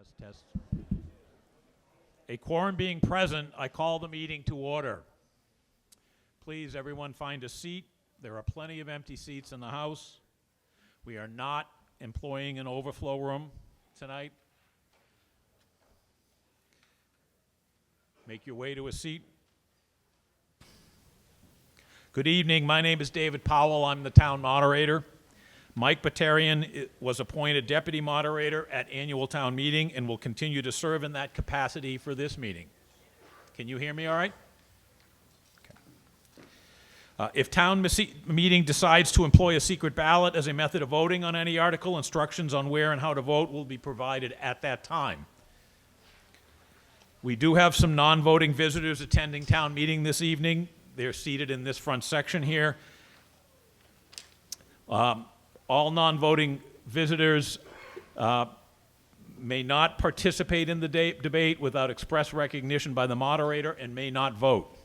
Test, test. A quorum being present, I call the meeting to order. Please, everyone, find a seat. There are plenty of empty seats in the House. We are not employing an overflow room tonight. Make your way to a seat. Good evening. My name is David Powell. I'm the town moderator. Mike Batarian was appointed deputy moderator at annual town meeting and will continue to serve in that capacity for this meeting. Can you hear me all right? Okay. If town meeting decides to employ a secret ballot as a method of voting on any article, instructions on where and how to vote will be provided at that time. We do have some non-voting visitors attending town meeting this evening. They're seated in this front section here. All non-voting visitors may not participate in the debate without express recognition by the moderator and may not vote.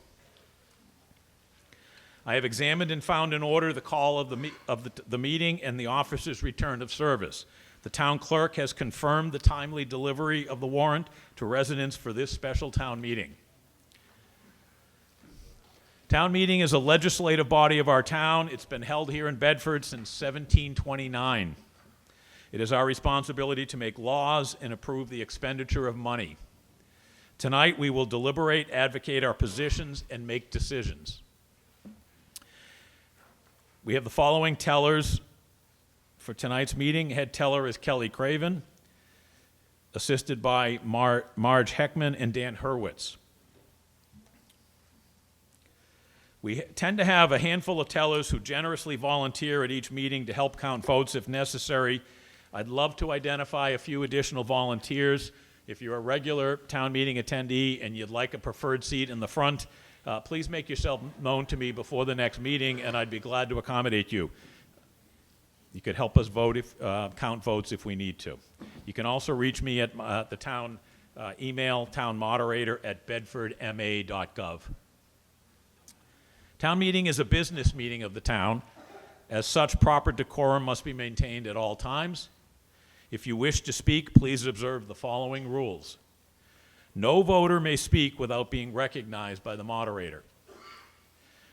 I have examined and found in order the call of the meeting and the officer's return of service. The town clerk has confirmed the timely delivery of the warrant to residents for this special town meeting. Town meeting is a legislative body of our town. It's been held here in Bedford since 1729. It is our responsibility to make laws and approve the expenditure of money. Tonight, we will deliberate, advocate our positions, and make decisions. We have the following tellers for tonight's meeting. Head teller is Kelly Craven, assisted by Marge Heckman and Dan Hurwitz. We tend to have a handful of tellers who generously volunteer at each meeting to help count votes if necessary. I'd love to identify a few additional volunteers. If you're a regular town meeting attendee and you'd like a preferred seat in the front, please make yourself known to me before the next meeting, and I'd be glad to accommodate you. You could help us count votes if we need to. You can also reach me at the town email, townmoderator@bedfordma.gov. Town meeting is a business meeting of the town. As such, proper decorum must be maintained at all times. If you wish to speak, please observe the following rules. No voter may speak without being recognized by the moderator.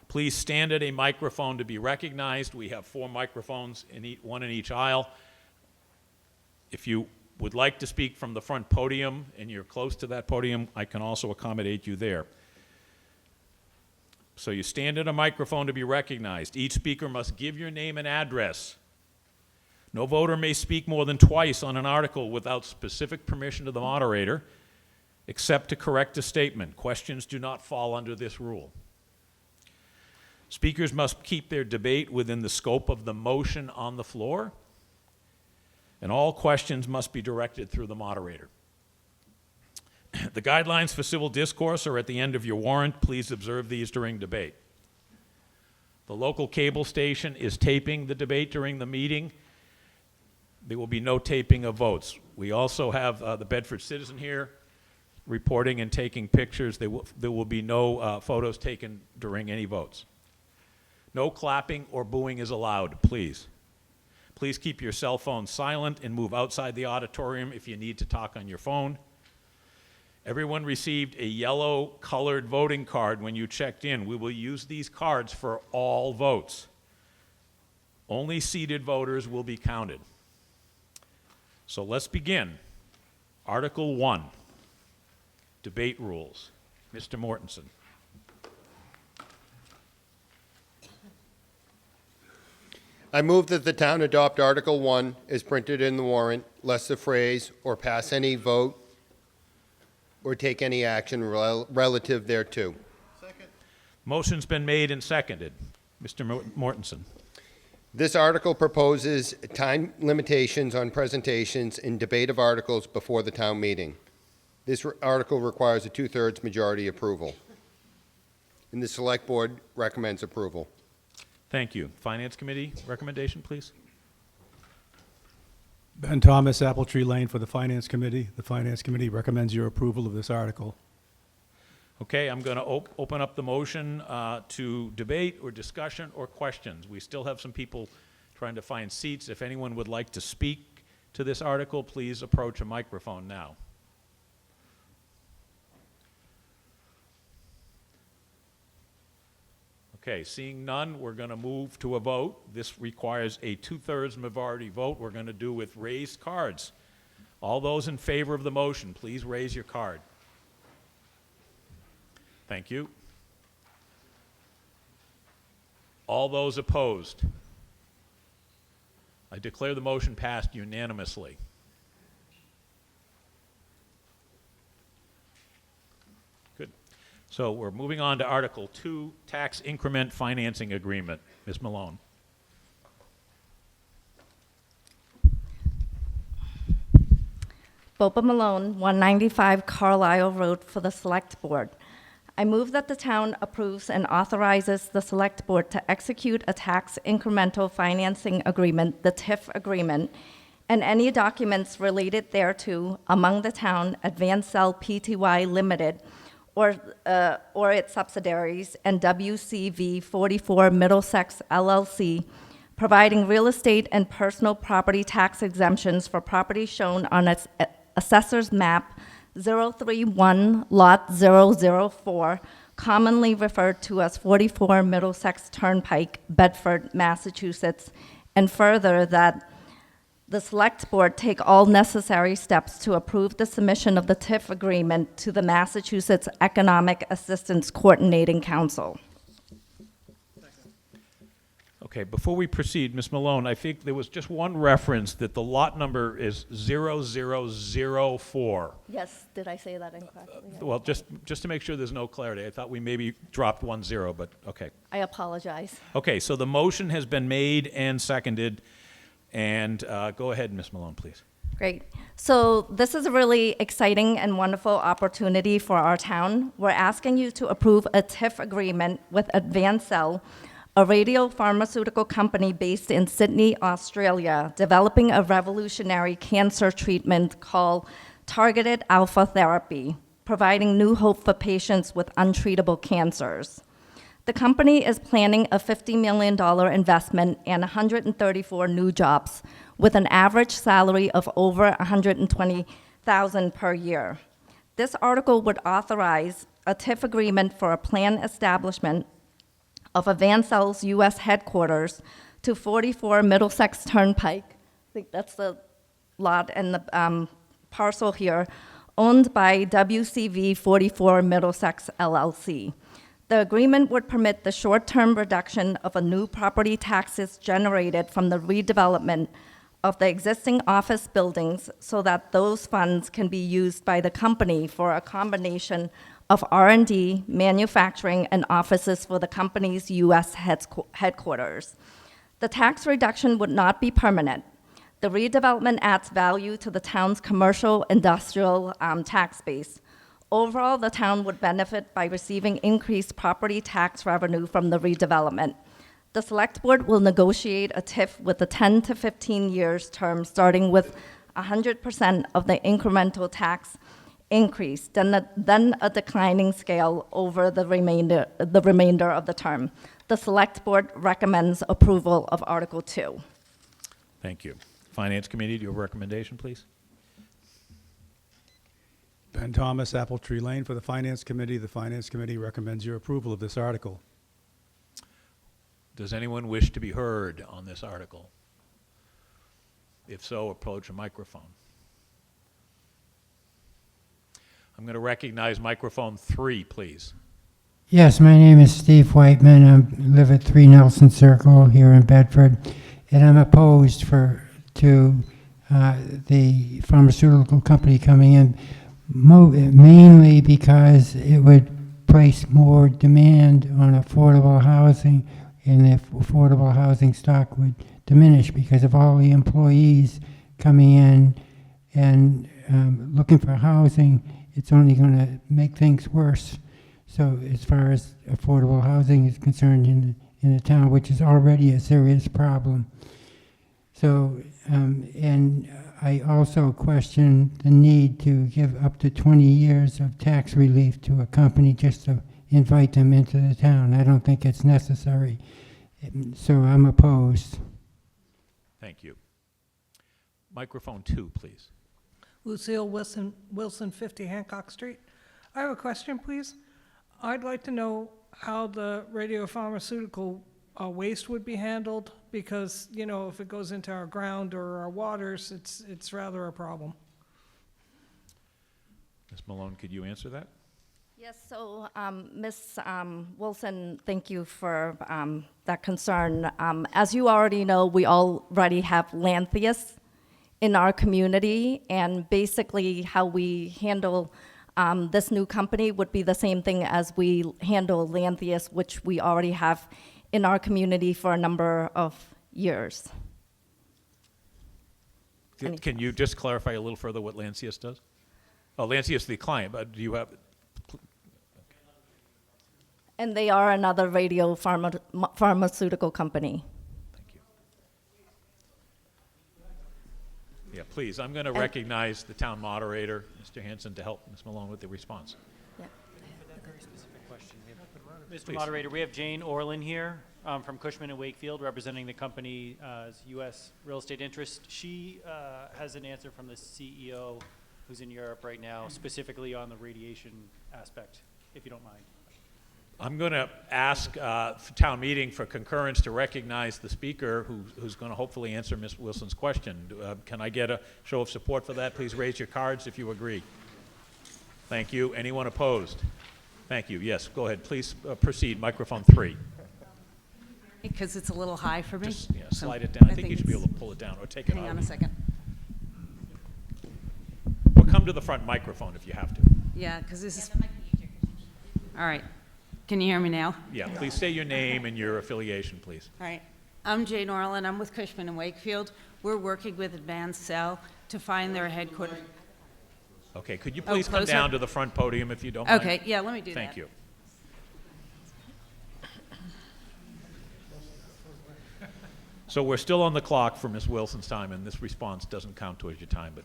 Please stand at a microphone to be recognized. We have 4 microphones, one in each aisle. If you would like to speak from the front podium and you're close to that podium, I can also accommodate you there. So you stand at a microphone to be recognized. Each speaker must give your name and address. No voter may speak more than twice on an article without specific permission to the moderator, except to correct a statement. Questions do not fall under this rule. Speakers must keep their debate within the scope of the motion on the floor, and all questions must be directed through the moderator. The guidelines for civil discourse are at the end of your warrant. Please observe these during debate. The local cable station is taping the debate during the meeting. There will be no taping of votes. We also have the Bedford Citizen here reporting and taking pictures. There will be no photos taken during any votes. No clapping or booing is allowed, please. Please keep your cell phone silent and move outside the auditorium if you need to talk on your phone. Everyone received a yellow colored voting card when you checked in. We will use these cards for all votes. Only seated voters will be counted. So let's begin. Article 1, debate rules. Mr. Mortensen. I move that the town adopt Article 1 as printed in the warrant, lest the phrase, or pass any vote or take any action relative thereto. Second. Motion's been made and seconded. Mr. Mortensen. This article proposes time limitations on presentations and debate of articles before the town meeting. This article requires a 2/3 majority approval, and the Select Board recommends approval. Thank you. Finance Committee recommendation, please. Ben Thomas, Apple Tree Lane for the Finance Committee. The Finance Committee recommends your approval of this article. Okay, I'm going to open up the motion to debate or discussion or questions. We still have some people trying to find seats. If anyone would like to speak to this article, please approach a microphone now. Okay, seeing none, we're going to move to a vote. This requires a 2/3 majority vote. We're going to do with raised cards. All those in favor of the motion, please raise your card. Thank you. All those opposed? I declare the motion passed unanimously. Good. So we're moving on to Article 2, Tax Increment Financing Agreement. Ms. Malone. Bopa Malone, 195 Carlisle Road for the Select Board. I move that the town approves and authorizes the Select Board to execute a tax incremental financing agreement, the TIF agreement, and any documents related thereto among the town, Advanced Cell Pty Limited, or its subsidiaries, and WCV 44 Middlesex LLC, providing real estate and personal property tax exemptions for property shown on its assessor's map 031 Lot 004, commonly referred to as 44 Middlesex Turnpike, Bedford, Massachusetts, and further that the Select Board take all necessary steps to approve the submission of the TIF agreement to the Massachusetts Economic Assistance Coordinating Council. Okay, before we proceed, Ms. Malone, I think there was just one reference that the lot number is 0004. Yes, did I say that incorrectly? Well, just to make sure there's no clarity, I thought we maybe dropped 10, but okay. I apologize. Okay, so the motion has been made and seconded, and go ahead, Ms. Malone, please. Great. So this is a really exciting and wonderful opportunity for our town. We're asking you to approve a TIF agreement with Advanced Cell, a radiopharmaceutical company based in Sydney, Australia, developing a revolutionary cancer treatment called targeted alpha therapy, providing new hope for patients with untreatable cancers. The company is planning a $50 million investment and 134 new jobs, with an average salary of over $120,000 per year. This article would authorize a TIF agreement for a planned establishment of Advanced Cell's U.S. headquarters to 44 Middlesex Turnpike. I think that's the lot and the parcel here, owned by WCV 44 Middlesex LLC. The agreement would permit the short-term reduction of a new property taxes generated from the redevelopment of the existing office buildings so that those funds can be used by the company for a combination of R&D, manufacturing, and offices for the company's U.S. headquarters. The tax reduction would not be permanent. The redevelopment adds value to the town's commercial industrial tax base. Overall, the town would benefit by receiving increased property tax revenue from the redevelopment. The Select Board will negotiate a TIF with a 10 to 15 years term, starting with 100% of the incremental tax increase, then a declining scale over the remainder of the term. The Select Board recommends approval of Article 2. Thank you. Finance Committee, do you have a recommendation, please? Ben Thomas, Apple Tree Lane for the Finance Committee. The Finance Committee recommends your approval of this article. Does anyone wish to be heard on this article? If so, approach a microphone. I'm going to recognize microphone 3, please. Yes, my name is Steve Whiteman. I live at 3 Nelson Circle here in Bedford, and I'm opposed to the pharmaceutical company coming in, mainly because it would place more demand on affordable housing, and the affordable housing stock would diminish because of all the employees coming in and looking for housing. It's only going to make things worse. So as far as affordable housing is concerned in the town, which is already a serious problem. So, and I also question the need to give up to 20 years of tax relief to a company just to invite them into the town. I don't think it's necessary. So I'm opposed. Thank you. Microphone 2, please. Lucille Wilson, 50 Hancock Street. I have a question, please. I'd like to know how the radiopharmaceutical waste would be handled, because, you know, if it goes into our ground or our waters, it's rather a problem. Ms. Malone, could you answer that? Yes, so Ms. Wilson, thank you for that concern. As you already know, we already have Lantheus in our community, and basically how we handle this new company would be the same thing as we handle Lantheus, which we already have in our community for a number of years. Can you just clarify a little further what Lantheus does? Oh, Lantheus, the client, but do you have, And they are another pharmaceutical company. thank you. Yeah, please, I'm going to recognize the town moderator, Mr. Hanson, to help Ms. Malone with the response. Mr. Please. Moderator, we have Jane Orlin here from Cushman & Wakefield, representing the company's U.S. real estate interest. She has an answer from the CEO, who's in Europe right now, specifically on the radiation aspect, if you don't mind. I'm going to ask for town meeting for concurrence to recognize the speaker who's going to hopefully answer Ms. Wilson's question. Can I get a show of support for that? Please raise your cards if you agree. Thank you. Anyone opposed? Thank you. Yes, go ahead. Please proceed. Microphone 3. Because it's a little high for me. Just So slide it down. I think you should be it's- able to pull it down or take it out. Hang on a second. Or come to the front microphone if you have to. Yeah, because this is... All right. Can you hear me now? Yeah, please say your name and your affiliation, please. All right. I'm Jane Orlin. I'm with Cushman & Wakefield. We're working with Advanced Cell to find their headquarters. Okay, could you please come closer? down to the front podium if you don't mind? Okay, yeah, let me do that. Thank you. So we're still on the clock for Ms. Wilson's time, and this response doesn't count towards your time, but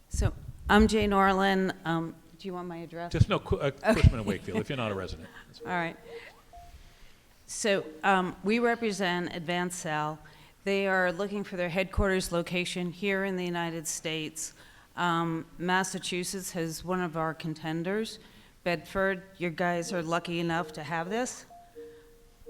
So I'm Jane Orlin. Do you want my address? just no Cushman & Wakefield if you're not a resident. That's fine. All right. So we represent Advanced Cell. They are looking for their headquarters location here in the United States. Massachusetts has one of our contenders. Bedford, you guys are lucky enough to have this.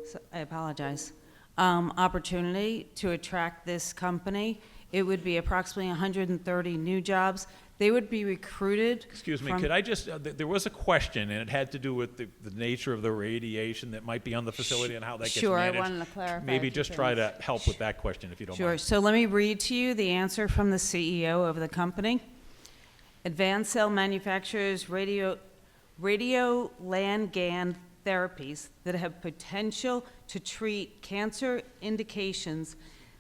So I apologize. Opportunity to attract this company. It would be approximately 130 new jobs. They would be recruited. Excuse me, from- could I just, there was a question, and it had to do with the nature of the radiation that might be on the facility and how that gets Sure, I managed. wanted to clarify a Maybe few just try to things. help with that question if you don't Sure. mind. So let me read to you the answer from the CEO of the company. Advanced Cell manufactures radioligand therapies that have potential to treat cancer indications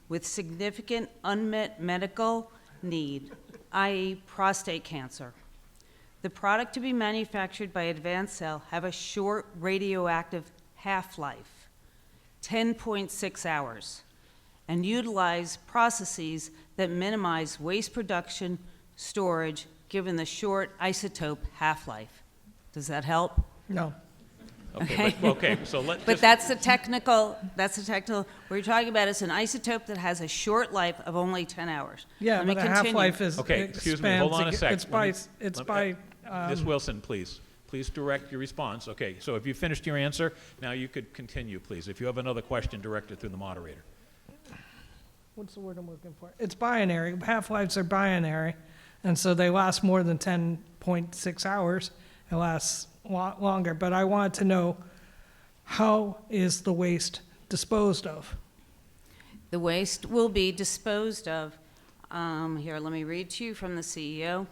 with significant unmet medical need, i.e. prostate cancer. The product to be manufactured by Advanced Cell have a short radioactive half-life, 10.6 hours, and utilize processes that minimize waste production, storage, given the short isotope half-life. Does that help? No. Okay, so let, But just- that's the technical, what you're talking about is an isotope that has a short life of only 10 hours. Yeah, Let me but a continue. half-life is, Okay, excuse me, hold on a expands. sec. It's by, Let me- Ms. Wilson, please direct your response. Okay, so if you finished your answer, now you could continue, please. If you have another question, direct it through the moderator. what's the word I'm looking for? It's binary. Half-lives are binary, and so they last more than 10.6 hours. It lasts a lot longer, but I wanted to know, how is the waste disposed of? The waste will be disposed of. Here, let me read to you from the CEO.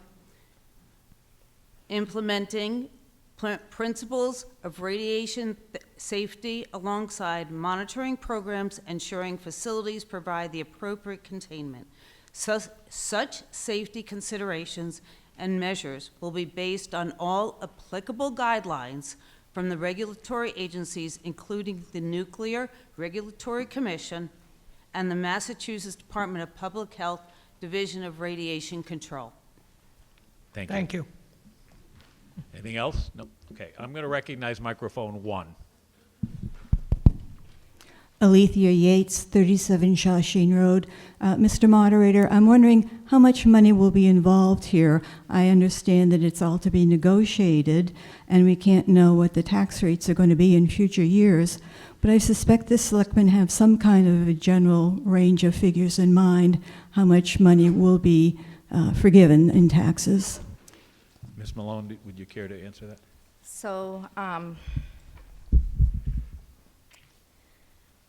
Implementing principles of radiation safety alongside monitoring programs, ensuring facilities provide the appropriate containment. Such safety considerations and measures will be based on all applicable guidelines from the regulatory agencies, including the Nuclear Regulatory Commission and the Massachusetts Department of Public Health Division of Radiation Control. Thank you. Thank you. Anything else? No? Okay, I'm going to recognize microphone 1. Alethea Yates, 37 Shawshene Road. Mr. Moderator, I'm wondering how much money will be involved here. I understand that it's all to be negotiated, and we can't know what the tax rates are going to be in future years, but I suspect the selectmen have some kind of a general range of figures in mind, how much money will be forgiven in taxes. Ms. Malone, would you care to answer that? So,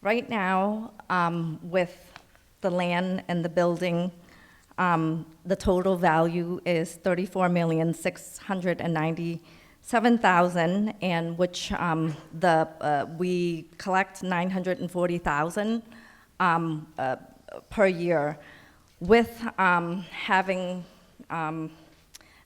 right now, with the land and the building, the total value is $34,697,000, and which we collect $940,000 per year. With having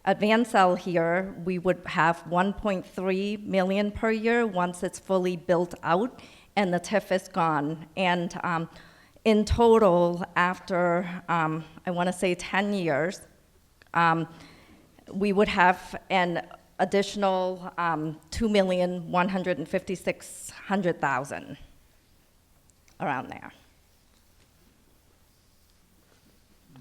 Advancel here, we would have 1.3 million per year once it's fully built out and the TIF is gone. And in total, after, I want to say 10 years, we would have an additional $2,156,000 around there. Do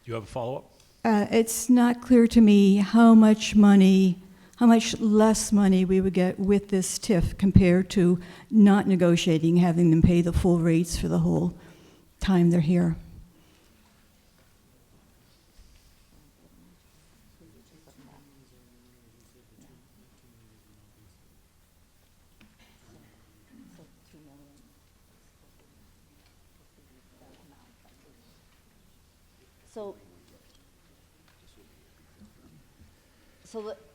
you have a follow-up? It's not clear to me how much money, how much less money we would get with this TIF compared to not negotiating, having them pay the full rates for the whole time they're here.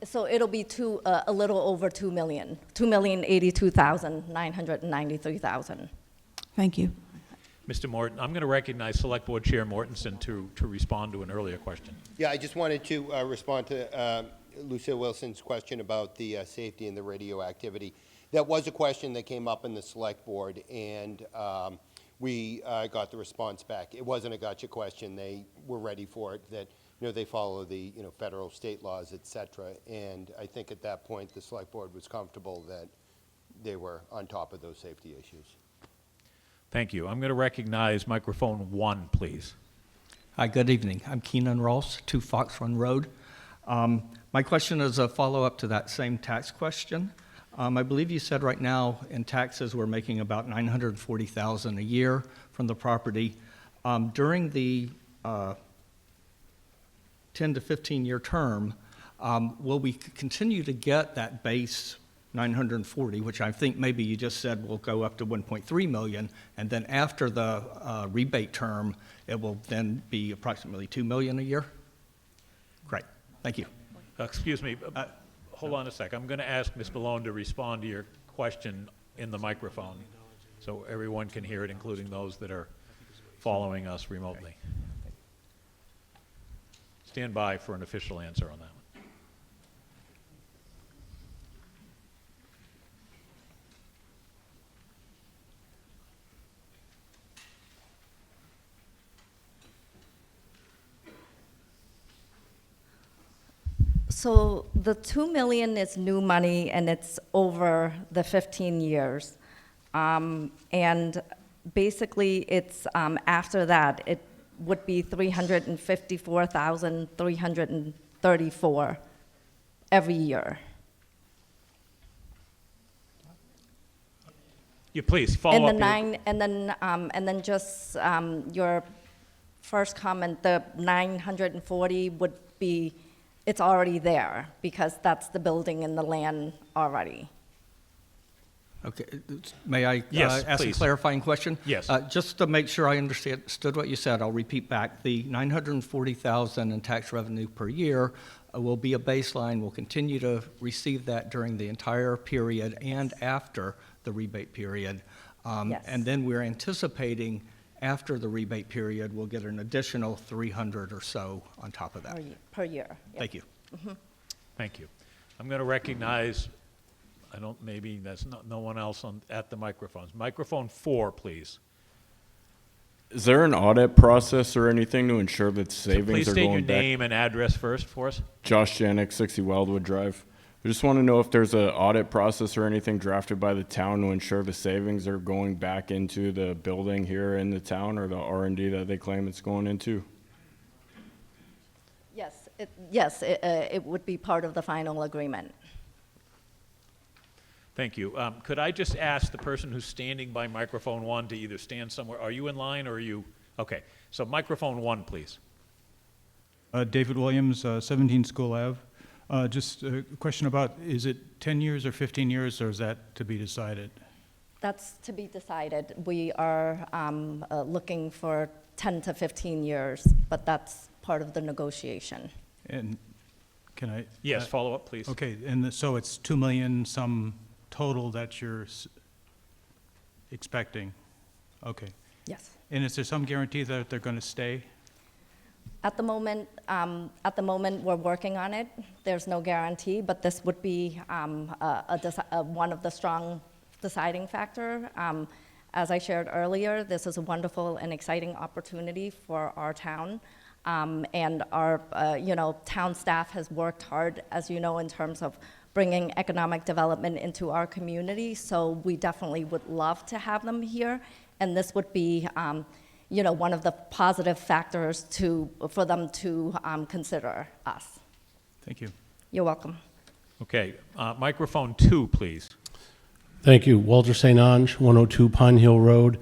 So it'll be a little over 2 million, 2,082,993,000. Thank you. Mr. Morton, I'm going to recognize Select Board Chair Mortensen to respond to an earlier question. Yeah, I just wanted to respond to Lucille Wilson's question about the safety and the radioactivity. That was a question that came up in the Select Board, and we got the response back. It wasn't a gotcha question. They were ready for it, that they follow the federal, state laws, et cetera. And I think at that point, the Select Board was comfortable that they were on top of those safety issues. Thank you. I'm going to recognize microphone 1, please. Hi, good evening. I'm Keenan Ross, 2 Fox Run Road. My question is a follow-up to that same tax question. I believe you said right now in taxes we're making about $940,000 a year from the property. During the 10 to 15-year term, will we continue to get that base 940, which I think maybe you just said will go up to 1.3 million, and then after the rebate term, it will then be approximately 2 million a year? Great, thank you. Excuse me, hold on a sec. I'm going to ask Ms. Malone to respond to your question in the microphone so everyone can hear it, including those that are following us remotely. Stand by for an official answer on that one. So the 2 million is new money, and it's over the 15 years. And basically, it's after that, it would be 354,334 every year. You please follow up. And then just your first comment, the 940 would be, it's already there because that's the building and the land already. Okay, may I Yes, ask please. a clarifying question? Yes. Just to make sure I understood what you said, I'll repeat back. The $940,000 in tax revenue per year will be a baseline. We'll continue to receive that during the entire period and after the rebate period. Yes. And then we're anticipating after the rebate period, we'll get an additional 300 or so on top of that. Per year. Yep. Thank you. Thank you. I'm going to recognize, maybe that's no one else at the microphones. Microphone 4, please. Is there an audit process or anything to ensure that So savings please are state your going back? name and address first for us. Josh Janik, 60 Wildwood Drive. just want to know if there's an audit process or anything drafted by the town to ensure the savings are going back into the building here in the town, or the R&D that they claim it's going into. Yes, it would be part of the final agreement. Thank you. Could I just ask the person who's standing by microphone 1 to either stand somewhere, are you in line or are you, okay, so microphone 1, please. David Williams, 17 School Ave. Just a question about, is it 10 years or 15 years, or is that to be decided? That's to be decided. We are looking for 10 to 15 years, but that's part of the negotiation. And can I? Yes, follow up, please. Okay, and so it's 2 million some total that you're expecting? Okay. Yes. And is there some guarantee that they're going to stay? At the moment, we're working on it. There's no guarantee, but this would be one of the strong deciding factor. As I shared earlier, this is a wonderful and exciting opportunity for our town. And our, town staff has worked hard, as you know, in terms of bringing economic development into our community. So we definitely would love to have them here. And this would be, one of the positive factors for them to consider us. Thank you. You're welcome. Okay, microphone 2, please. Thank you. Walter St. Ange, 102 Pine Hill Road.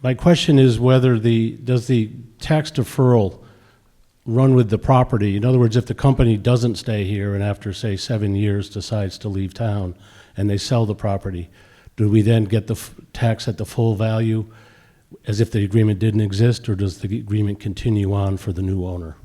My question is whether does the tax deferral run with the property? In other words, if the company doesn't stay here and after, say, 7 years decides to leave town and they sell the property, do we then get the tax at the full value as if the agreement didn't exist, or does the agreement continue on for the new owner?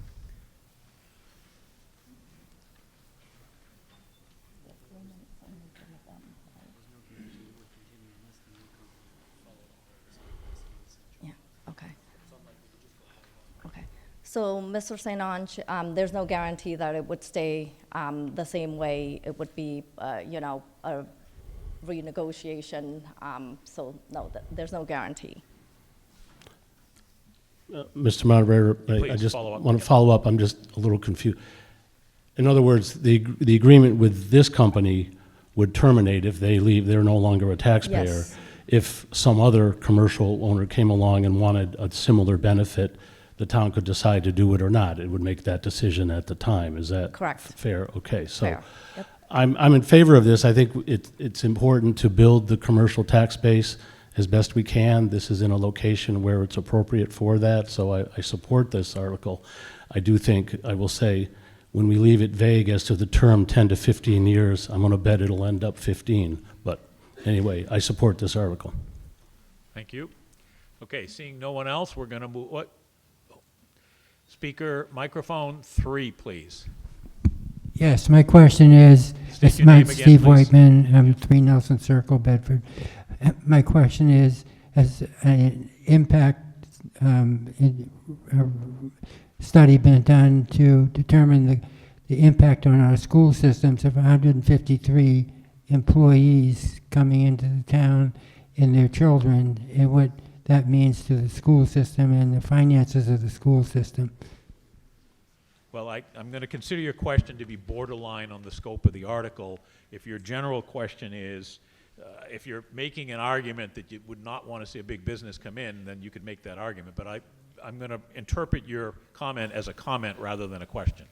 So, Mr. St. Ange, there's no guarantee that it would stay the same way. It would be, a renegotiation. So, no, there's no guarantee. Mr. Moderator, I Please, just follow up. want to follow up. I'm just a little confused. In other words, the agreement with this company would terminate if they leave. They're no longer a taxpayer. Yes. If some other commercial owner came along and wanted a similar benefit, the town could decide to do it or not. It would make that decision at the time. Is that Correct. fair? Okay, so Fair. Yep. I'm in favor of this. I think it's important to build the commercial tax base as best we can. This is in a location where it's appropriate for that, so I support this article. I do think, I will say, when we leave it vague as to the term 10 to 15 years, I'm going to bet it'll end up 15. But anyway, I support this article. Thank you. Okay, seeing no one else, we're going to move. What? Speaker, microphone 3, please. Yes, my question is, State it's your my name again, Steve please. Whiteman, 3 Nelson Circle, Bedford. My question is, has an impact study been done to determine the impact on our school systems of 153 employees coming into the town and their children, and what that means to the school system and the finances of the school system? Well, I'm going to consider your question to be borderline on the scope of the article. If your general question is, if you're making an argument that you would not want to see a big business come in, then you could make that argument. But I'm going to interpret your comment as a comment rather than a question.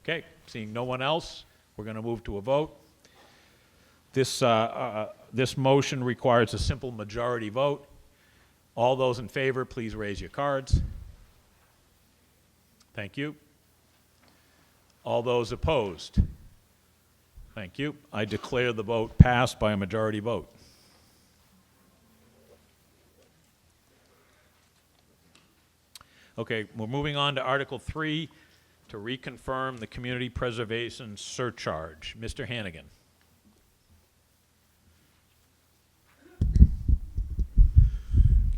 Okay, seeing no one else, we're going to move to a vote. This motion requires a simple majority vote. All those in favor, please raise your cards. Thank you. All those opposed? Thank you. I declare the vote passed by a majority vote. Okay, we're moving on to Article 3 to reconfirm the community preservation surcharge. Mr. Hannigan.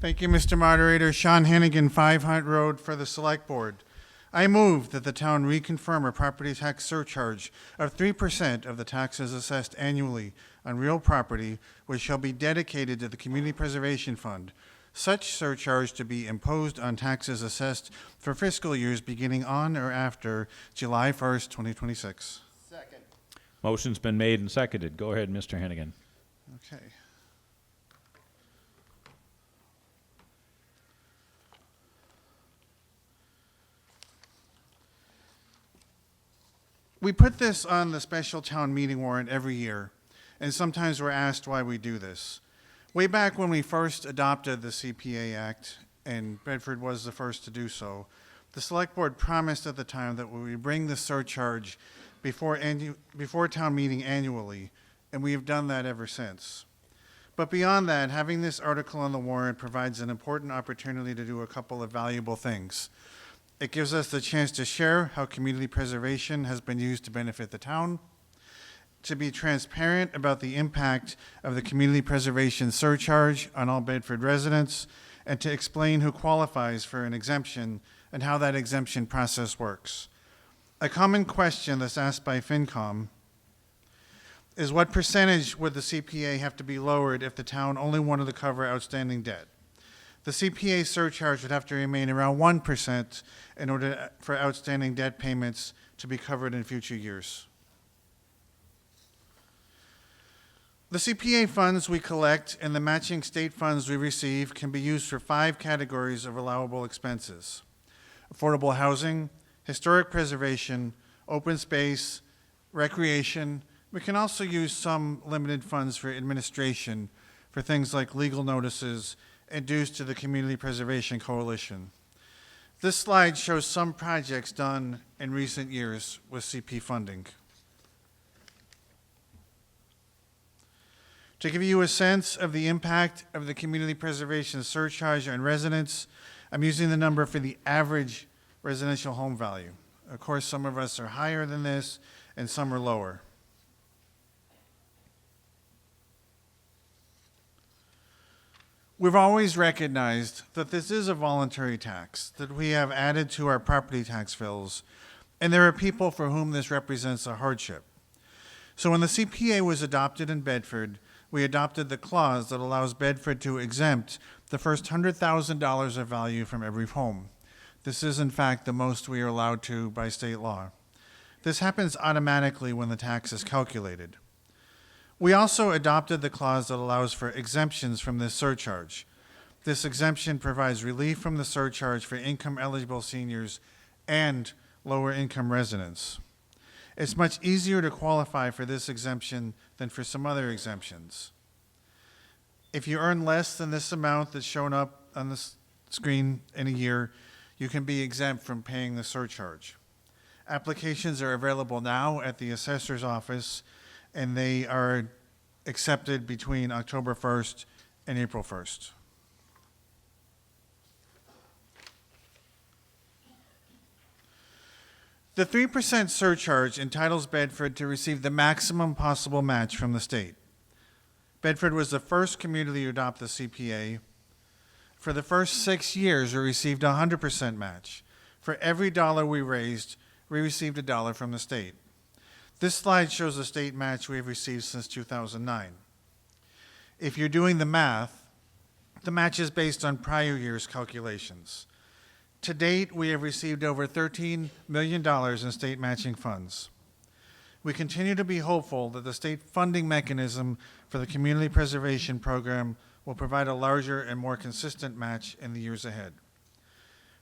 Thank you, Mr. Moderator. Sean Hannigan, 5 Hunt Road, for the Select Board. I move that the town reconfirm a property tax surcharge of 3% of the taxes assessed annually on real property, which shall be dedicated to the Community Preservation Fund, such surcharge to be imposed on taxes assessed for fiscal years beginning on or after July 1st, 2026. Second. Motion's been made and seconded. Go ahead, Mr. Hennigan. Okay. We put this on the special town meeting warrant every year, and sometimes we're asked why we do this. Way back when we first adopted the CPA Act, and Bedford was the first to do so, the Select Board promised at the time that we would bring the surcharge before town meeting annually, and we have done that ever since. But beyond that, having this article on the warrant provides an important opportunity to do a couple of valuable things. It gives us the chance to share how community preservation has been used to benefit the town, to be transparent about the impact of the community preservation surcharge on all Bedford residents, and to explain who qualifies for an exemption and how that exemption process works. A common question that's asked by FinCom is what percentage would the CPA have to be lowered if the town only wanted to cover outstanding debt? The CPA surcharge would have to remain around 1% in order for outstanding debt payments to be covered in future years. The CPA funds we collect and the matching state funds we receive can be used for 5 categories of allowable expenses: affordable housing, historic preservation, open space, recreation. We can also use some limited funds for administration for things like legal notices and dues to the Community Preservation Coalition. This slide shows some projects done in recent years with CP funding. To give you a sense of the impact of the community preservation surcharge on residents, I'm using the number for the average residential home value. Of course, some of us are higher than this and some are lower. We've always recognized that this is a voluntary tax that we have added to our property tax bills, and there are people for whom this represents a hardship. So when the CPA was adopted in Bedford, we adopted the clause that allows Bedford to exempt the first $100,000 of value from every home. This is, in fact, the most we are allowed to by state law. This happens automatically when the tax is calculated. We also adopted the clause that allows for exemptions from this surcharge. This exemption provides relief from the surcharge for income-eligible seniors and lower-income residents. It's much easier to qualify for this exemption than for some other exemptions. If you earn less than this amount that's shown up on the screen in a year, you can be exempt from paying the surcharge. Applications are available now at the assessor's office, and they are accepted between October 1st and April 1st. The 3% surcharge entitles Bedford to receive the maximum possible match from the state. Bedford was the first community to adopt the CPA. For the first 6 years, we received a 100% match. For every dollar we raised, we received $1 from the state. This slide shows the state match we have received since 2009. If you're doing the math, the match is based on prior year's calculations. To date, we have received over $13 million in state matching funds. We continue to be hopeful that the state funding mechanism for the community preservation program will provide a larger and more consistent match in the years ahead.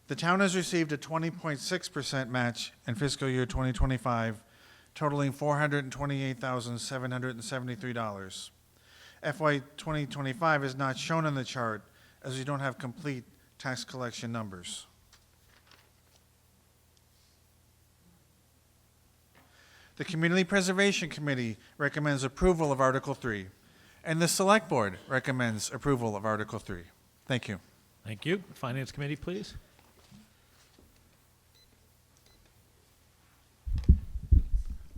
The town has received a 20.6% match in fiscal year 2025, totaling $428,773. FY 2025 is not shown in the chart as we don't have complete tax collection numbers. The Community Preservation Committee recommends approval of Article 3, and the Select Board recommends approval of Article 3. Thank you. Thank you. Finance Committee, please.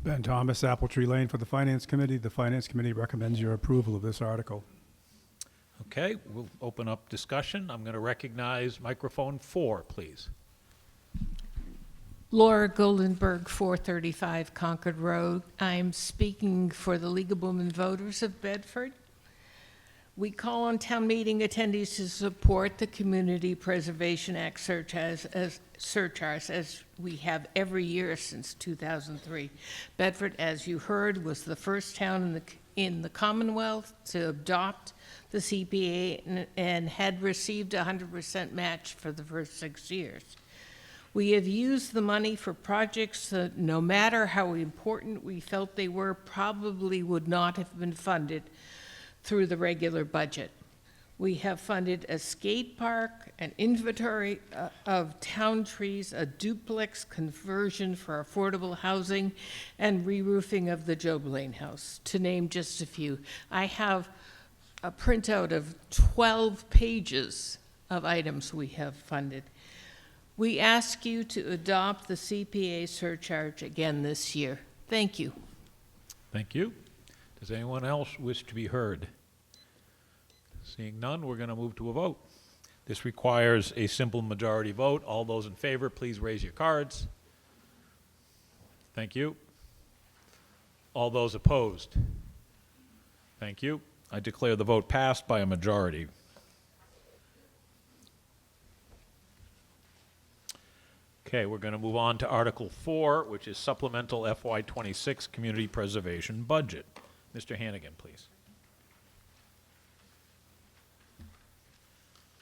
Ben Thomas, Apple Tree Lane for the Finance Committee. The Finance Committee recommends your approval of this article. Okay, we'll open up discussion. I'm going to recognize microphone 4, please. Laura Goldenberg, 435 Concord Road. I'm speaking for the League of Women Voters of Bedford. We call on town meeting attendees to support the Community Preservation Act surcharge as we have every year since 2003. Bedford, as you heard, was the first town in the Commonwealth to adopt the CPA and had received a 100% match for the first 6 years. We have used the money for projects that, no matter how important we felt they were, probably would not have been funded through the regular budget. We have funded a skate park, an inventory of town trees, a duplex conversion for affordable housing, and re-roofing of the Job Lane House, to name just a few. I have a printout of 12 pages of items we have funded. We ask you to adopt the CPA surcharge again this year. Thank you. Thank you. Does anyone else wish to be heard? Seeing none, we're going to move to a vote. This requires a simple majority vote. All those in favor, please raise your cards. Thank you. All those opposed? Thank you. I declare the vote passed by a majority. Okay, we're going to move on to Article 4, which is Supplemental FY26 Community Preservation Budget. Mr. Hannigan, please.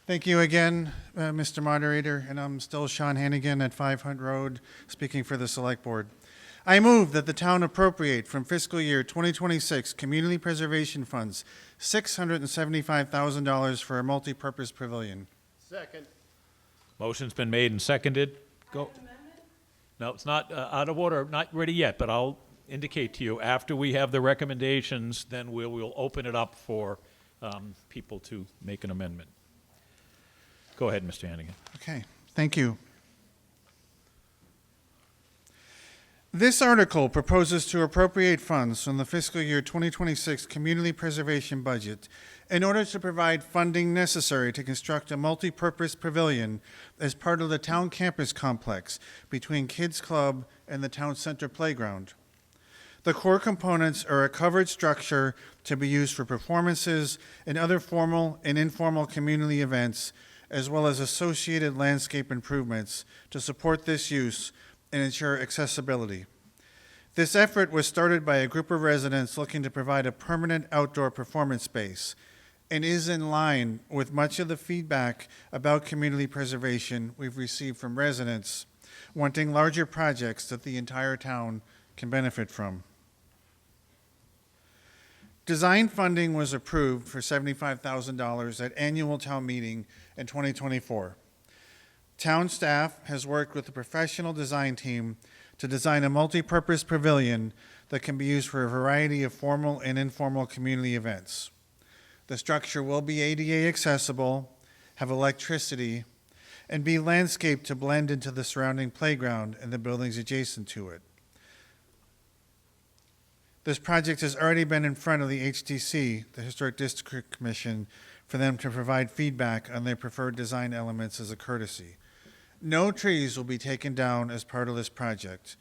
Thank you again, Mr. Moderator, and I'm still Sean Hannigan at 5 Hunt Road, speaking for the Select Board. I move that the town appropriate from fiscal year 2026 Community Preservation Funds $675,000 for a multi-purpose pavilion. Second. Motion's been made and seconded. Go. No, it's not out of order, not ready yet, but I'll indicate to you after we have the recommendations, then we'll open it up for people to make an amendment. Go ahead, Mr. Hannigan. Okay, thank you. This article proposes to appropriate funds from the fiscal year 2026 Community Preservation Budget in order to provide funding necessary to construct a multi-purpose pavilion as part of the town campus complex between Kids Club and the town center playground. The core components are a covered structure to be used for performances and other formal and informal community events, as well as associated landscape improvements to support this use and ensure accessibility. This effort was started by a group of residents looking to provide a permanent outdoor performance space and is in line with much of the feedback about community preservation we've received from residents wanting larger projects that the entire town can benefit from. Design funding was approved for $75,000 at annual town meeting in 2024. Town staff has worked with a professional design team to design a multi-purpose pavilion that can be used for a variety of formal and informal community events. The structure will be ADA accessible, have electricity, and be landscaped to blend into the surrounding playground and the buildings adjacent to it. This project has already been in front of the HDC, the Historic District Commission, for them to provide feedback on their preferred design elements as a courtesy. No trees will be taken down as part of this project,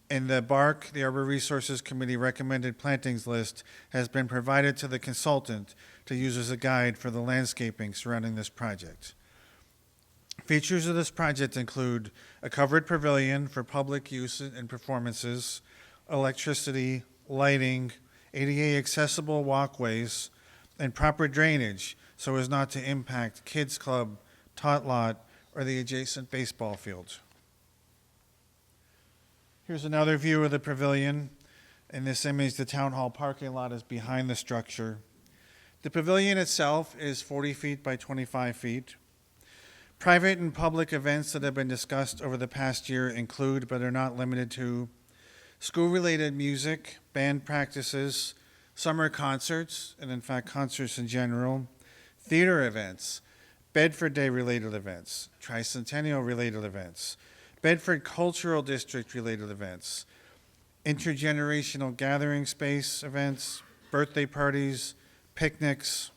and the BARC, the Arbor Resources Committee recommended plantings list, has been provided to the consultant to use as a guide for the landscaping surrounding this project. Features of this project include a covered pavilion for public use and performances, electricity, lighting, ADA accessible walkways, and proper drainage so as not to impact Kids Club, Tot Lot, or the adjacent baseball fields. Here's another view of the pavilion. In this image, the town hall parking lot is behind the structure. The pavilion itself is 40 feet by 25 feet. Private and public events that have been discussed over the past year include, but are not limited to, school-related music, band practices, summer concerts, and in fact concerts in general, theater events, Bedford Day-related events, Tricentennial-related events, Bedford Cultural District-related events, intergenerational gathering space events, birthday parties, picnics.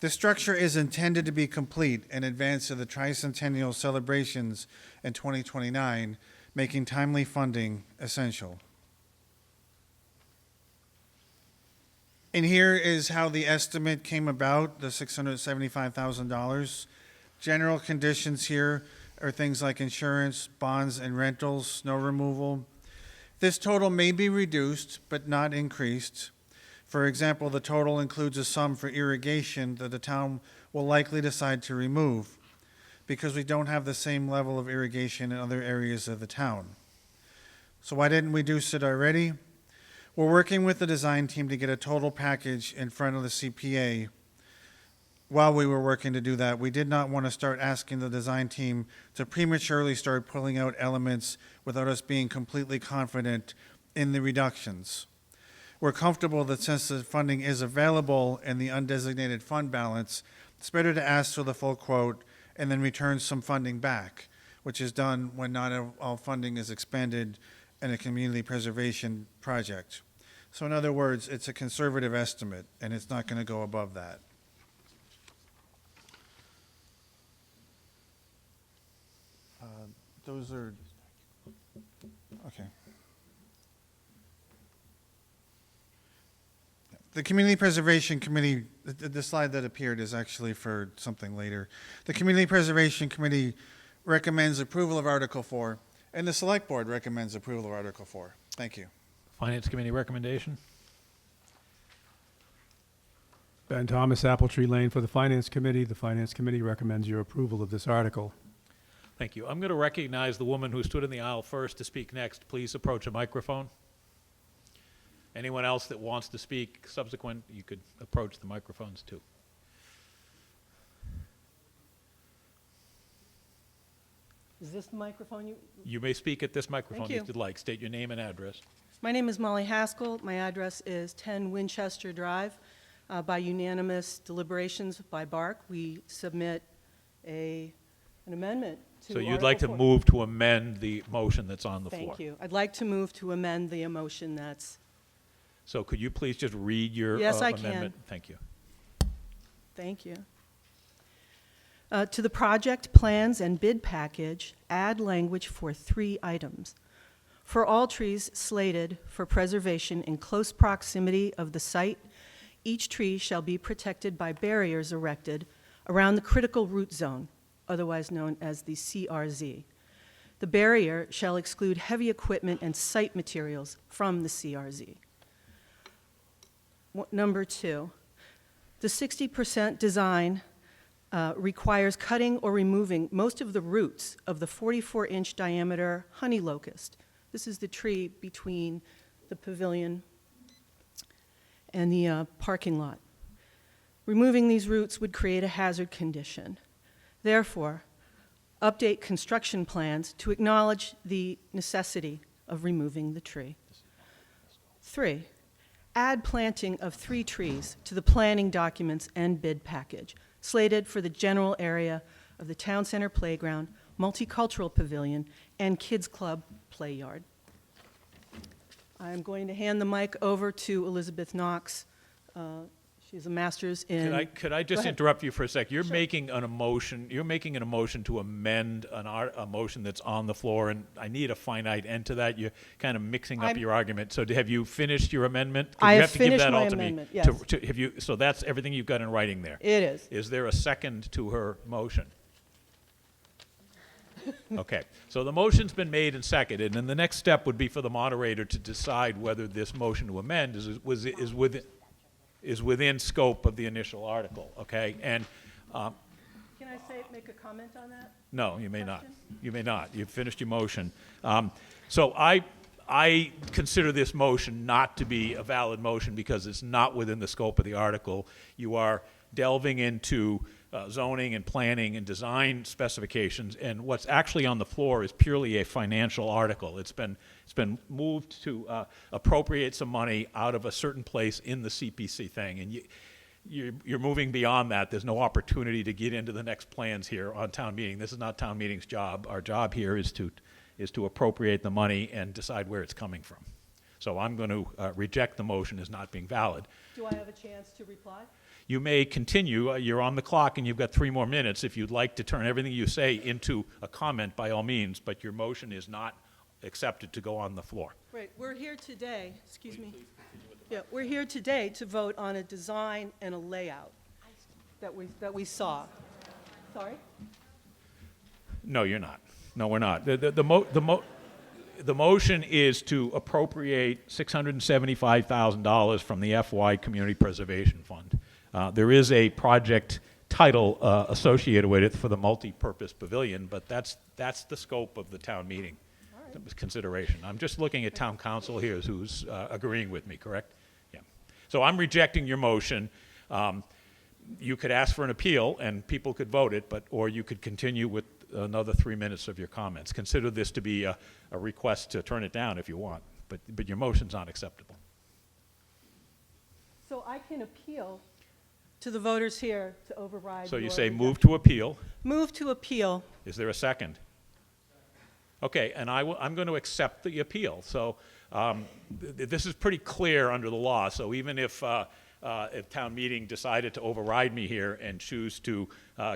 The structure is intended to be complete in advance of the Tricentennial celebrations in 2029, making timely funding essential. And here is how the estimate came about, the $675,000. General conditions here are things like insurance, bonds and rentals, snow removal. This total may be reduced, but not increased. For example, the total includes a sum for irrigation that the town will likely decide to remove because we don't have the same level of irrigation in other areas of the town. So why didn't we reduce it already? We're working with the design team to get a total package in front of the CPA. While we were working to do that, we did not want to start asking the design team to prematurely start pulling out elements without us being completely confident in the reductions. We're comfortable that since the funding is available in the undesignated fund balance, it's better to ask for the full quote and then return some funding back, which is done when not all funding is expended in a community preservation project. So in other words, it's a conservative estimate, and it's not going to go above that. Those are, okay. The Community Preservation Committee, the slide that appeared is actually for something later. The Community Preservation Committee recommends approval of Article 4, and the Select Board recommends approval of Article 4. Thank you. Finance Committee recommendation? Ben Thomas, Apple Tree Lane for the Finance Committee. The Finance Committee recommends your approval of this article. Thank you. I'm going to recognize the woman who stood in the aisle first to speak next. Please approach a microphone. Anyone else that wants to speak subsequent, you could approach the microphones too. Is this the microphone you? You may speak at this microphone Thank you. if you'd like. State your name and address. My name is Molly Haskell. My address is 10 Winchester Drive. By unanimous deliberations by BARC, we submit an amendment to So you'd like to Article 4. move to amend the motion that's on the floor? Thank you. I'd like to move to amend the motion that's, So could you please just read your Yes, I amendment? can. Thank you. thank you. To the project plans and bid package, add language for 3 items. For all trees slated for preservation in close proximity of the site, each tree shall be protected by barriers erected around the critical root zone, otherwise known as the CRZ. The barrier shall exclude heavy equipment and site materials from the CRZ. Number 2, the 60% design requires cutting or removing most of the roots of the 44-inch diameter honey locust. This is the tree between the pavilion and the parking lot. Removing these roots would create a hazard condition. Therefore, update construction plans to acknowledge the necessity of removing the tree. 3, add planting of 3 trees to the planning documents and bid package, slated for the general area of the town center playground, multicultural pavilion, and kids club play yard. I'm going to hand the mic over to Elizabeth Knox. She's a master's in. Could I Go just ahead. interrupt you for a sec? You're making an emotion. You're making an emotion to amend a motion that's on the floor, and I need a finite end to that. You're kind of mixing up I'm- your argument. So have you finished your amendment? 'Cause I you have to give finished that my all to me. amendment, yes. Have you? So that's everything you've got in writing there. It is. Is there a second to her motion? Okay, so the motion's been made and seconded, and the next step would be for the moderator to decide whether this motion to amend is within scope of the initial article, okay? And, Can I make a comment on that? no, you may not. You may not. You've finished your motion. So I consider this motion not to be a valid motion because it's not within the scope of the article. You are delving into zoning and planning and design specifications, and what's actually on the floor is purely a financial article. It's been moved to appropriate some money out of a certain place in the CPC thing, and you're moving beyond that. There's no opportunity to get into the next plans here on town meeting. This is not town meeting's job. Our job here is to appropriate the money and decide where it's coming from. So I'm going to reject the motion as not being valid. Do I have a chance to reply? You may continue. You're on the clock, and you've got 3 more minutes. If you'd like to turn everything you say into a comment, by all means, but your motion is not accepted to go on the floor. Right, we're here today, excuse me. Yeah, we're here today to vote on a design and a layout that we saw. Sorry? No, you're not. No, we're not. The motion is to appropriate $675,000 from the FY Community Preservation Fund. There is a project title associated with it for the multi-purpose pavilion, but that's the scope of the town meeting consideration. I'm just looking at town council here who's agreeing with me, correct? Yeah. So I'm rejecting your motion. You could ask for an appeal and people could vote it, or you could continue with another 3 minutes of your comments. Consider this to be a request to turn it down if you want, but your motion's not acceptable. So I can appeal to the voters here to override. So you your say rejection. move to appeal. Move to appeal. Is there a second? Okay, and I'm going to accept the appeal. So this is pretty clear under the law. So even if town meeting decided to override me here and choose to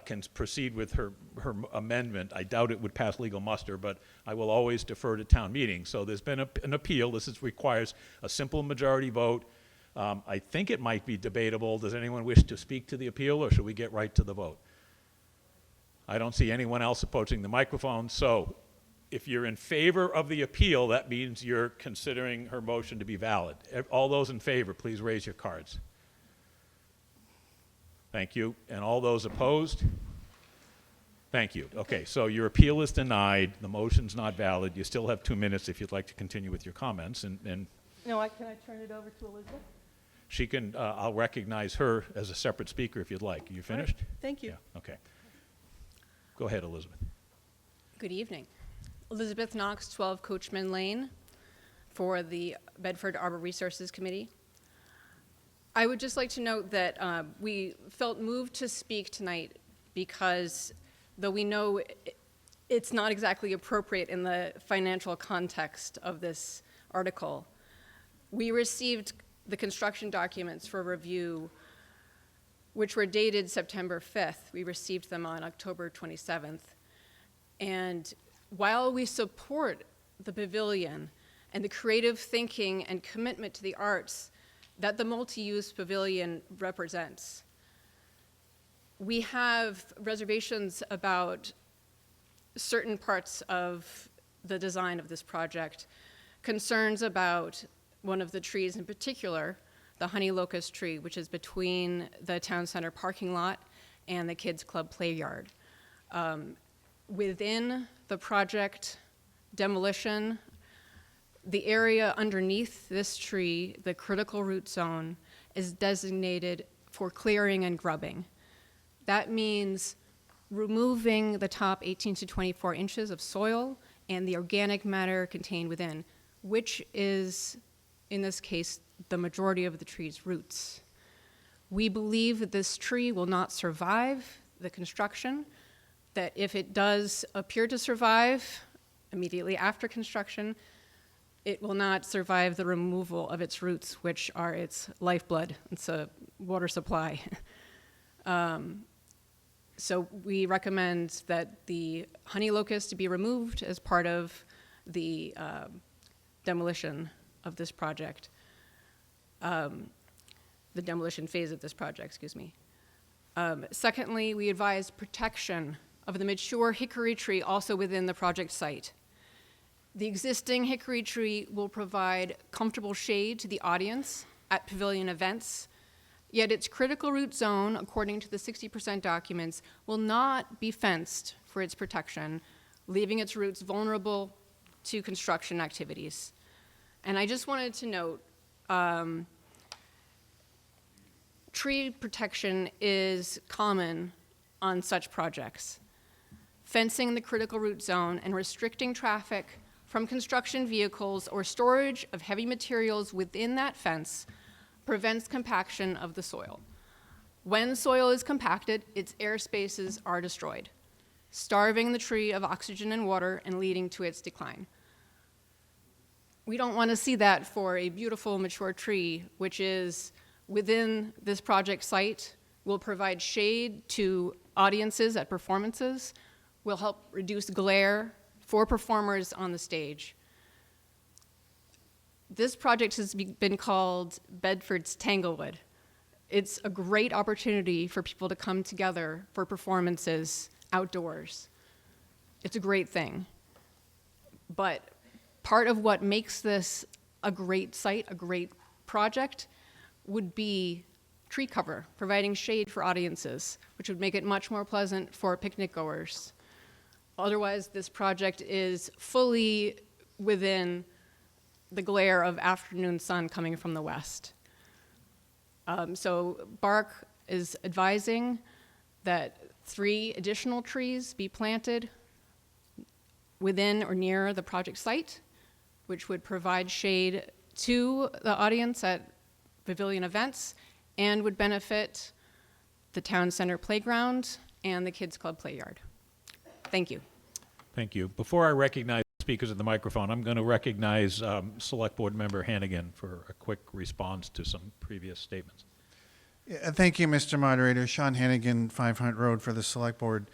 can proceed with her amendment, I doubt it would pass legal muster, but I will always defer to town meeting. So there's been an appeal. This requires a simple majority vote. I think it might be debatable. Does anyone wish to speak to the appeal, or should we get right to the vote? I don't see anyone else approaching the microphone. So if you're in favor of the appeal, that means you're considering her motion to be valid. All those in favor, please raise your cards. Thank you. And all those opposed? Thank you. Okay, so your appeal is denied. The motion's not valid. You still have 2 minutes if you'd like to continue with your comments. And No, can I turn it over to Elizabeth? she can, I'll recognize her as a separate speaker if you'd like. You finished? All right, thank you. Yeah, okay. Go ahead, Elizabeth. Good evening. Elizabeth Knox, 12 Coachman Lane, for the Bedford Arbor Resources Committee. I would just like to note that we felt moved to speak tonight because, though we know it's not exactly appropriate in the financial context of this article, we received the construction documents for review, which were dated September 5th. We received them on October 27th. And while we support the pavilion and the creative thinking and commitment to the arts that the multi-use pavilion represents, we have reservations about certain parts of the design of this project, concerns about one of the trees in particular, the honey locust tree, which is between the town center parking lot and the kids club play yard. Within the project demolition, the area underneath this tree, the critical root zone, is designated for clearing and grubbing. That means removing the top 18 to 24 inches of soil and the organic matter contained within, which is, in this case, the majority of the tree's roots. We believe that this tree will not survive the construction, that if it does appear to survive immediately after construction, it will not survive the removal of its roots, which are its lifeblood. It's a water supply. So we recommend that the honey locust to be removed as part of the demolition of this project, the demolition phase of this project, excuse me. Secondly, we advise protection of the mature hickory tree also within the project site. The existing hickory tree will provide comfortable shade to the audience at pavilion events, yet its critical root zone, according to the 60% documents, will not be fenced for its protection, leaving its roots vulnerable to construction activities. And I just wanted to note, tree protection is common on such projects. Fencing the critical root zone and restricting traffic from construction vehicles or storage of heavy materials within that fence prevents compaction of the soil. When soil is compacted, its air spaces are destroyed, starving the tree of oxygen and water and leading to its decline. We don't want to see that for a beautiful mature tree, which is within this project site, will provide shade to audiences at performances, will help reduce glare for performers on the stage. This project has been called Bedford's Tanglewood. It's a great opportunity for people to come together for performances outdoors. It's a great thing. But part of what makes this a great site, a great project, would be tree cover, providing shade for audiences, which would make it much more pleasant for picnic goers. Otherwise, this project is fully within the glare of afternoon sun coming from the west. So BARC is advising that 3 additional trees be planted within or near the project site, which would provide shade to the audience at pavilion events and would benefit the town center playground and the kids club play yard. Thank you. Thank you. Before I recognize speakers at the microphone, I'm going to recognize Select Board Member Hannigan for a quick response to some previous statements. Yeah, thank you, Mr. Moderator. Sean Hannigan, 5 Hunt Road for the Select Board.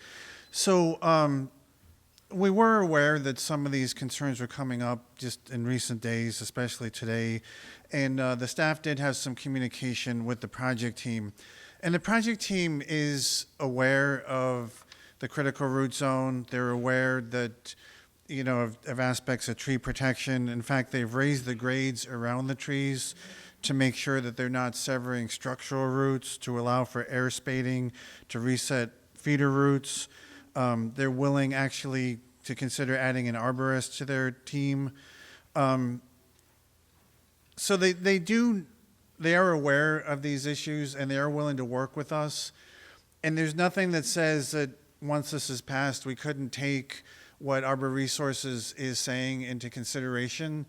So we were aware that some of these concerns were coming up just in recent days, especially today. And the staff did have some communication with the project team. And the project team is aware of the critical root zone. They're aware that, you know, of aspects of tree protection. In fact, they've raised the grades around the trees to make sure that they're not severing structural roots, to allow for air spading, to reset feeder roots. They're willing actually to consider adding an arborist to their team. So they are aware of these issues and they are willing to work with us. And there's nothing that says that once this is passed, we couldn't take what Arbor Resources is saying into consideration.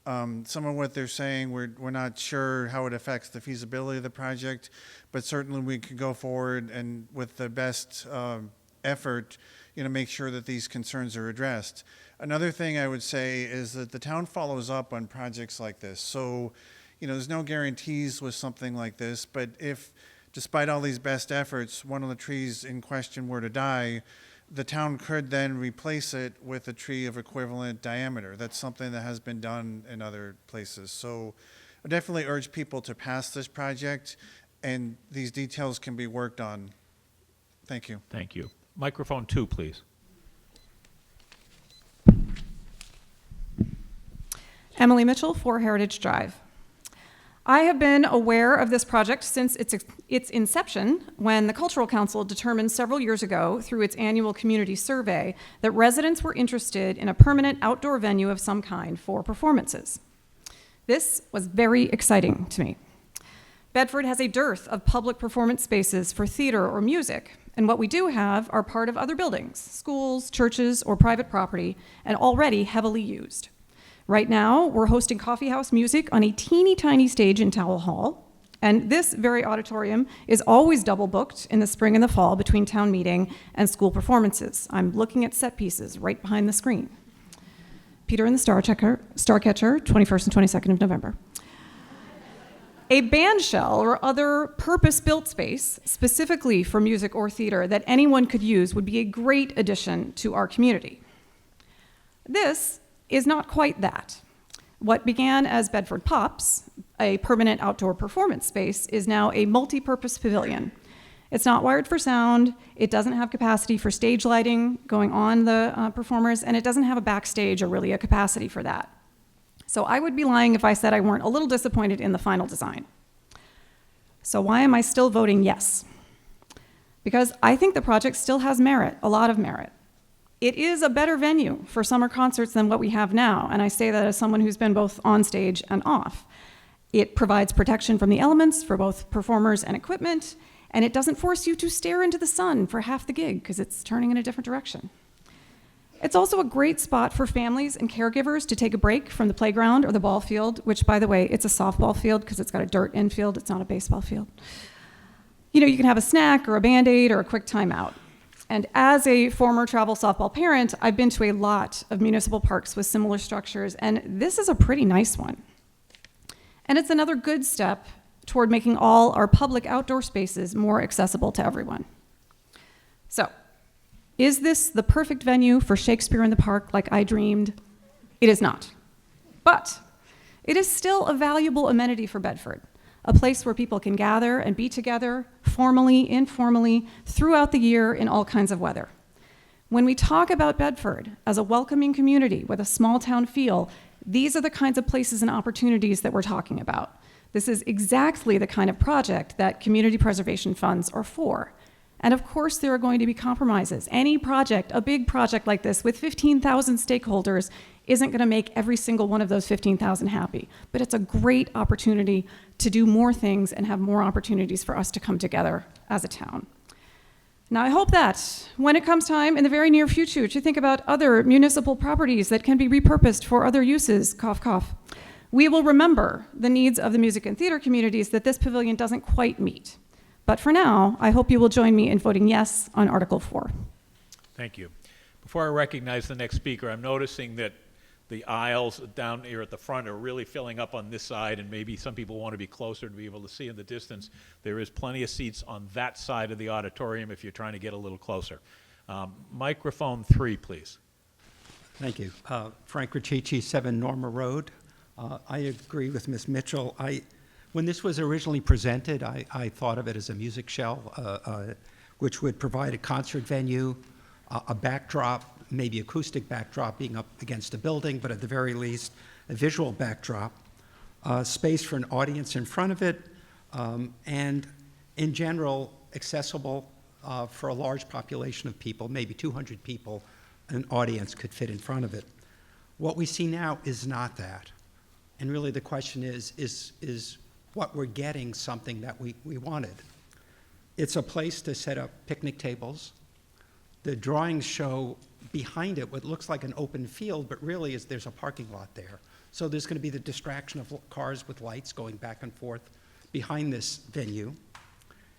Some of what they're saying, we're not sure how it affects the feasibility of the project, but certainly we could go forward and with the best effort, you know, make sure that these concerns are addressed. Another thing I would say is that the town follows up on projects like this. So, you know, there's no guarantees with something like this, but if, despite all these best efforts, one of the trees in question were to die, the town could then replace it with a tree of equivalent diameter. That's something that has been done in other places. So I definitely urge people to pass this project, and these details can be worked on. Thank you. Thank you. Microphone 2, please. Emily Mitchell, 4 Heritage Drive. I have been aware of this project since its inception, when the Cultural Council determined several years ago through its annual community survey that residents were interested in a permanent outdoor venue of some kind for performances. This was very exciting to me. Bedford has a dearth of public performance spaces for theater or music, and what we do have are part of other buildings, schools, churches, or private property, and already heavily used. Right now, we're hosting coffee house music on a teeny tiny stage in Towel Hall, and this very auditorium is always double booked in the spring and the fall between town meeting and school performances. I'm looking at set pieces right behind the screen. Peter and the Starcatcher, 21st and 22nd of November. A band shell or other purpose-built space specifically for music or theater that anyone could use would be a great addition to our community. This is not quite that. What began as Bedford Pops, a permanent outdoor performance space, is now a multi-purpose pavilion. It's not wired for sound, it doesn't have capacity for stage lighting going on the performers, and it doesn't have a backstage or really a capacity for that. So I would be lying if I said I weren't a little disappointed in the final design. So why am I still voting yes? Because I think the project still has merit, a lot of merit. It is a better venue for summer concerts than what we have now, and I say that as someone who's been both on stage and off. It provides protection from the elements for both performers and equipment, and it doesn't force you to stare into the sun for half the gig because it's turning in a different direction. It's also a great spot for families and caregivers to take a break from the playground or the ball field, which, by the way, it's a softball field because it's got a dirt infield, it's not a baseball field. You know, you can have a snack or a Band-Aid or a quick timeout. And as a former travel softball parent, I've been to a lot of municipal parks with similar structures, and this is a pretty nice one. And it's another good step toward making all our public outdoor spaces more accessible to everyone. So, is this the perfect venue for Shakespeare in the Park like I dreamed? It is not. But it is still a valuable amenity for Bedford, a place where people can gather and be together, formally, informally, throughout the year in all kinds of weather. When we talk about Bedford as a welcoming community with a small town feel, these are the kinds of places and opportunities that we're talking about. This is exactly the kind of project that community preservation funds are for. And of course, there are going to be compromises. Any project, a big project like this with 15,000 stakeholders, isn't going to make every single one of those 15,000 happy. But it's a great opportunity to do more things and have more opportunities for us to come together as a town. Now, I hope that when it comes time in the very near future to think about other municipal properties that can be repurposed for other uses, cough, cough, we will remember the needs of the music and theater communities that this pavilion doesn't quite meet. But for now, I hope you will join me in voting yes on Article 4. Thank you. Before I recognize the next speaker, I'm noticing that the aisles down here at the front are really filling up on this side, and maybe some people want to be closer to be able to see in the distance. There is plenty of seats on that side of the auditorium if you're trying to get a little closer. Microphone 3, please. Thank you. Frank Riccici, 7 Norma Road. I agree with Ms. Mitchell. When this was originally presented, I thought of it as a music shell, which would provide a concert venue, a backdrop, maybe acoustic backdrop being up against a building, but at the very least, a visual backdrop, space for an audience in front of it, and in general, accessible for a large population of people, maybe 200 people, an audience could fit in front of it. What we see now is not that. And really the question is what we're getting something that we wanted? It's a place to set up picnic tables. The drawings show behind it what looks like an open field, but really there's a parking lot there. So there's going to be the distraction of cars with lights going back and forth behind this venue.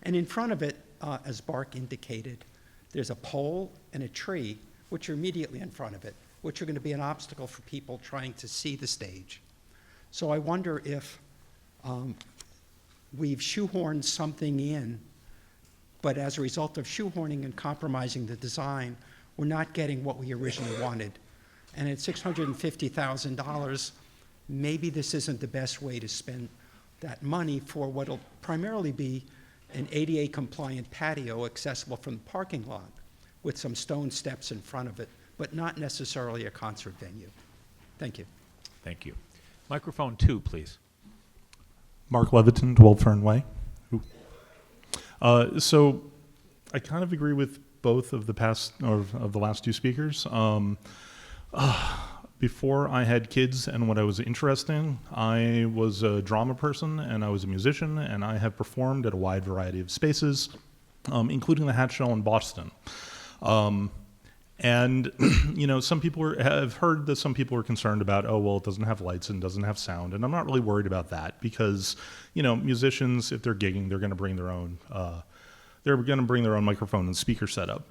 And in front of it, as Bark indicated, there's a pole and a tree, which are immediately in front of it, which are going to be an obstacle for people trying to see the stage. So I wonder if we've shoehorned something in, but as a result of shoehorning and compromising the design, we're not getting what we originally wanted. And at $650,000, maybe this isn't the best way to spend that money for what will primarily be an ADA-compliant patio accessible from the parking lot with some stone steps in front of it, but not necessarily a concert venue. Thank you. Thank you. Microphone 2, please. Mark Leviton, 12 Fern Way. So I kind of agree with both of the last two speakers. Before I had kids and what I was interested in, I was a drama person and I was a musician, and I have performed at a wide variety of spaces, including the Hat Show in Boston. And some people have heard that some people are concerned about, oh, well, it doesn't have lights and doesn't have sound. And I'm not really worried about that because, musicians, if they're gigging, they're going to bring their own microphone and speaker setup.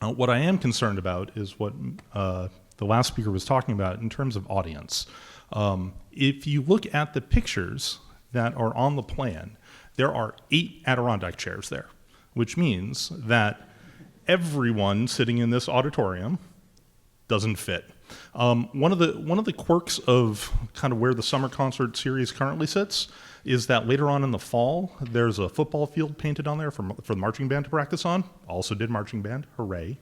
What I am concerned about is what the last speaker was talking about in terms of audience. If you look at the pictures that are on the plan, there are 8 Adirondack chairs there, which means that everyone sitting in this auditorium doesn't fit. One of the quirks of kind of where the summer concert series currently sits is that later on in the fall, there's a football field painted on there for the marching band to practice on. Also did marching band, hooray.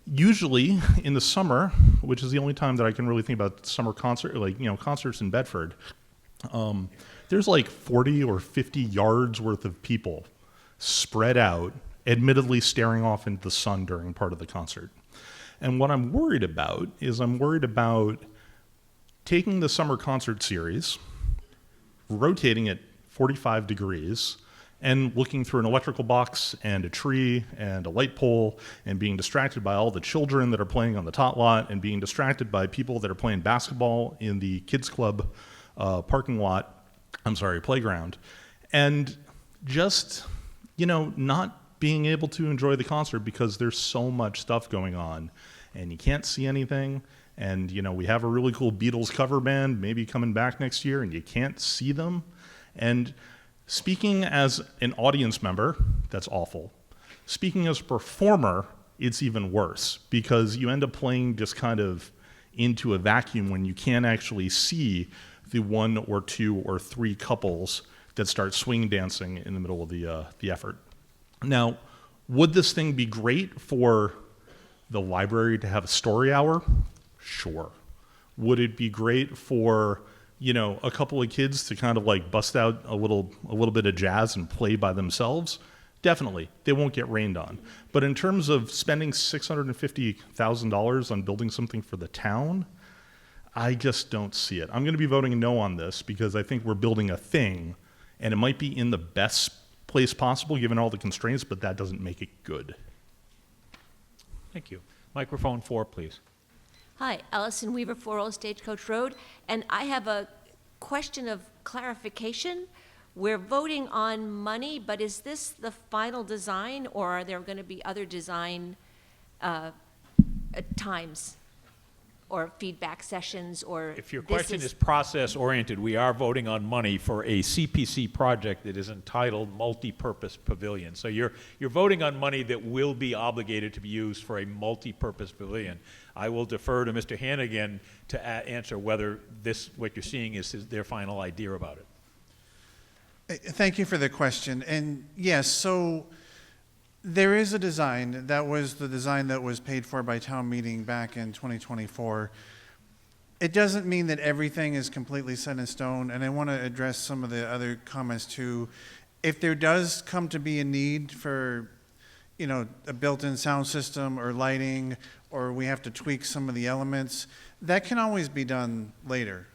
Usually in the summer, which is the only time that I can really think about summer concert, concerts in Bedford, there's like 40 or 50 yards worth of people spread out, admittedly staring off into the sun during part of the concert. And what I'm worried about is taking the summer concert series, rotating it 45 degrees, and looking through an electrical box and a tree and a light pole and being distracted by all the children that are playing on the tot lot and being distracted by people that are playing basketball in the kids club playground. And just, not being able to enjoy the concert because there's so much stuff going on and you can't see anything. And, we have a really cool Beatles cover band maybe coming back next year and you can't see them. And speaking as an audience member, that's awful. Speaking as a performer, it's even worse because you end up playing just kind of into a vacuum when you can't actually see the 1 or 2 or 3 couples that start swing dancing in the middle of the effort. Now, would this thing be great for the library to have a story hour? Sure. Would it be great for, you know, a couple of kids to kind of like bust out a little bit of jazz and play by themselves? Definitely. They won't get rained on. But in terms of spending $650,000 on building something for the town, I just don't see it. I'm going to be voting no on this because I think we're building a thing, and it might be in the best place possible given all the constraints, but that doesn't make it good. Thank you. Microphone 4, please. Hi, Allison Weaver, 4 Stagecoach Road, and I have a question of clarification. We're voting on money, but is this the final design, or are there going to be other design times or feedback sessions, or If your this question is process-oriented, we are voting on money for a CPC project that is entitled Multi-Purpose Pavilion. So you're voting on money that will be obligated to be used for a multi-purpose pavilion. I will defer to Mr. Hannigan to answer whether this, what you're seeing is their final idea about it. Thank you for the question. And yes, so there is a design. That was the design that was paid for by town meeting back in 2024. It doesn't mean that everything is completely set in stone, and I want to address some of the other comments too. If there does come to be a need for, you know, a built-in sound system or lighting, or we have to tweak some of the elements, that can always be done later.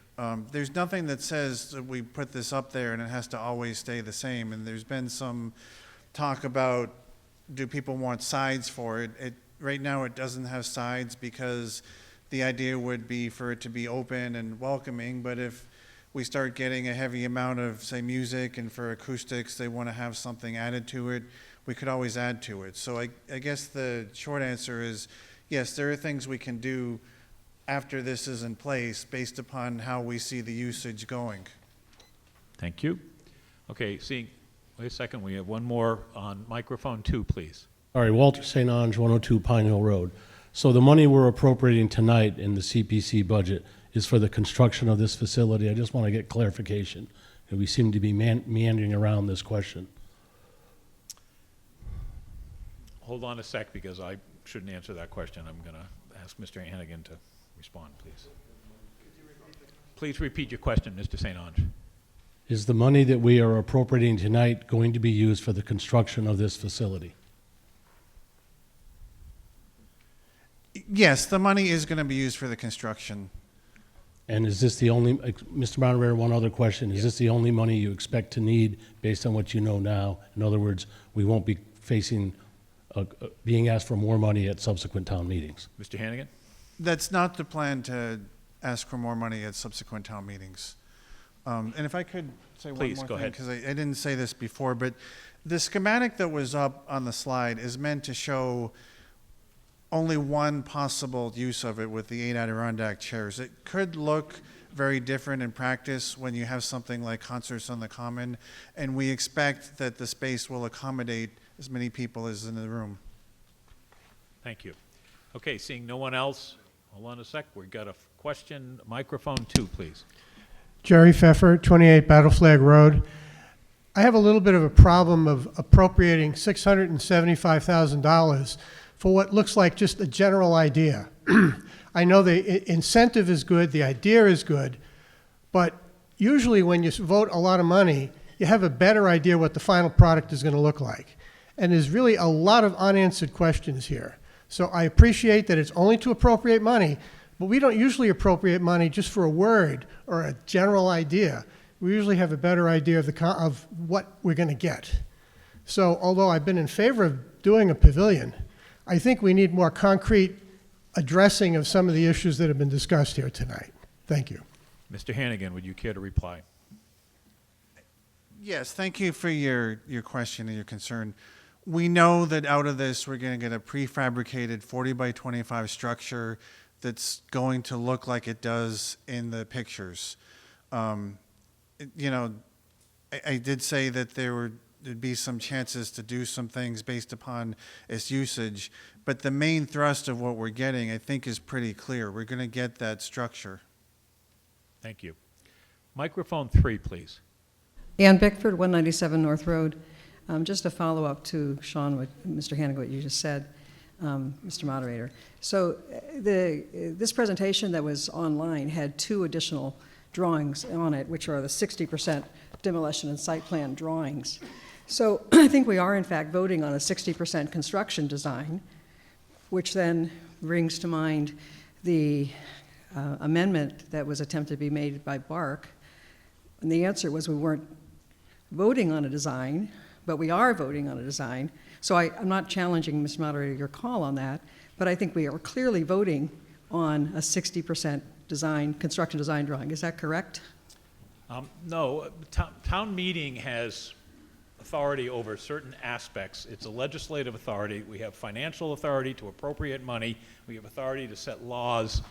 There's nothing that says that we put this up there and it has to always stay the same. And there's been some talk about, do people want sides for it? Right now it doesn't have sides because the idea would be for it to be open and welcoming. But if we start getting a heavy amount of, say, music, and for acoustics they want to have something added to it, we could always add to it. So I guess the short answer is, yes, there are things we can do after this is in place based upon how we see the usage going. Thank you. Okay, wait a second, we have one more on microphone 2, please. All right, Walter St. Ange, 102 Pine Hill Road. So the money we're appropriating tonight in the CPC budget is for the construction of this facility. I just want to get clarification. We seem to be meandering around this question. Hold on a sec, because I shouldn't answer that question. I'm going to ask Mr. Hannigan to respond, please. Please repeat your question, Mr. St. Ange. Is the money that we are appropriating tonight going to be used for the construction of this facility? Yes, the money is going to be used for the construction. And is this the only, Mr. Moderator, one other question. Is this the only money you expect to need based on what you know now? In other words, we won't be facing, being asked for more money at subsequent town meetings? Mr. Hannigan? That's not the plan, to ask for more money at subsequent town meetings. And if I could say Please, one go more thing, ahead. because I didn't say this before, but the schematic that was up on the slide is meant to show only one possible use of it with the 8 Adirondack chairs. It could look very different in practice when you have something like Concerts on the Common, and we expect that the space will accommodate as many people as in the room. Thank you. Okay, seeing no one else, hold on a sec. We've got a question. Microphone 2, please. Jerry Pfeffer, 28 Battle Flag Road. I have a little bit of a problem of appropriating $675,000 for what looks like just a general idea. I know the incentive is good, the idea is good, but usually when you vote a lot of money, you have a better idea what the final product is going to look like. And there's really a lot of unanswered questions here. So I appreciate that it's only to appropriate money, but we don't usually appropriate money just for a word or a general idea. We usually have a better idea of what we're going to get. So although I've been in favor of doing a pavilion, I think we need more concrete addressing of some of the issues that have been discussed here tonight. Thank you. Mr. Hannigan, would you care to reply? Yes, thank you for your question and your concern. We know that out of this, we're going to get a prefabricated 40 by 25 structure that's going to look like it does in the pictures. You know, I did say that there were there'd be some chances to do some things based upon its usage. But the main thrust of what we're getting, I think, is pretty clear. We're going to get that structure. Thank you. Microphone 3, please. Ann Bickford, 197 North Road. Just a follow-up to Sean, Mr. Hannigan, what you just said, Mr. Moderator. So this presentation that was online had 2 additional drawings on it, which are the 60% demolition and site plan drawings. So I think we are in fact voting on a 60% construction design, which then brings to mind the amendment that was attempted to be made by Bark. And the answer was we weren't voting on a design, but we are voting on a design. So I'm not challenging, Mr. Moderator, your call on that, but I think we are clearly voting on a 60% design, construction design drawing. Is that correct? No, town meeting has authority over certain aspects. It's a legislative authority. We have financial authority to appropriate money. We have authority to set laws.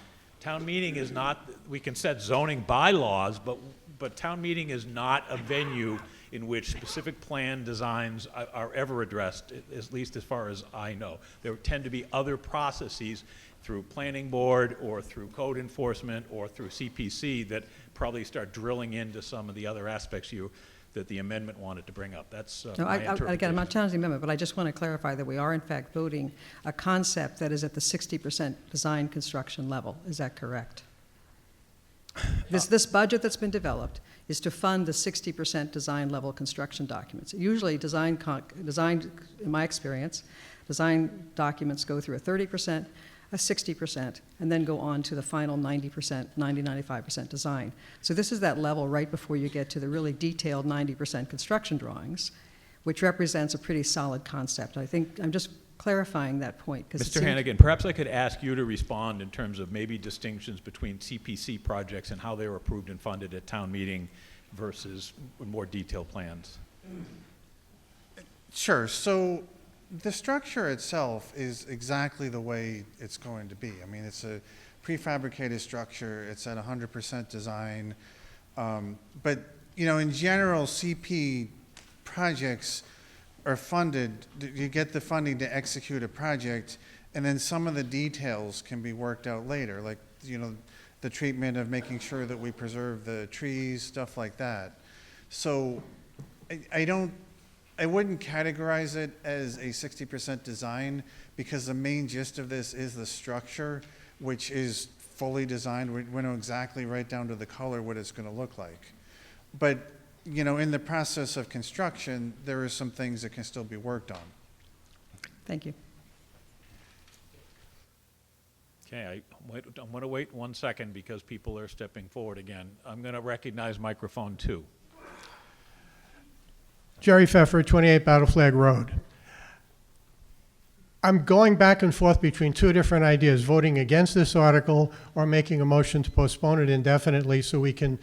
Town meeting is not, we can set zoning bylaws, but town meeting is not a venue in which specific plan designs are ever addressed, at least as far as I know. There tend to be other processes through planning board or through code enforcement or through CPC that probably start drilling into some of the other aspects that the amendment wanted to bring up. That's No, my interpretation. again, I'm not challenging the amendment, but I just want to clarify that we are in fact voting a concept that is at the 60% design construction level. Is that correct? This budget that's been developed is to fund the 60% design level construction documents. Usually design, in my experience, design documents go through a 30%, a 60%, and then go on to the final 90%, 95% design. So this is that level right before you get to the really detailed 90% construction drawings, which represents a pretty solid concept. I think I'm just clarifying that point. Mr. Hannigan, perhaps I could ask you to respond in terms of maybe distinctions between CPC projects and how they were approved and funded at town meeting versus more detailed plans. Sure. So the structure itself is exactly the way it's going to be. I mean, it's a prefabricated structure. It's at 100% design. But, you know, in general, CP projects are funded, you get the funding to execute a project, and then some of the details can be worked out later, like, you know, the treatment of making sure that we preserve the trees, stuff like that. So I wouldn't categorize it as a 60% design, because the main gist of this is the structure, which is fully designed. We know exactly right down to the color what it's going to look like. But, you know, in the process of construction, there are some things that can still be worked on. Thank you. Okay, I'm going to wait 1 second because people are stepping forward again. I'm going to recognize microphone 2. Jerry Pfeffer, 28 Battle Flag Road. I'm going back and forth between 2 different ideas, voting against this article or making a motion to postpone it indefinitely so we can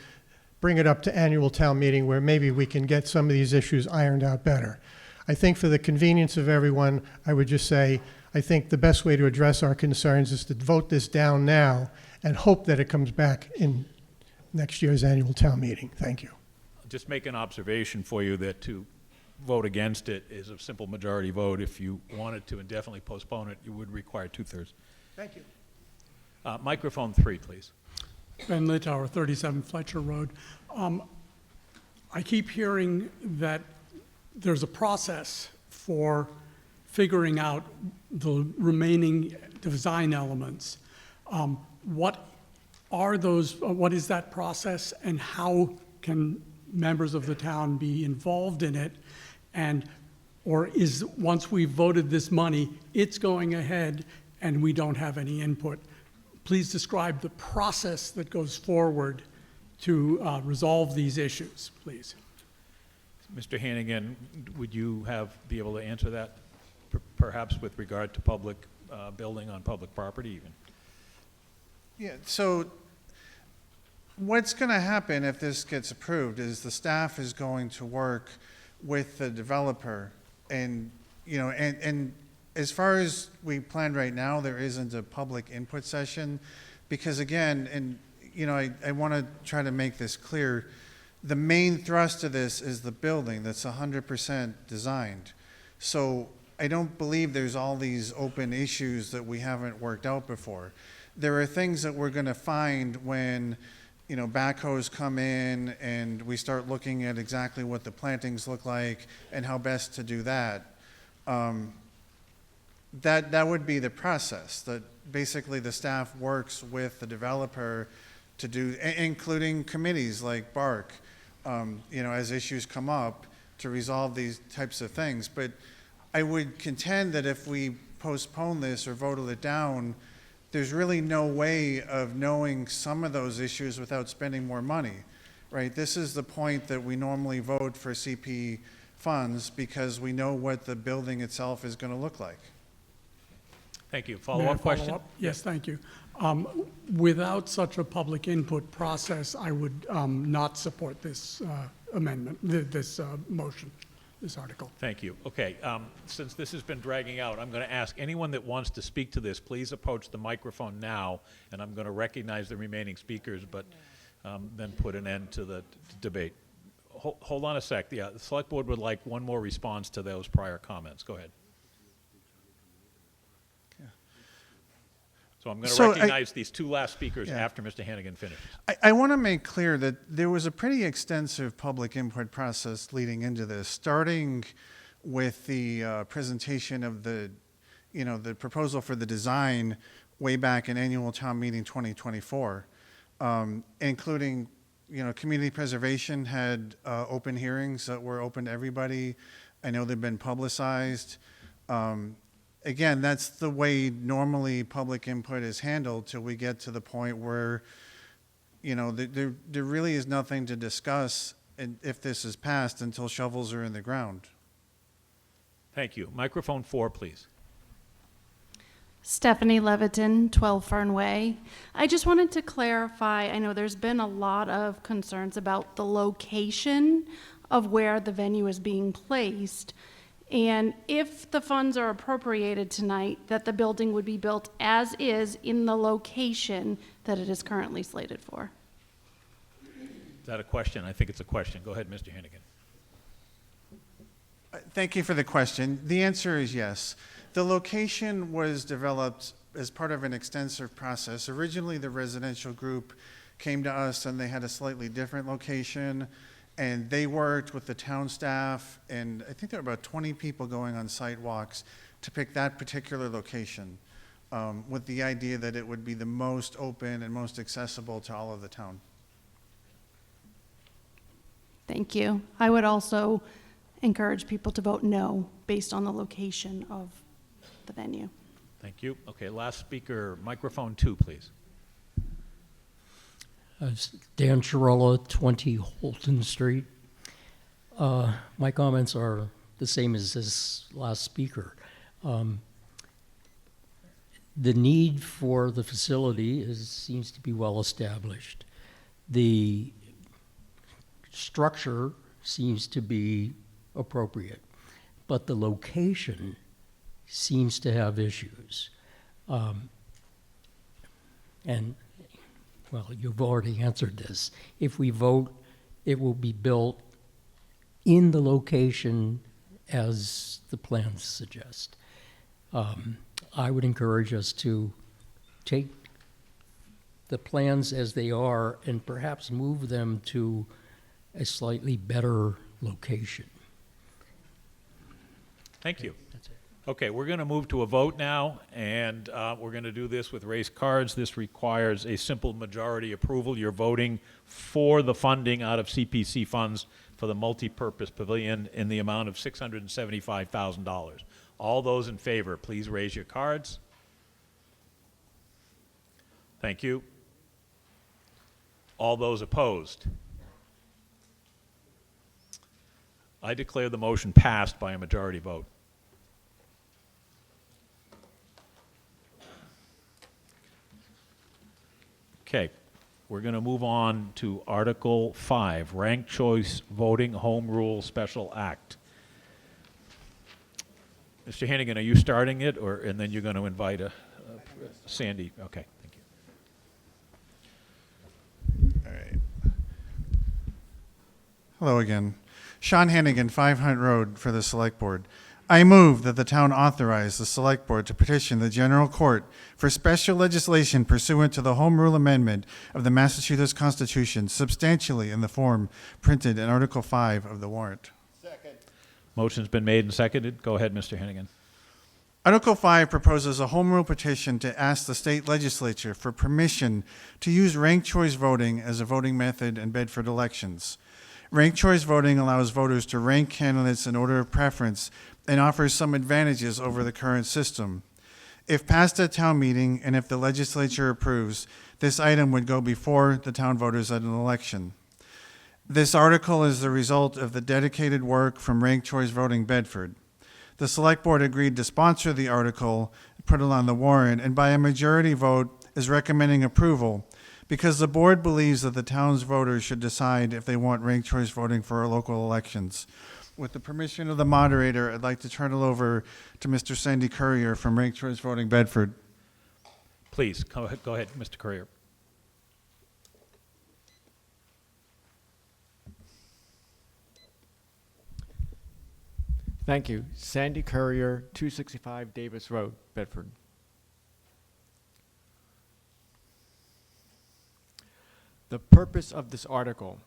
bring it up to annual town meeting where maybe we can get some of these issues ironed out better. I think for the convenience of everyone, I would just say, I think the best way to address our concerns is to vote this down now and hope that it comes back in next year's annual town meeting. Thank you. Just make an observation for you that to vote against it is a simple majority vote. If you wanted to indefinitely postpone it, you would require 2/3. Thank you. Microphone 3, please. Ben Littauer, 37 Fletcher Road. I keep hearing that there's a process for figuring out the remaining design elements. What are those, what is that process, and how can members of the town be involved in it? And, or is, once we've voted this money, it's going ahead and we don't have any input? Please describe the process that goes forward to resolve these issues, please. Mr. Hannigan, would you be able to answer that, perhaps with regard to public building on public property even? Yeah, so what's going to happen if this gets approved is the staff is going to work with the developer, and, you know, and as far as we plan right now, there isn't a public input session because, again, and, you know, I want to try to make this clear, the main thrust of this is the building that's 100% designed. So I don't believe there's all these open issues that we haven't worked out before. There are things that we're going to find when, you know, backhoes come in and we start looking at exactly what the plantings look like and how best to do that. That would be the process, that basically the staff works with the developer to do, including committees like BARC, you know, as issues come up to resolve these types of things. But I would contend that if we postpone this or voted it down, there's really no way of knowing some of those issues without spending more money, right? This is the point that we normally vote for CP funds because we know what the building itself is going to look like. Thank you. May I Follow-up follow question? up? Yes, thank you. Without such a public input process, I would not support this amendment, this motion, this article. Thank you. Okay, since this has been dragging out, I'm going to ask anyone that wants to speak to this, please approach the microphone now, and I'm going to recognize the remaining speakers, but then put an end to the debate. Hold on a sec. Yeah, the Select Board would like one more response to those prior comments. Go ahead. So I'm going to recognize these two last speakers after Mr. Hannigan finishes. I want to make clear that there was a pretty extensive public input process leading into this, starting with the presentation of the, you know, the proposal for the design way back in annual town meeting 2024, including, you know, community preservation had open hearings that were open to everybody. I know they've been publicized. Again, that's the way normally public input is handled till we get to the point where, you know, there really is nothing to discuss if this is passed until shovels are in the ground. Thank you. Microphone 4, please. Stephanie Leviton, 12 Fern Way. I just wanted to clarify, I know there's been a lot of concerns about the location of where the venue is being placed. And if the funds are appropriated tonight, that the building would be built as is in the location that it is currently slated for. Is that a question? I think it's a question. Go ahead, Mr. Hannigan. Thank you for the question. The answer is yes. The location was developed as part of an extensive process. Originally, the residential group came to us and they had a slightly different location. And they worked with the town staff, and I think there were about 20 people going on site walks to pick that particular location, with the idea that it would be the most open and most accessible to all of the town. Thank you. I would also encourage people to vote no based on the location of the venue. Thank you. Okay, last speaker, microphone 2, please. Dan Chirola, 20 Holton Street. My comments are the same as this last speaker. The need for the facility seems to be well established. The structure seems to be appropriate, but the location seems to have issues. And well, you've already answered this. If we vote, it will be built in the location as the plans suggest. I would encourage us to take the plans as they are and perhaps move them to a slightly better location. Thank you. Okay, we're going to move to a vote now, and we're going to do this with raised cards. This requires a simple majority approval. You're voting for the funding out of CPC funds for the multi-purpose pavilion in the amount of $675,000. All those in favor, please raise your cards. Thank you. All those opposed? I declare the motion passed by a majority vote. Okay, we're going to move on to Article 5, Ranked Choice Voting Home Rule Special Act. Mr. Hannigan, are you starting it, and then you're going to invite Sandy? Okay, thank you. All right. Hello again. Sean Hannigan, 5 Hunt Road for the Select Board. I move that the town authorize the Select Board to petition the General Court for special legislation pursuant to the Home Rule Amendment of the Massachusetts Constitution, substantially in the form printed in Article 5 of the warrant. Motion's been made and seconded. Go ahead, Mr. Hennigan. Article 5 proposes a home rule petition to ask the state legislature for permission to use ranked choice voting as a voting method in Bedford elections. Ranked choice voting allows voters to rank candidates in order of preference and offers some advantages over the current system. If passed at town meeting and if the legislature approves, this item would go before the town voters at an election. This article is the result of the dedicated work from Ranked Choice Voting Bedford. The Select Board agreed to sponsor the article, put it on the warrant, and by a majority vote is recommending approval because the board believes that the town's voters should decide if they want ranked choice voting for our local elections. With the permission of the moderator, I'd like to turn it over to Mr. Sandy Courier from Ranked Choice Voting Bedford. Please, go ahead, Mr. Courier. Thank you. Sandy Courier, 265 Davis Road, Bedford. The purpose of this article.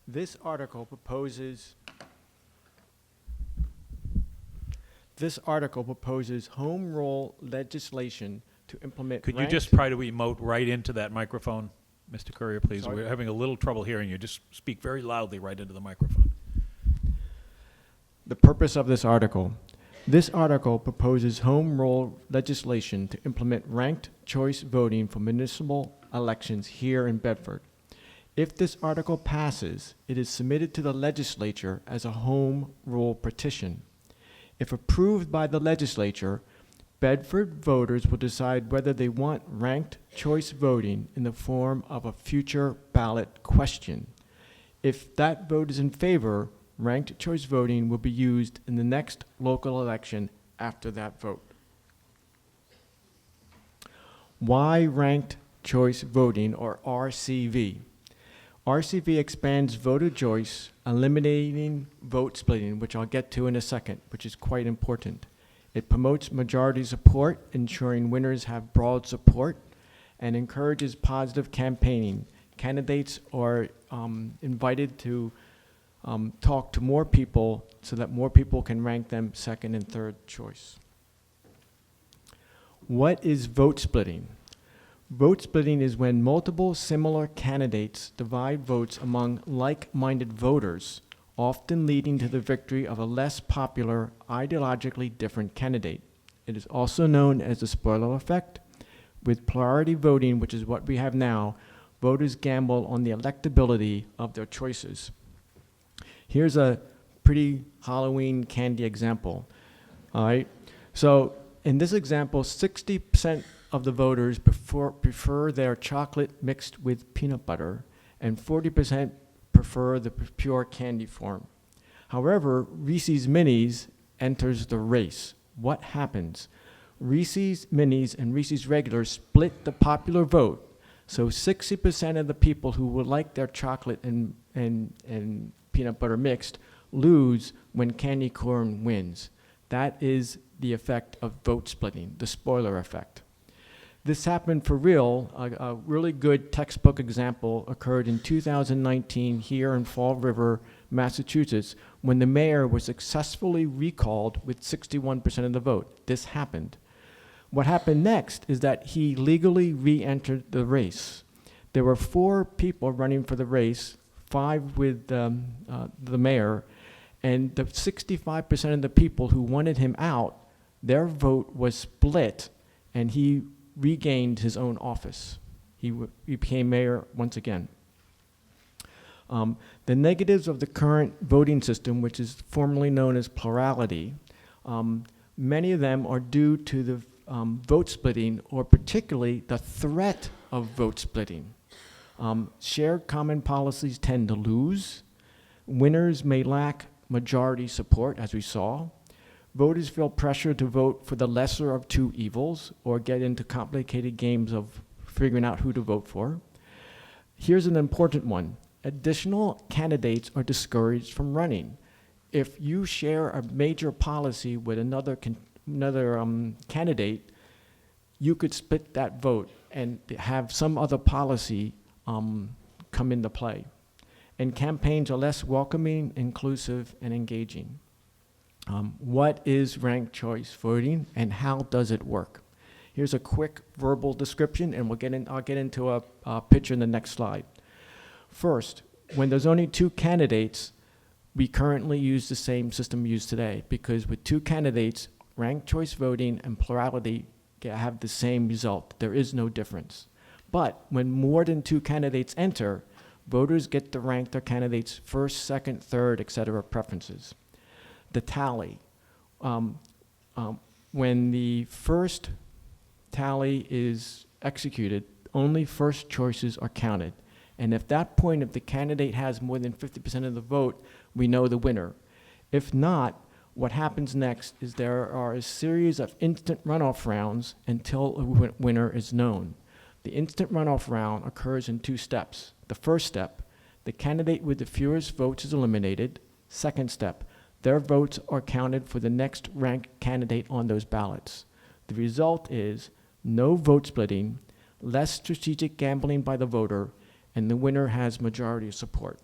This article proposes home rule legislation to implement. Could you just try to emote right into that microphone, Mr. Courier, please? Sorry? We're having a little trouble hearing you. Just speak very loudly right into the microphone. The purpose of this article. This article proposes home rule legislation to implement ranked choice voting for municipal elections here in Bedford. If this article passes, it is submitted to the legislature as a home rule petition. If approved by the legislature, Bedford voters will decide whether they want ranked choice voting in the form of a future ballot question. If that vote is in favor, ranked choice voting will be used in the next local election after that vote. Why ranked choice voting, or RCV? RCV expands voter choice, eliminating vote splitting, which I'll get to in a second, which is quite important. It promotes majority support, ensuring winners have broad support, and encourages positive campaigning. Candidates are invited to talk to more people so that more people can rank them second and third choice. What is vote splitting? Vote splitting is when multiple similar candidates divide votes among like-minded voters, often leading to the victory of a less popular, ideologically different candidate. It is also known as the spoiler effect. With plurality voting, which is what we have now, voters gamble on the electability of their choices. Here's a pretty Halloween candy example. All right. So in this example, 60% of the voters prefer their chocolate mixed with peanut butter, and 40% prefer the pure candy form. However, Reese's Minis enters the race. What happens? Reese's Minis and Reese's Regulars split the popular vote. So 60% of the people who would like their chocolate and peanut butter mixed lose when candy corn wins. That is the effect of vote splitting, the spoiler effect. This happened for real. A really good textbook example occurred in 2019 here in Fall River, Massachusetts, when the mayor was successfully recalled with 61% of the vote. This happened. What happened next is that he legally re-entered the race. There were 4 people running for the race, 5 with the mayor, and the 65% of the people who wanted him out, their vote was split, and he regained his own office. He became mayor once again. The negatives of the current voting system, which is formerly known as plurality, many of them are due to the vote splitting, or particularly the threat of vote splitting. Shared common policies tend to lose. Winners may lack majority support, as we saw. Voters feel pressure to vote for the lesser of 2 evils or get into complicated games of figuring out who to vote for. Here's an important one. additional candidates are discouraged from running. If you share a major policy with another candidate, you could split that vote and have some other policy come into play. And campaigns are less welcoming, inclusive, and engaging. What is ranked choice voting and how does it work? Here's a quick verbal description, and I'll get into a picture in the next slide. First, when there's only two candidates, we currently use the same system used today, because with two candidates, ranked choice voting and plurality have the same result. There is no difference. But when more than two candidates enter, voters get to rank their candidates first, second, third, etc. preferences. The tally. When the first tally is executed, only first choices are counted. And at that point, if the candidate has more than 50% of the vote, we know the winner. If not, what happens next is there are a series of instant runoff rounds until a winner is known. The instant runoff round occurs in two steps. The first step, the candidate with the fewest votes is eliminated. Second step, their votes are counted for the next ranked candidate on those ballots. The result is no vote splitting, less strategic gambling by the voter, and the winner has majority support.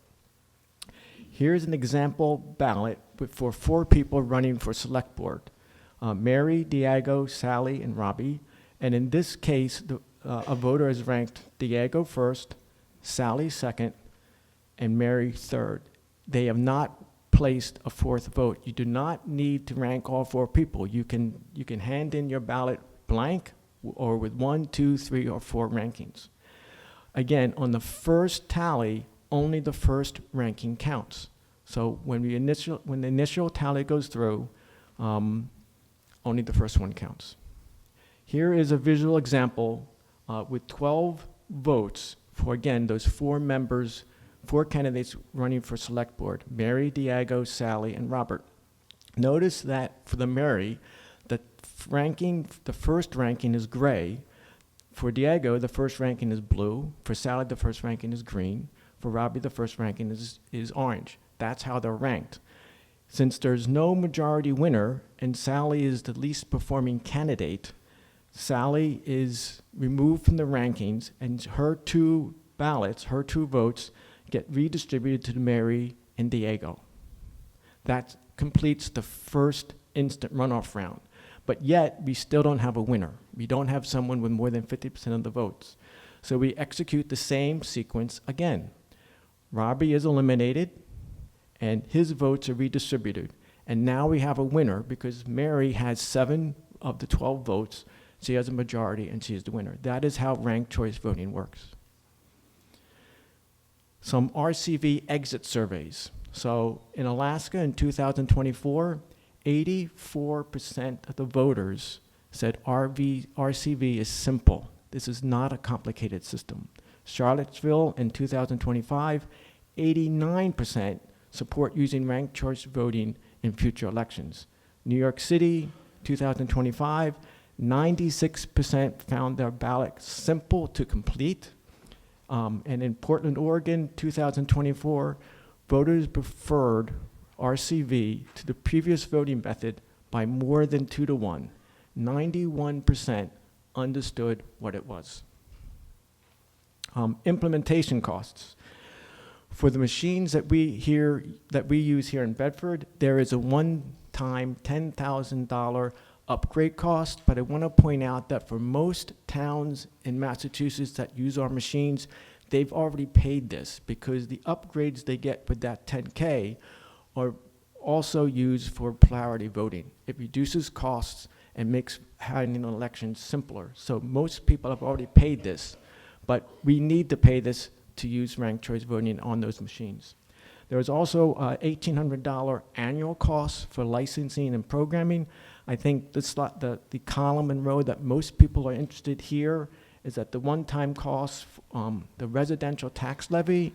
Here's an example ballot for 4 people running for select board. Mary, Diego, Sally, and Robbie. And in this case, a voter is ranked Diego first, Sally second, and Mary third. They have not placed a 4th vote. You do not need to rank all 4 people. You can hand in your ballot blank or with 1, 2, 3, or 4 rankings. Again, on the first tally, only the first ranking counts. So when the initial tally goes through, only the first one counts. Here is a visual example with 12 votes for, again, those 4 members, 4 candidates running for select board: Mary, Diego, Sally, and Robert. Notice that for the Mary, the first ranking is gray. For Diego, the first ranking is blue. For Sally, the first ranking is green. For Robbie, the first ranking is orange. That's how they're ranked. Since there's no majority winner and Sally is the least performing candidate, Sally is removed from the rankings and her 2 ballots, her 2 votes, get redistributed to Mary and Diego. That completes the first instant runoff round. But yet, we still don't have a winner. We don't have someone with more than 50% of the votes. So we execute the same sequence again. Robbie is eliminated, and his votes are redistributed. And now we have a winner because Mary has 7 of the 12 votes. She has a majority, and she is the winner. That is how ranked choice voting works. Some RCV exit surveys. So in Alaska in 2024, 84% of the voters said RCV is simple. This is not a complicated system. Charlottesville in 2025, 89% support using ranked choice voting in future elections. New York City, 2025, 96% found their ballot simple to complete. And in Portland, Oregon, 2024, voters preferred RCV to the previous voting method by more than 2 to 1. 91% understood what it was. Implementation costs. For the machines that we use here in Bedford, there is a one-time $10,000 upgrade cost, but I want to point out that for most towns in Massachusetts that use our machines, they've already paid this because the upgrades they get with that $10K are also used for plurality voting. It reduces costs and makes having an election simpler. So most people have already paid this, but we need to pay this to use ranked choice voting on those machines. There is also $1,800 annual cost for licensing and programming. I think the column and row that most people are interested here is that the one-time cost, the residential tax levy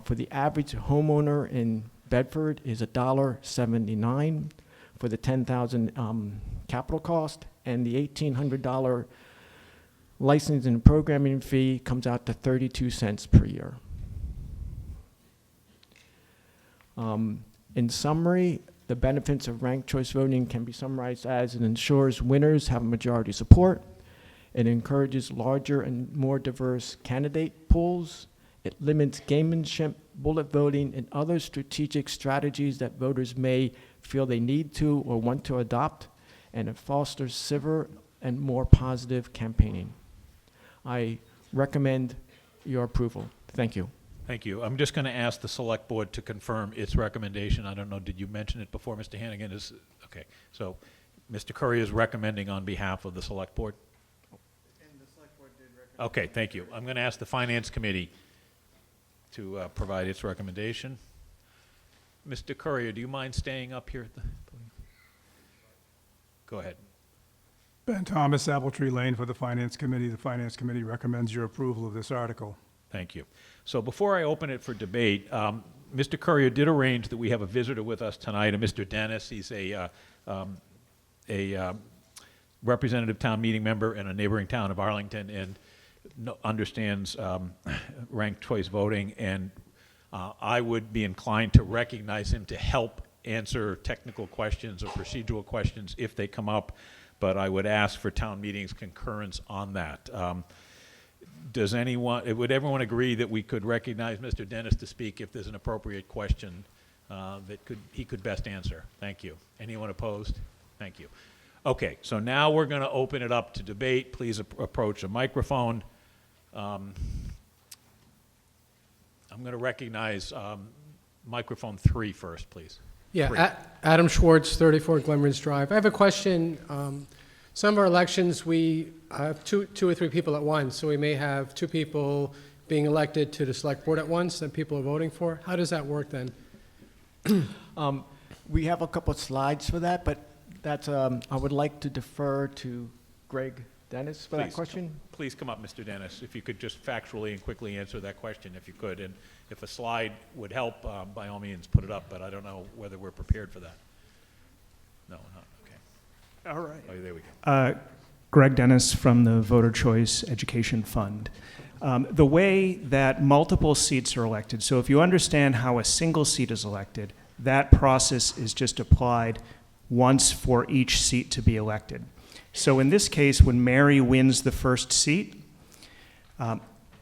for the average homeowner in Bedford is $1.79 for the $10,000 capital cost, and the $1,800 licensing and programming fee comes out to 32 cents per year. In summary, the benefits of ranked choice voting can be summarized as it ensures winners have majority support, it encourages larger and more diverse candidate pools, it limits gamemanship, bullet voting, and other strategic strategies that voters may feel they need to or want to adopt, and it fosters civil and more positive campaigning. I recommend your approval. Thank you. Thank you. I'm just going to ask the Select Board to confirm its recommendation. I don't know, did you mention it before, Mr. Hannigan? Okay, so Mr. Curry is recommending on behalf of the Select Board? And the Select Board did recommend. Okay, thank you. I'm going to ask the Finance Committee to provide its recommendation. Mr. Currier, do you mind staying up here at the podium? Go ahead. Ben Thomas, Apple Tree Lane for the Finance Committee. The Finance Committee recommends your approval of this article. Thank you. So before I open it for debate, Mr. Currier did arrange that we have a visitor with us tonight, Mr. Dennis. He's a representative town meeting member in a neighboring town of Arlington and understands ranked choice voting, and I would be inclined to recognize him to help answer technical questions or procedural questions if they come up, but I would ask for town meeting's concurrence on that. Would everyone agree that we could recognize Mr. Dennis to speak if there's an appropriate question that he could best answer? Thank you. Anyone opposed? Thank you. Okay, so now we're going to open it up to debate. Please approach a microphone. I'm going to recognize microphone 3 first, please. Yeah, Adam Schwartz, 34 Glenridge Drive. I have a question. Some of our elections, we have two or three people at once, so we may have 2 people being elected to the select board at once that people are voting for. How does that work then? We have a couple of slides for that, but that's, I would like to defer to Greg Dennis for that question. Please come up, Mr. Dennis, if you could just factually and quickly answer that question, if you could. And if a slide would help, by all means, put it up, but I don't know whether we're prepared for that. No, not, okay. All right. Oh, there we go. Greg Dennis from the Voter Choice Education Fund. The way that multiple seats are elected, so if you understand how a single seat is elected, that process is just applied once for each seat to be elected. So in this case, when Mary wins the first seat,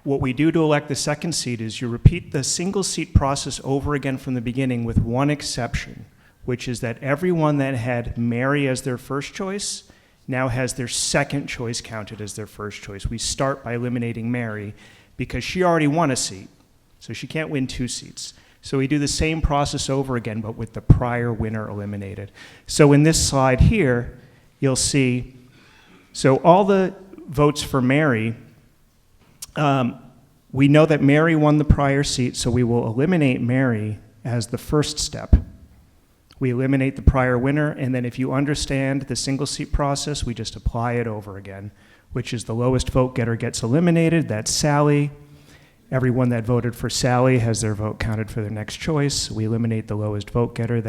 what we do to elect the second seat is you repeat the single seat process over again from the beginning with one exception, which is that everyone that had Mary as their first choice now has their second choice counted as their first choice. We start by eliminating Mary because she already won a seat, so she can't win 2 seats. So we do the same process over again, but with the prior winner eliminated. So in this slide here, you'll see, so all the votes for Mary, we know that Mary won the prior seat, so we will eliminate Mary as the first step. We eliminate the prior winner, and then if you understand the single seat process, we just apply it over again, which is the lowest vote getter gets eliminated. That's Sally. Everyone that voted for Sally has their vote counted for their next choice. We eliminate the lowest vote getter.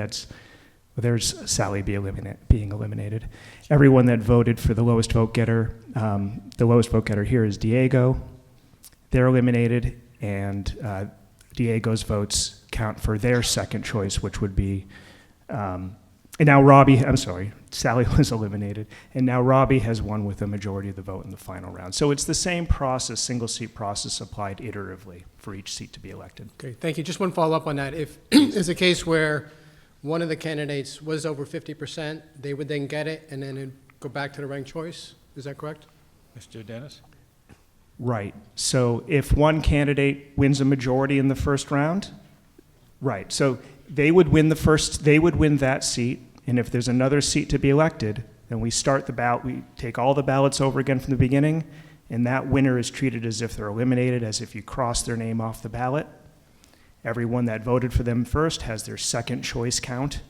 There's Sally being eliminated. Everyone that voted for the lowest vote getter here is Diego. They're eliminated, and Diego's votes count for their second choice, which would be, and now Sally was eliminated, and now Robbie has won with a majority of the vote in the final round. So it's the same process, single seat process applied iteratively for each seat to be elected. Okay, thank you. Just one follow-up on that. If there's a case where one of the candidates was over 50%, they would then get it, and then it'd go back to the ranked choice. Is that correct? Mr. Dennis? Right. So if one candidate wins a majority in the first round, right. So they would win that seat, and if there's another seat to be elected, then we start the ballot, we take all the ballots over again from the beginning, and that winner is treated as if they're eliminated, as if you cross their name off the ballot. Everyone that voted for them first has their second choice count,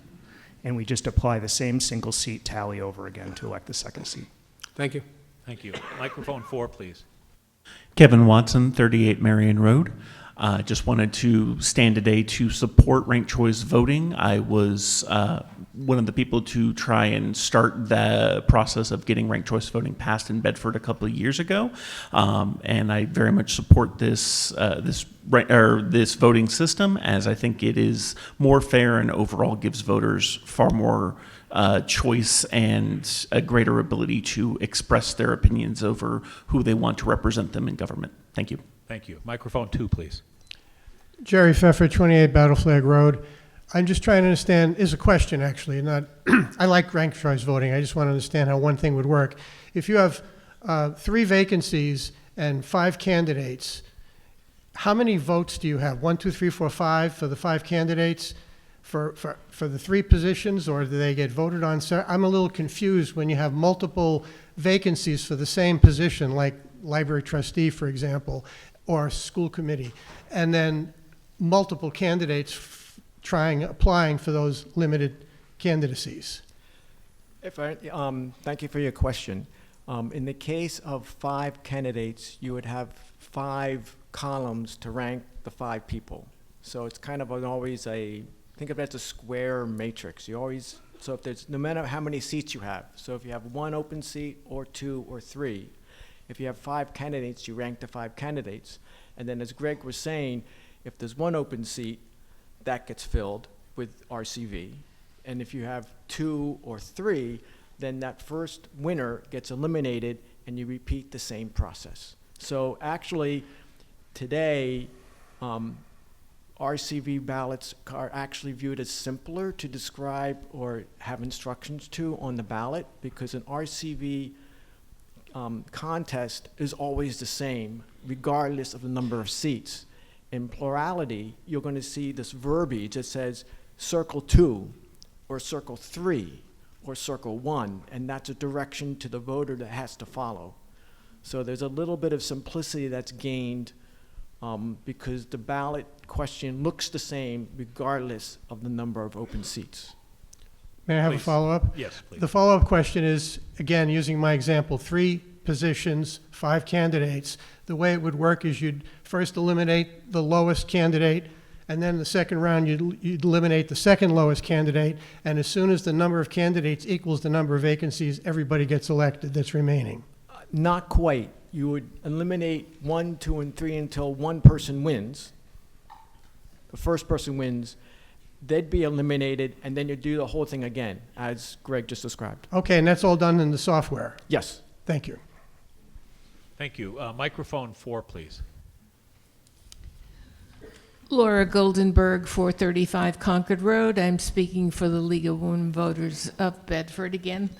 and we just apply the same single seat tally over again to elect the second seat. Thank you. Thank you. Microphone 4, please. Kevin Watson, 38 Marion Road. Just wanted to stand today to support ranked choice voting. I was one of the people to try and start the process of getting ranked choice voting passed in Bedford a couple of years ago, and I very much support this this voting system, as I think it is more fair and overall gives voters far more choice and a greater ability to express their opinions over who they want to represent them in government. Thank you. Thank you. Microphone 2, please. Jerry Pfeffer, 28 Battle Flag Road. I'm just trying to understand, is a question actually, not, I like ranked choice voting. I just want to understand how one thing would work. If you have 3 vacancies and 5 candidates, how many votes do you have? 1, 2, 3, 4, 5 for the 5 candidates for the 3 positions, or do they get voted on? So I'm a little confused when you have multiple vacancies for the same position, like library trustee, for example, or school committee, and then multiple candidates applying for those limited candidacies. Thank you for your question. In the case of 5 candidates, you would have 5 columns to rank the 5 people. So it's kind of think of it as a square matrix. So if there's, no matter how many seats you have, so if you have 1 open seat or 2 or 3, if you have 5 candidates, you rank the 5 candidates. And then as Greg was saying, if there's 1 open seat, that gets filled with RCV. And if you have 2 or 3, then that first winner gets eliminated and you repeat the same process. So actually, today, RCV ballots are actually viewed as simpler to describe or have instructions to on the ballot, because an RCV contest is always the same, regardless of the number of seats. In plurality, you're going to see this verbiage that says circle 2 or circle 3 or circle 1, and that's a direction to the voter that has to follow. So there's a little bit of simplicity that's gained because the ballot question looks the same regardless of the number of open seats. May I have a follow-up? Yes, please. The follow-up question is, again, using my example, 3 positions, 5 candidates. The way it would work is you'd first eliminate the lowest candidate, and then the second round you'd eliminate the second lowest candidate, and as soon as the number of candidates equals the number of vacancies, everybody gets elected that's remaining. Not quite. You would eliminate 1, 2, and 3 until one person wins. The first person wins. They'd be eliminated, and then you do the whole thing again, as Greg just described. Okay, and that's all done in the software? Yes. Thank you. Thank you. Microphone 4, please. Laura Goldenberg, 435 Concord Road. I'm speaking for the League of Women Voters of Bedford again.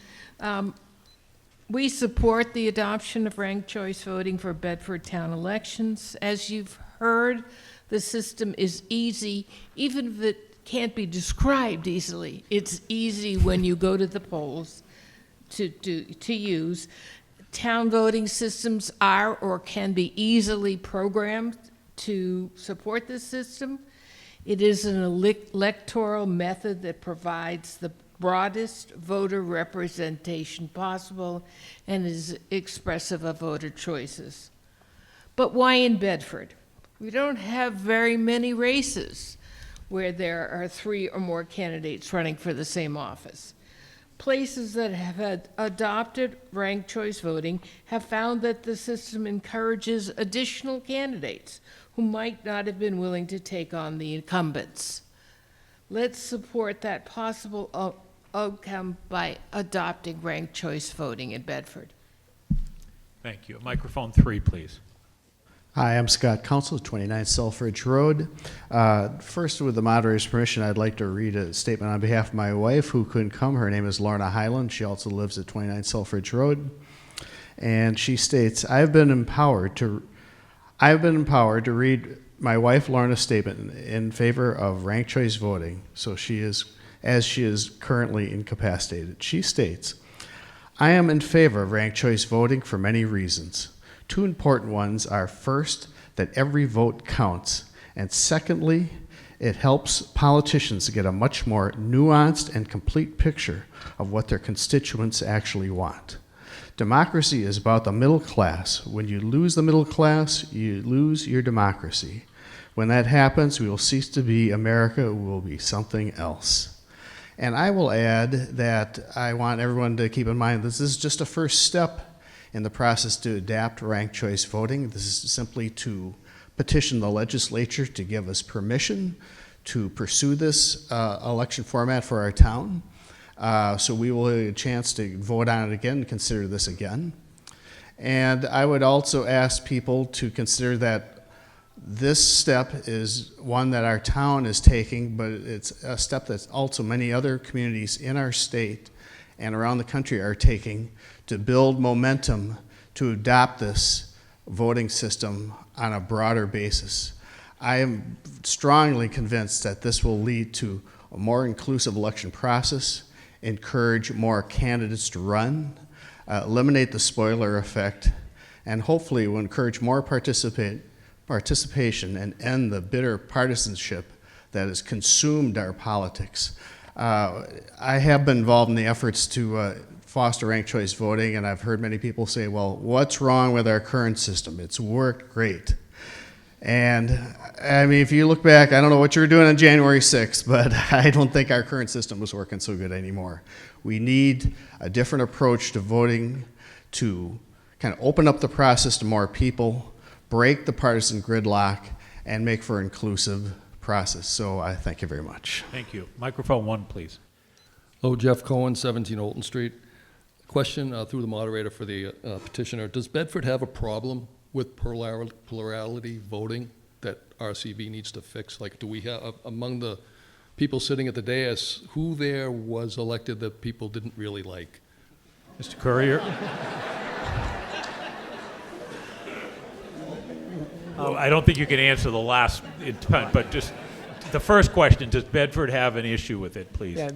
We support the adoption of ranked choice voting for Bedford town elections. As you've heard, the system is easy, even if it can't be described easily. It's easy when you go to the polls to use. Town voting systems are or can be easily programmed to support this system. It is an electoral method that provides the broadest voter representation possible and is expressive of voter choices. But why in Bedford? We don't have very many races where there are 3 or more candidates running for the same office. Places that have adopted ranked choice voting have found that the system encourages additional candidates who might not have been willing to take on the incumbents. Let's support that possible outcome by adopting ranked choice voting in Bedford. Thank you. Microphone 3, please. Hi, I'm Scott Council, 29 Selfridge Road. First, with the moderator's permission, I'd like to read a statement on behalf of my wife, who couldn't come. Her name is Lorna Highland. She also lives at 29 Selfridge Road. And she states, I've been empowered to read my wife Lorna's statement in favor of ranked choice voting, so she is currently incapacitated. She states, I am in favor of ranked choice voting for many reasons. 2 important ones are, first, that every vote counts, and secondly, it helps politicians get a much more nuanced and complete picture of what their constituents actually want. Democracy is about the middle class. When you lose the middle class, you lose your democracy. When that happens, we will cease to be America, we will be something else. And I will add that I want everyone to keep in mind this is just a first step in the process to adapt ranked choice voting. This is simply to petition the legislature to give us permission to pursue this election format for our town. So we will have a chance to vote on it again and consider this again. And I would also ask people to consider that this step is one that our town is taking, but it's a step that also many other communities in our state and around the country are taking to build momentum to adopt this voting system on a broader basis. I am strongly convinced that this will lead to a more inclusive election process, encourage more candidates to run, eliminate the spoiler effect, and hopefully will encourage more participation and end the bitter partisanship that has consumed our politics. I have been involved in the efforts to foster ranked choice voting, and I've heard many people say, well, what's wrong with our current system? It's worked great. And I mean, if you look back, I don't know what you were doing on January 6th, but I don't think our current system was working so good anymore. We need a different approach to voting to kind of open up the process to more people, break the partisan gridlock, and make for an inclusive process. So I thank you very much. Thank you. Microphone 1, please. Hello, Jeff Cohen, 17 Olton Street. Question through the moderator for the petitioner. Does Bedford have a problem with plurality voting that RCV needs to fix? Like, do we have, among the people sitting at the dais, who there was elected that people didn't really like? Mr. Courier? I don't think you can answer the last intent, but just the first question, does Bedford have an issue with it, please? Yeah,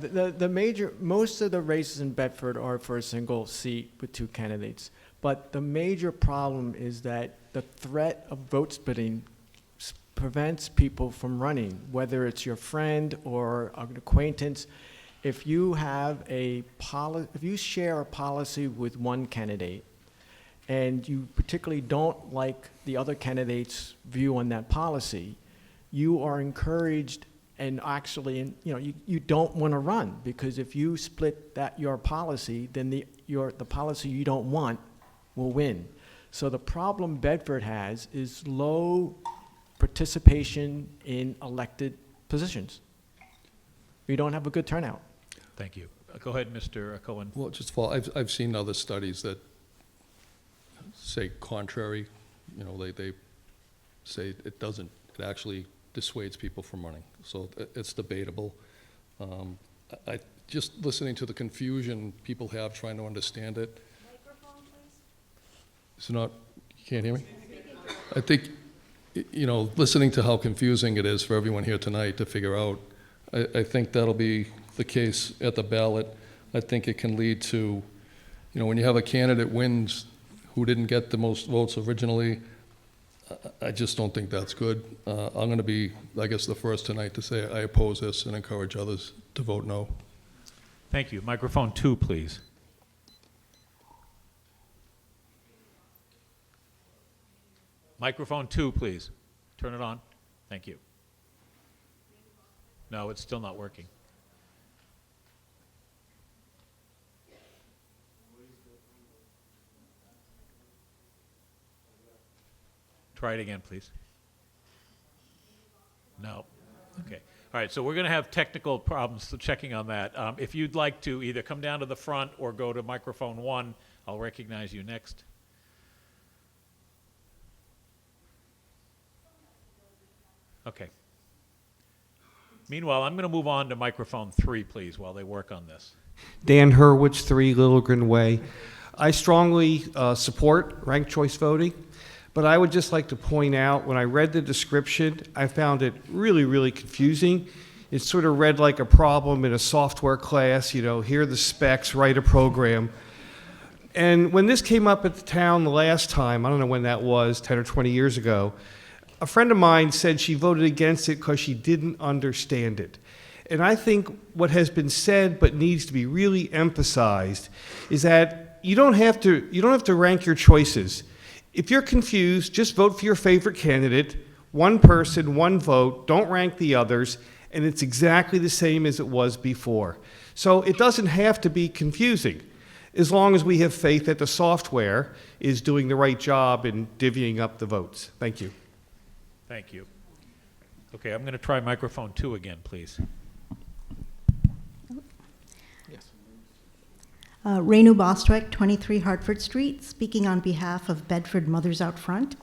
most of the races in Bedford are for a single seat with 2 candidates. But the major problem is that the threat of vote splitting prevents people from running, whether it's your friend or an acquaintance. If you have if you share a policy with one candidate and you particularly don't like the other candidate's view on that policy, you are encouraged and actually, you don't want to run, because if you split your policy, then the policy you don't want will win. So the problem Bedford has is low participation in elected positions. We don't have a good turnout. Thank you. Go ahead, Mr. Cohen. Well, I've seen other studies that say contrary. They say it doesn't. It actually dissuades people from running. So it's debatable. I just listening to the confusion people have trying to understand it. It's not, you can't hear me? I think, listening to how confusing it is for everyone here tonight to figure out, I think that'll be the case at the ballot. I think it can lead to, when you have a candidate wins who didn't get the most votes originally, I just don't think that's good. I'm going to be, I guess, the first tonight to say I oppose this and encourage others to vote no. Thank you. Microphone 2, please. Microphone 2, please. Turn it on. Thank you. No, it's still not working. Try it again, please. No. Okay. All right, so we're going to have technical problems checking on that. If you'd like to either come down to the front or go to microphone 1, I'll recognize you next. Okay. Meanwhile, I'm going to move on to microphone 3, please, while they work on this. Dan Hurwitz, 3 Little Green Way. I strongly support ranked choice voting, but I would just like to point out, when I read the description, I found it really, really confusing. It sort of read like a problem in a software class, here are the specs, write a program. And when this came up at the town the last time, I don't know when that was, 10 or 20 years ago, a friend of mine said she voted against it because she didn't understand it. And I think what has been said but needs to be really emphasized is that you don't have to rank your choices. If you're confused, just vote for your favorite candidate, one person, one vote, don't rank the others, and it's exactly the same as it was before. So it doesn't have to be confusing, as long as we have faith that the software is doing the right job in divvying up the votes. Thank you. Thank you. Okay, I'm going to try microphone 2 again, please. Renu Bostwick, 23 Hartford Street, speaking on behalf of Bedford Mothers Out Front.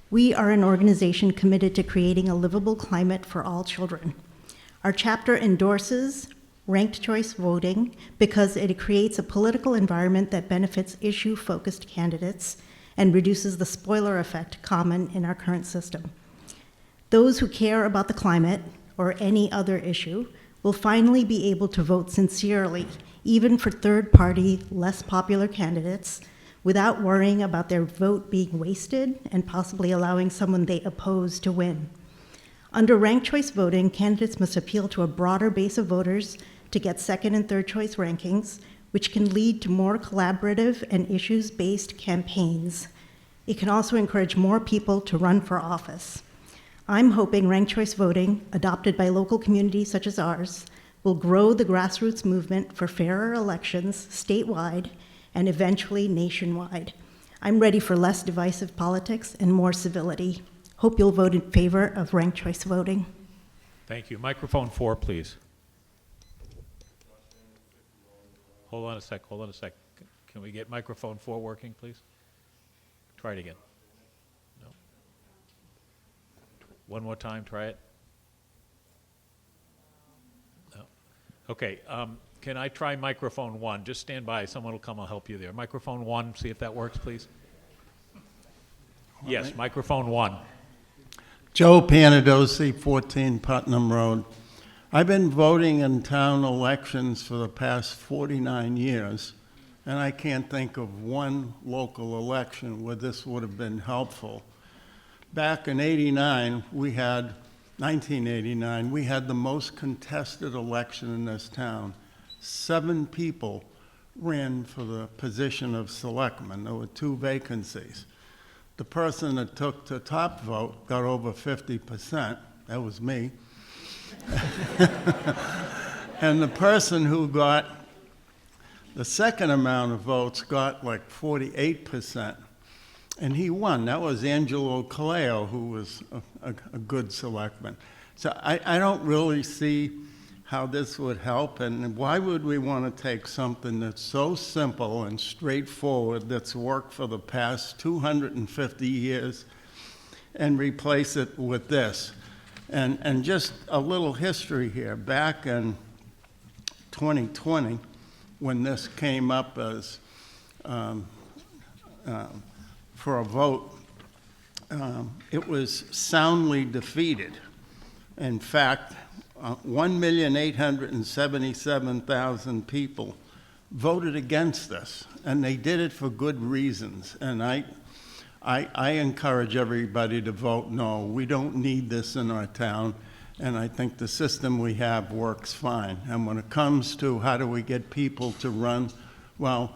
We are an organization committed to creating a livable climate for all children. Our chapter endorses ranked choice voting because it creates a political environment that benefits issue-focused candidates and reduces the spoiler effect common in our current system. Those who care about the climate or any other issue will finally be able to vote sincerely, even for third-party, less popular candidates, without worrying about their vote being wasted and possibly allowing someone they oppose to win. Under ranked choice voting, candidates must appeal to a broader base of voters to get second and third choice rankings, which can lead to more collaborative and issues-based campaigns. It can also encourage more people to run for office. I'm hoping ranked choice voting, adopted by local communities such as ours, will grow the grassroots movement for fairer elections statewide and eventually nationwide. I'm ready for less divisive politics and more civility. Hope you'll vote in favor of ranked choice voting. Thank you. Microphone 4, please. Hold on a sec. Can we get microphone 4 working, please? Try it again. No. One more time, try it. No. Okay, can I try microphone 1? Just stand by, someone will come and help you there. Microphone 1, see if that works, please. Yes, microphone 1. Joe Panadosi, 14 Putnam Road. I've been voting in town elections for the past 49 years, and I can't think of one local election where this would have been helpful. Back in 1989, we had the most contested election in this town. 7 people ran for the position of selectman. There were 2 vacancies. The person that took the top vote got over 50%. That was me. And the person who got the second amount of votes got like 48%. And he won. That was Angelo Caleo, who was a good selectman. So I don't really see how this would help, and why would we want to take something that's so simple and straightforward, that's worked for the past 250 years, and replace it with this? And just a little history here. Back in 2020, when this came up as for a vote, it was soundly defeated. In fact, 1,877,000 people voted against this, and they did it for good reasons. And I encourage everybody to vote no. We don't need this in our town, and I think the system we have works fine. And when it comes to how do we get people to run, well,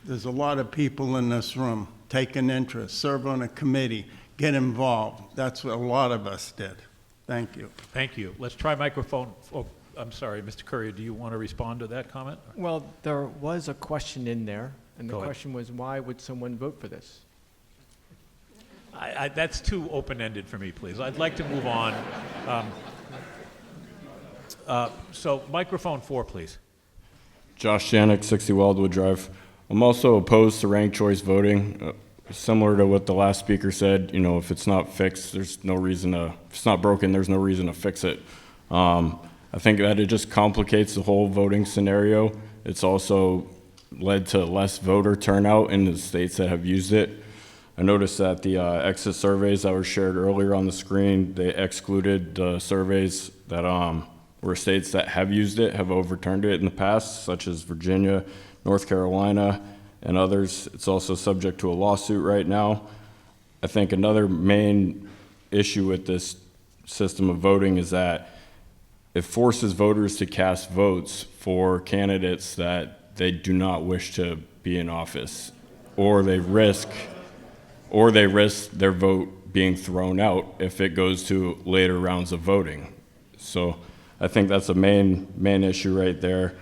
there's a lot of people in this room. Take an interest, serve on a committee, get involved. That's what a lot of us did. Thank you. Thank you. Let's try microphone. Oh, I'm sorry, Mr. Courier, do you want to respond to that comment? Well, there was a question in there, and the Go ahead. question was, why would someone vote for this? That's too open-ended for me, please. I'd like to move on. So microphone 4, please. Josh Janik, 60 Wildwood Drive. I'm also opposed to ranked choice voting. Similar to what the last speaker said, you know, if it's not fixed, there's no reason to, if it's not broken, there's no reason to fix it. I think that it just complicates the whole voting scenario. It's also led to less voter turnout in the states that have used it. I noticed that the exit surveys that were shared earlier on the screen, they excluded the surveys that where states that have used it have overturned it in the past, such as Virginia, North Carolina, and others. It's also subject to a lawsuit right now. I think another main issue with this system of voting is that it forces voters to cast votes for candidates that they do not wish to be in office, or they risk their vote being thrown out if it goes to later rounds of voting. So I think that's the main issue right there.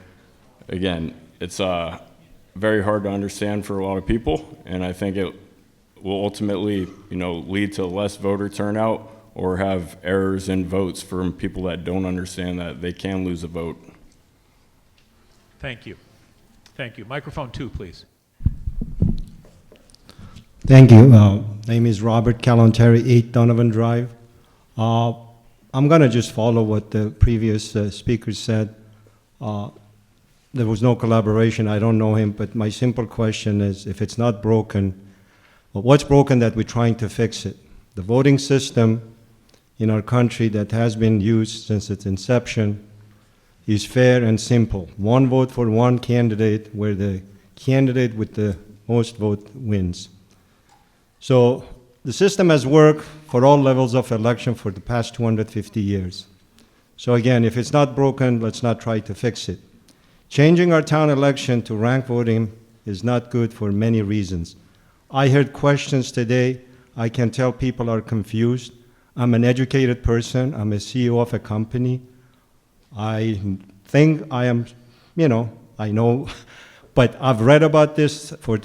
Again, it's very hard to understand for a lot of people, and I think it will ultimately, lead to less voter turnout or have errors in votes from people that don't understand that they can lose a vote. Thank you. Thank you. Microphone 2, please. Thank you. Name is Robert Calanteri, 8 Donovan Drive. I'm going to just follow what the previous speaker said. There was no collaboration. I don't know him, but my simple question is, if it's not broken, well, what's broken that we're trying to fix it? The voting system in our country that has been used since its inception is fair and simple. One vote for one candidate, where the candidate with the most vote wins. So the system has worked for all levels of election for the past 250 years. So again, if it's not broken, let's not try to fix it. Changing our town election to rank voting is not good for many reasons. I heard questions today. I can tell people are confused. I'm an educated person. I'm a CEO of a company. I think I am, I know, but I've read about this for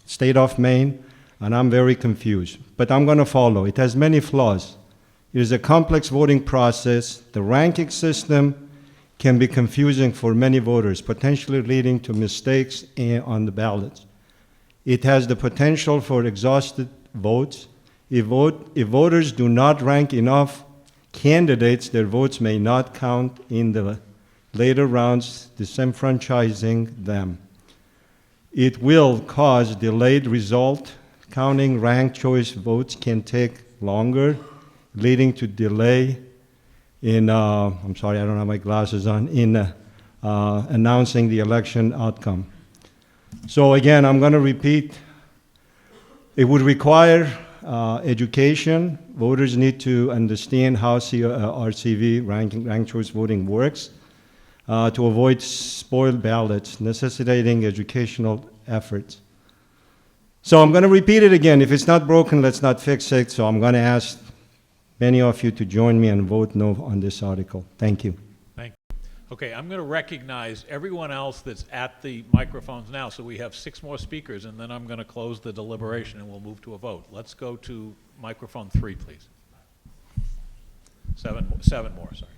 state of Maine, and I'm very confused. But I'm going to follow. It has many flaws. It is a complex voting process. The ranking system can be confusing for many voters, potentially leading to mistakes on the ballots. It has the potential for exhausted votes. If voters do not rank enough candidates, their votes may not count in the later rounds, disenfranchising them. It will cause delayed result. Counting ranked choice votes can take longer, leading to delay in, I'm sorry, I don't have my glasses on, in announcing the election outcome. So again, I'm going to repeat, it would require education. Voters need to understand how RCV, ranked choice voting, works to avoid spoiled ballots, necessitating educational efforts. So I'm going to repeat it again. If it's not broken, let's not fix it. So I'm going to ask many of you to join me and vote no on this article. Thank you. Thank you. Okay, I'm going to recognize everyone else that's at the microphones now. So we have 6 more speakers, and then I'm going to close the deliberation and we'll move to a vote. Let's go to microphone 3, please. 7 more, sorry.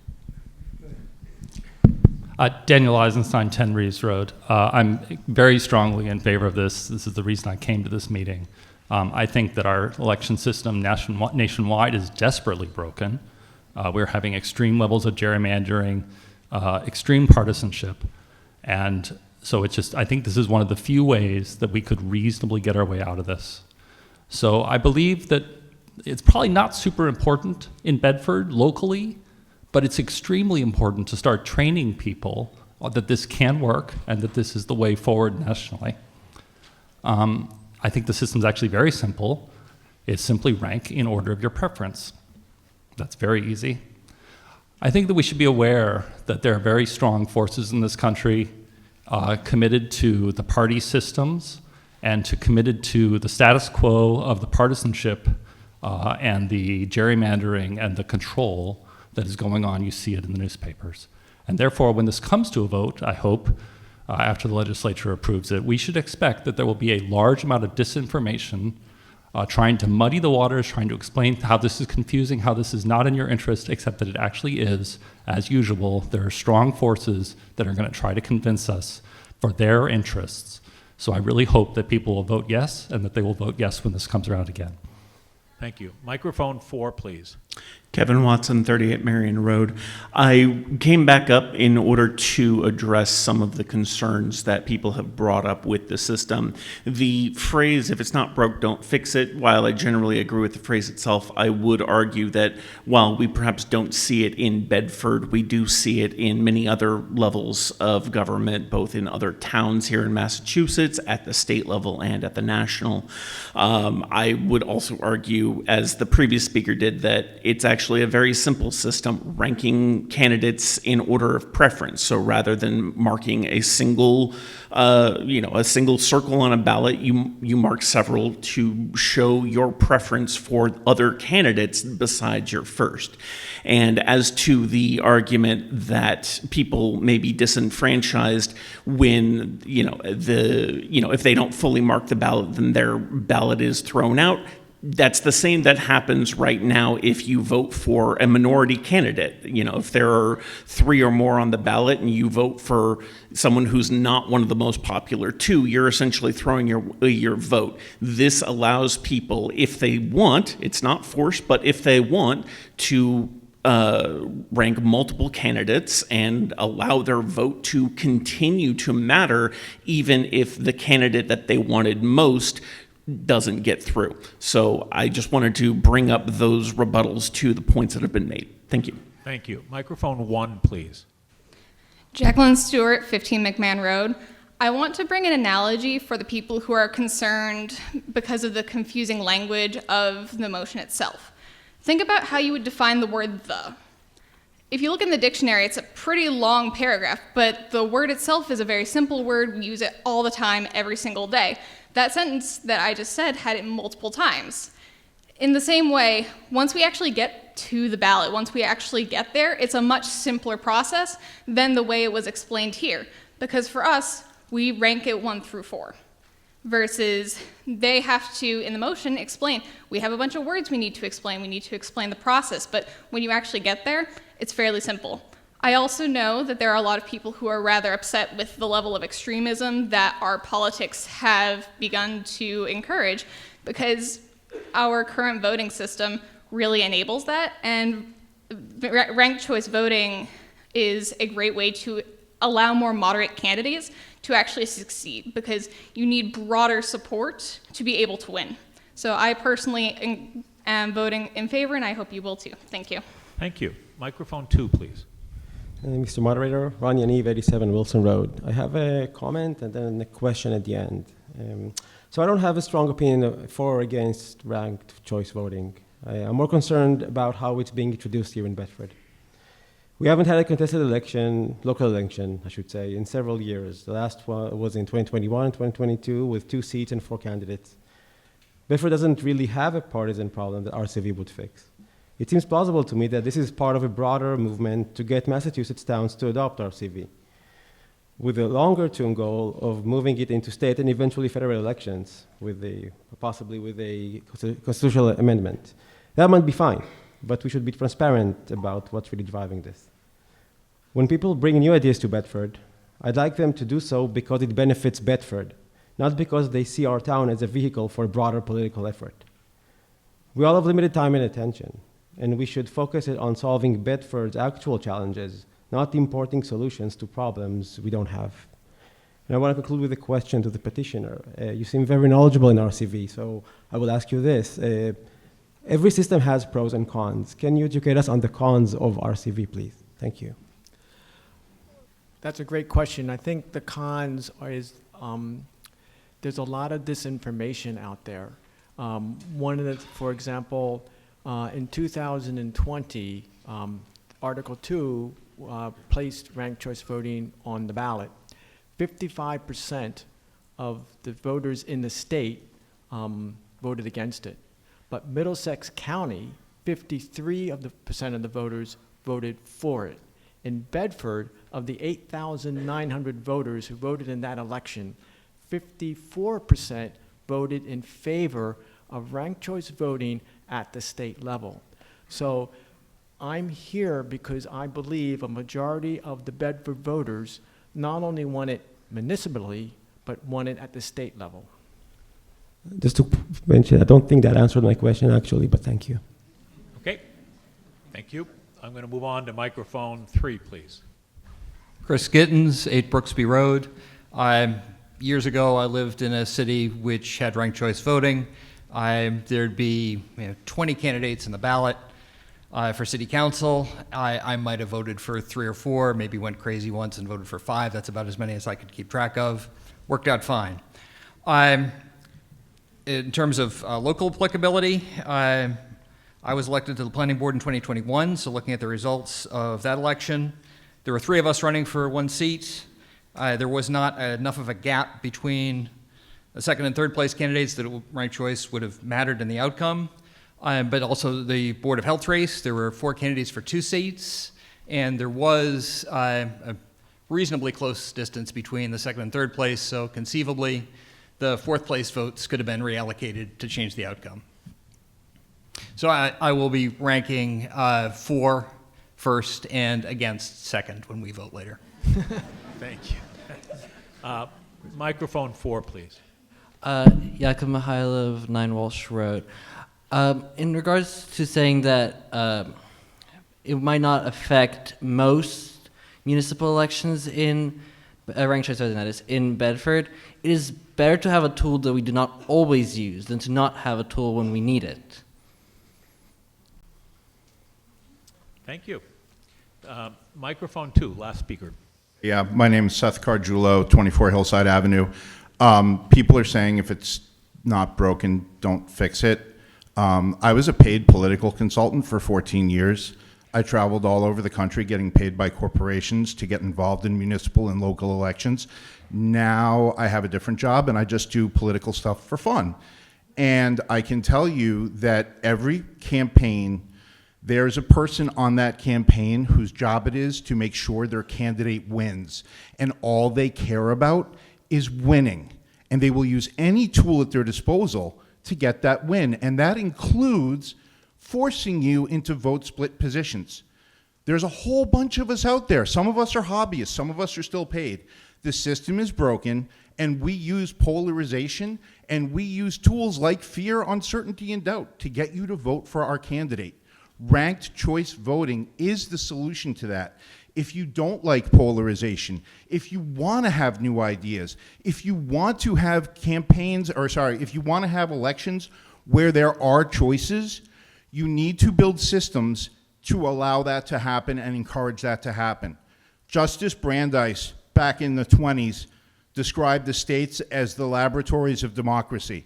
Daniel Eisenstein, 10 Reeves Road. I'm very strongly in favor of this. This is the reason I came to this meeting. I think that our election system nationwide is desperately broken. We're having extreme levels of gerrymandering, extreme partisanship. And so I think this is one of the few ways that we could reasonably get our way out of this. So I believe that it's probably not super important in Bedford locally, but it's extremely important to start training people that this can work and that this is the way forward nationally. I think the system's actually very simple. It's simply rank in order of your preference. That's very easy. I think that we should be aware that there are very strong forces in this country committed to the party systems and committed to the status quo of the partisanship and the gerrymandering and the control that is going on. You see it in the newspapers. And therefore, when this comes to a vote, I hope, after the legislature approves it, we should expect that there will be a large amount of disinformation trying to muddy the waters, trying to explain how this is confusing, how this is not in your interest, except that it actually is. As usual, there are strong forces that are going to try to convince us for their interests. So I really hope that people will vote yes, and that they will vote yes when this comes around again. Thank you. Microphone 4, please. Kevin Watson, 38 Marion Road. I came back up in order to address some of the concerns that people have brought up with the system. The phrase, if it's not broke, don't fix it, while I generally agree with the phrase itself, I would argue that while we perhaps don't see it in Bedford, we do see it in many other levels of government, both in other towns here in Massachusetts, at the state level and at the national. I would also argue, as the previous speaker did, that it's actually actually a very simple system, ranking candidates in order of preference. So rather than marking a single, a single circle on a ballot, you mark several to show your preference for other candidates besides your first. And as to the argument that people may be disenfranchised when, if they don't fully mark the ballot, then their ballot is thrown out. That's the same that happens right now if you vote for a minority candidate. If there are 3 or more on the ballot and you vote for someone who's not one of the most popular 2, you're essentially throwing your vote. This allows people, if they want, it's not forced, but if they want to rank multiple candidates and allow their vote to continue to matter, even if the candidate that they wanted most doesn't get through. So I just wanted to bring up those rebuttals to the points that have been made. Thank you. Thank you. Microphone 1, please. Jacqueline Stewart, 15 McMahon Road. I want to bring an analogy for the people who are concerned because of the confusing language of the motion itself. Think about how you would define the word "the." If you look in the dictionary, it's a pretty long paragraph, but the word itself is a very simple word. We use it all the time, every single day. That sentence that I just said had it multiple times. In the same way, once we actually get to the ballot, once we actually get there, it's a much simpler process than the way it was explained here. Because for us, we rank it 1 through 4. Versus they have to, in the motion, explain. We have a bunch of words we need to explain. We need to explain the process. But when you actually get there, it's fairly simple. I also know that there are a lot of people who are rather upset with the level of extremism that our politics have begun to encourage, because our current voting system really enables that, and ranked choice voting is a great way to allow more moderate candidates to actually succeed, because you need broader support to be able to win. So I personally am voting in favor, and I hope you will too. Thank you. Thank you. Microphone 2, please. Mr. Moderator, Ron Yaniv, 87 Wilson Road. I have a comment and then a question at the end. So I don't have a strong opinion for or against ranked choice voting. I'm more concerned about how it's being introduced here in Bedford. We haven't had a contested election, local election, I should say, in several years. The last one was in 2021 and 2022 with 2 seats and 4 candidates. Bedford doesn't really have a partisan problem that RCV would fix. It seems plausible to me that this is part of a broader movement to get Massachusetts towns to adopt RCV, with a longer-term goal of moving it into state and eventually federal elections, possibly with a constitutional amendment. That might be fine, but we should be transparent about what's really driving this. When people bring new ideas to Bedford, I'd like them to do so because it benefits Bedford, not because they see our town as a vehicle for a broader political effort. We all have limited time and attention, and we should focus it on solving Bedford's actual challenges, not importing solutions to problems we don't have. And I want to conclude with a question to the petitioner. You seem very knowledgeable in RCV, so I will ask you this. Every system has pros and cons. Can you educate us on the cons of RCV, please? Thank you. That's a great question. I think the cons is there's a lot of disinformation out there. One of the, for example, in 2020, Article 2 placed ranked choice voting on the ballot. 55% of the voters in the state voted against it. But Middlesex County, 53% of the voters voted for it. In Bedford, of the 8,900 voters who voted in that election, 54% voted in favor of ranked choice voting at the state level. So I'm here because I believe a majority of the Bedford voters not only want it municipally, but want it at the state level. Just to mention, I don't think that answered my question actually, but thank you. Okay. Thank you. I'm going to move on to microphone 3, please. Chris Gittins, 8 Brooksby Road. Years ago, I lived in a city which had ranked choice voting. There'd be 20 candidates in the ballot for city council. I might have voted for 3 or 4, maybe went crazy once and voted for 5. That's about as many as I could keep track of. Worked out fine. In terms of local applicability, I I was elected to the planning board in 2021, so looking at the results of that election, there were 3 of us running for 1 seat. There was not enough of a gap between the second and third place candidates that ranked choice would have mattered in the outcome. But also the Board of Health race, there were 4 candidates for 2 seats, and there was a reasonably close distance between the second and third place, so conceivably the 4th place votes could have been reallocated to change the outcome. So I will be ranking for first and against second when we vote later. Thank you. Microphone 4, please. Yakov Mikhailov, 9 Walsh Road. In regards to saying that it might not affect most municipal elections in ranked choice voting, that is, in Bedford, it is better to have a tool that we do not always use than to not have a tool when we need it. Thank you. Microphone 2, last speaker. Yeah, my name is Seth Cargiulo, 24 Hillside Avenue. People are saying if it's not broken, don't fix it. I was a paid political consultant for 14 years. I traveled all over the country getting paid by corporations to get involved in municipal and local elections. Now I have a different job and I just do political stuff for fun. And I can tell you that every campaign, there's a person on that campaign whose job it is to make sure their candidate wins. And all they care about is winning. And they will use any tool at their disposal to get that win. And that includes forcing you into vote split positions. There's a whole bunch of us out there. Some of us are hobbyists. Some of us are still paid. The system is broken, and we use polarization, and we use tools like fear, uncertainty, and doubt to get you to vote for our candidate. Ranked choice voting is the solution to that. If you don't like polarization, if you want to have new ideas, if you want to have if you want to have elections where there are choices, you need to build systems to allow that to happen and encourage that to happen. Justice Brandeis, back in the 20s, described the states as the laboratories of democracy.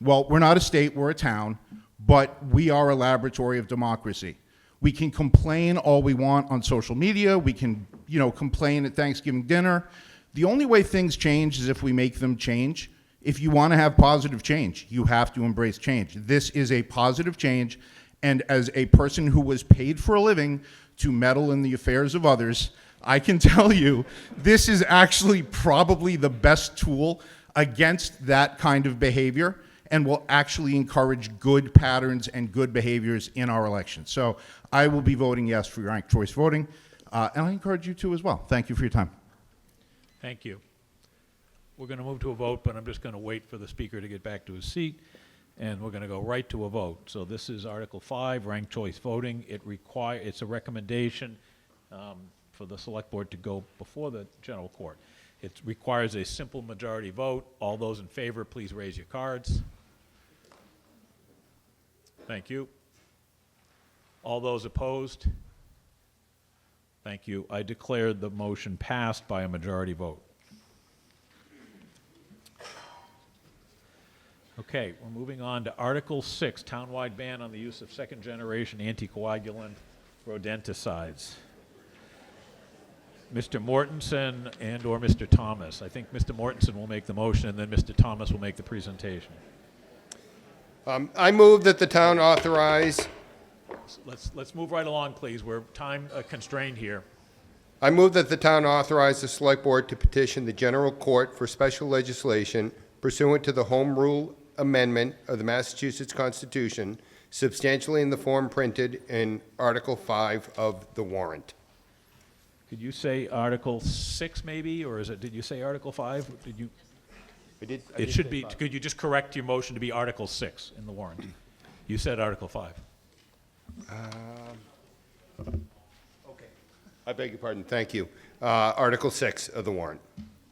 Well, we're not a state, we're a town, but we are a laboratory of democracy. We can complain all we want on social media. We can, complain at Thanksgiving dinner. The only way things change is if we make them change. If you want to have positive change, you have to embrace change. This is a positive change, and as a person who was paid for a living to meddle in the affairs of others, I can tell you this is actually probably the best tool against that kind of behavior, and will actually encourage good patterns and good behaviors in our elections. So I will be voting yes for ranked choice voting, and I encourage you to as well. Thank you for your time. Thank you. We're going to move to a vote, but I'm just going to wait for the speaker to get back to his seat, and we're going to go right to a vote. So this is Article 5, ranked choice voting. It's a recommendation for the select board to go before the general court. It requires a simple majority vote. All those in favor, please raise your cards. Thank you. All those opposed? Thank you. I declare the motion passed by a majority vote. Okay, we're moving on to Article 6, townwide ban on the use of second-generation anticoagulant rodenticides. Mr. Mortensen and/or Mr. Thomas. I think Mr. Mortensen will make the motion, and then Mr. Thomas will make the presentation. I move that the town authorize. Let's move right along, please. We're time constrained here. I move that the town authorize the select board to petition the general court for special legislation pursuant to the Home Rule Amendment of the Massachusetts Constitution, substantially in the form printed in Article 5 of the warrant. Could you say Article 6 maybe, or did you say Article 5? Did you? It should be, could you just correct your motion to be Article 6 in the warrant? You said Article 5. Okay. I beg your pardon. Thank you. Article 6 of the warrant.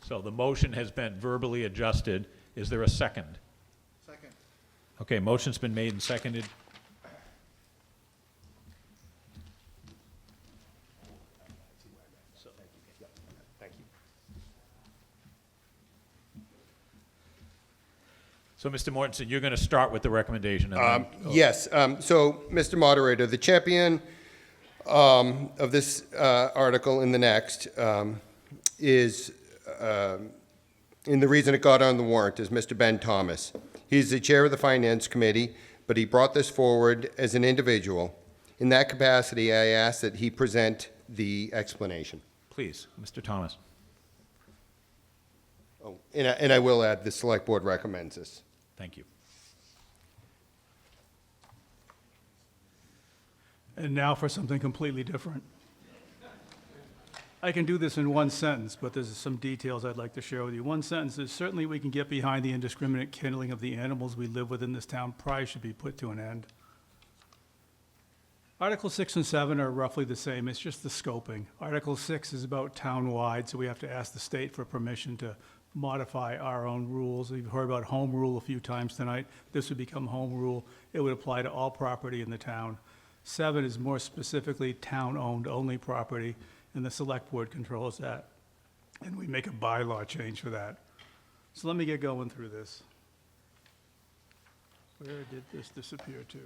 So the motion has been verbally adjusted. Is there a second? Second. Okay, motion's been made and seconded. So, Mr. Mortensen, you're going to start with the recommendation. And then, Yes. So, Mr. Moderator, the champion of this article in the next is, in the reason it got on the warrant, is Mr. Ben Thomas. He's the chair of the Finance Committee, but he brought this forward as an individual. In that capacity, I ask that he present the explanation. Please, Mr. Thomas. Oh, and I will add, the Select Board recommends this. Thank you. And now for something completely different. I can do this in one sentence, but there's some details I'd like to share with you. One sentence is, certainly we can get behind the indiscriminate killing of the animals we live with in this town. Probably should be put to an end. Article 6 and 7 are roughly the same. It's just the scoping. Article 6 is about town-wide, so we have to ask the state for permission to modify our own rules. You've heard about home rule a few times tonight. This would become home rule. It would apply to all property in the town. 7 is more specifically town-owned only property, and the Select Board controls that. And we make a bylaw change for that. So let me get going through this. Where did this disappear to?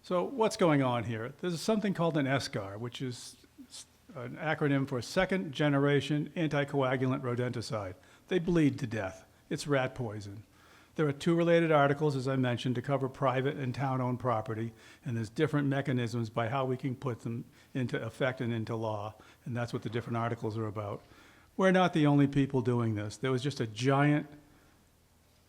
So what's going on here? There's something called an SGAR, which is an acronym for Second Generation Anticoagulant Rodenticide. They bleed to death. It's rat poison. There are 2 related articles, as I mentioned, to cover private and town-owned property, and there's different mechanisms by how we can put them into effect and into law, and that's what the different articles are about. We're not the only people doing this. There was just a giant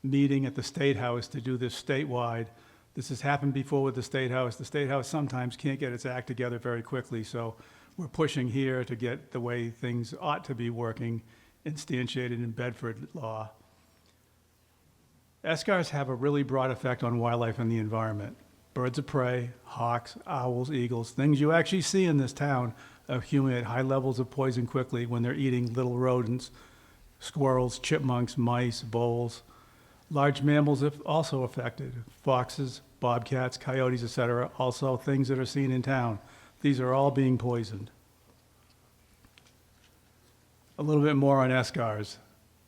meeting at the State House to do this statewide. This has happened before with the State House. The State House sometimes can't get its act together very quickly, so we're pushing here to get the way things ought to be working instantiated in Bedford law. SGARs have a really broad effect on wildlife and the environment. Birds of prey, hawks, owls, eagles, things you actually see in this town accumulate high levels of poison quickly when they're eating little rodents, squirrels, chipmunks, mice, voles. Large mammals are also affected. Foxes, bobcats, coyotes, etc., also things that are seen in town. These are all being poisoned. A little bit more on SGARs.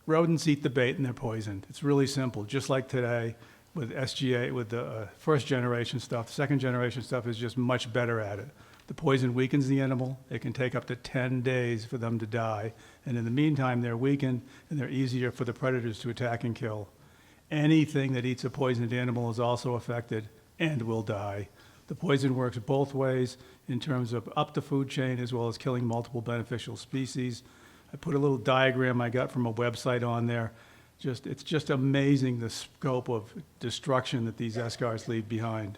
Rodents eat the bait and they're poisoned. It's really simple. Just like today with SGA, with the first generation stuff, second generation stuff is just much better at it. The poison weakens the animal. It can take up to 10 days for them to die. And in the meantime, they're weakened and they're easier for the predators to attack and kill. Anything that eats a poisoned animal is also affected and will die. The poison works both ways in terms of up the food chain as well as killing multiple beneficial species. I put a little diagram I got from a website on there. It's just amazing the scope of destruction that these SGARs leave behind.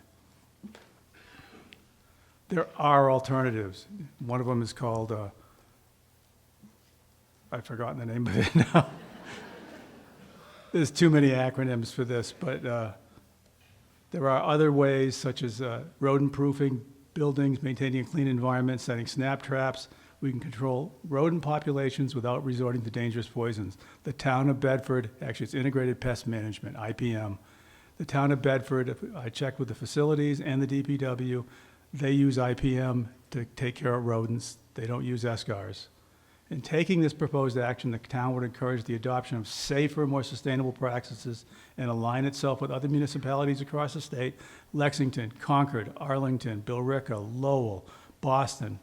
There are alternatives. One of them is called, I've forgotten the name of it now. There's too many acronyms for this, but there are other ways such as rodent proofing buildings, maintaining a clean environment, setting snap traps. We can control rodent populations without resorting to dangerous poisons. The town of Bedford, actually it's Integrated Pest Management, IPM. The town of Bedford, I checked with the facilities and the DPW, they use IPM to take care of rodents. They don't use SGARs. In taking this proposed action, the town would encourage the adoption of safer, more sustainable practices and align itself with other municipalities across the state, Lexington, Concord, Arlington, Billerica, Lowell, Boston.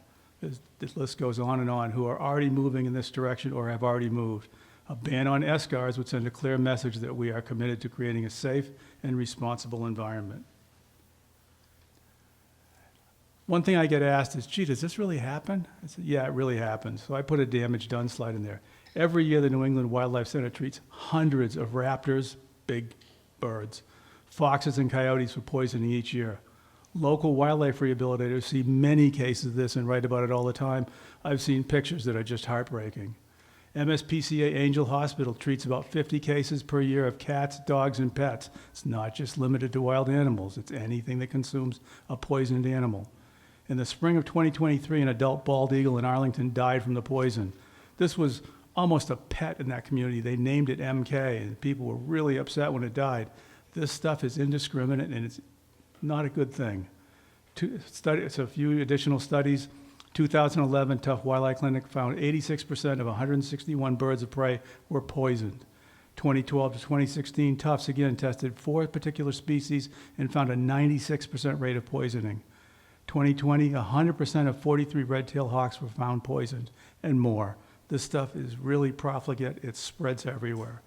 This list goes on, who are already moving in this direction or have already moved. A ban on SGARs would send a clear message that we are committed to creating a safe and responsible environment. One thing I get asked is, gee, does this really happen? I said, yeah, it really happens. So I put a damage done slide in there. Every year, the New England Wildlife Center treats hundreds of raptors, big birds, foxes and coyotes for poisoning each year. Local wildlife rehabilitators see many cases of this and write about it all the time. I've seen pictures that are just heartbreaking. MSPCA Angel Hospital treats about 50 cases per year of cats, dogs, and pets. It's not just limited to wild animals. It's anything that consumes a poisoned animal. In the spring of 2023, an adult bald eagle in Arlington died from the poison. This was almost a pet in that community. They named it MK, and people were really upset when it died. This stuff is indiscriminate, and it's not a good thing. It's a few additional studies. 2011 Tough Wildlife Clinic found 86% of 161 birds of prey were poisoned. 2012 to 2016, Tufts again tested 4 particular species and found a 96% rate of poisoning. 2020, 100% of 43 red-tailed hawks were found poisoned, and more. This stuff is really profligate. It spreads everywhere.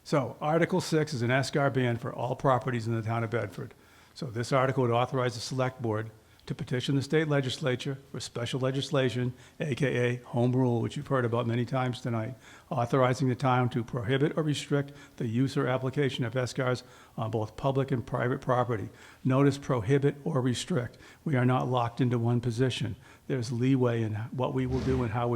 So, Article 6 is an SCAR ban for all properties in the town of Bedford. So this article would authorize the Select Board to petition the state legislature for special legislation, AKA home rule, which you've heard about many times tonight, authorizing the town to prohibit or restrict the use or application of SCARs on both public and private property. Notice prohibit or restrict. We are not locked into one position. There's leeway in what we will do and how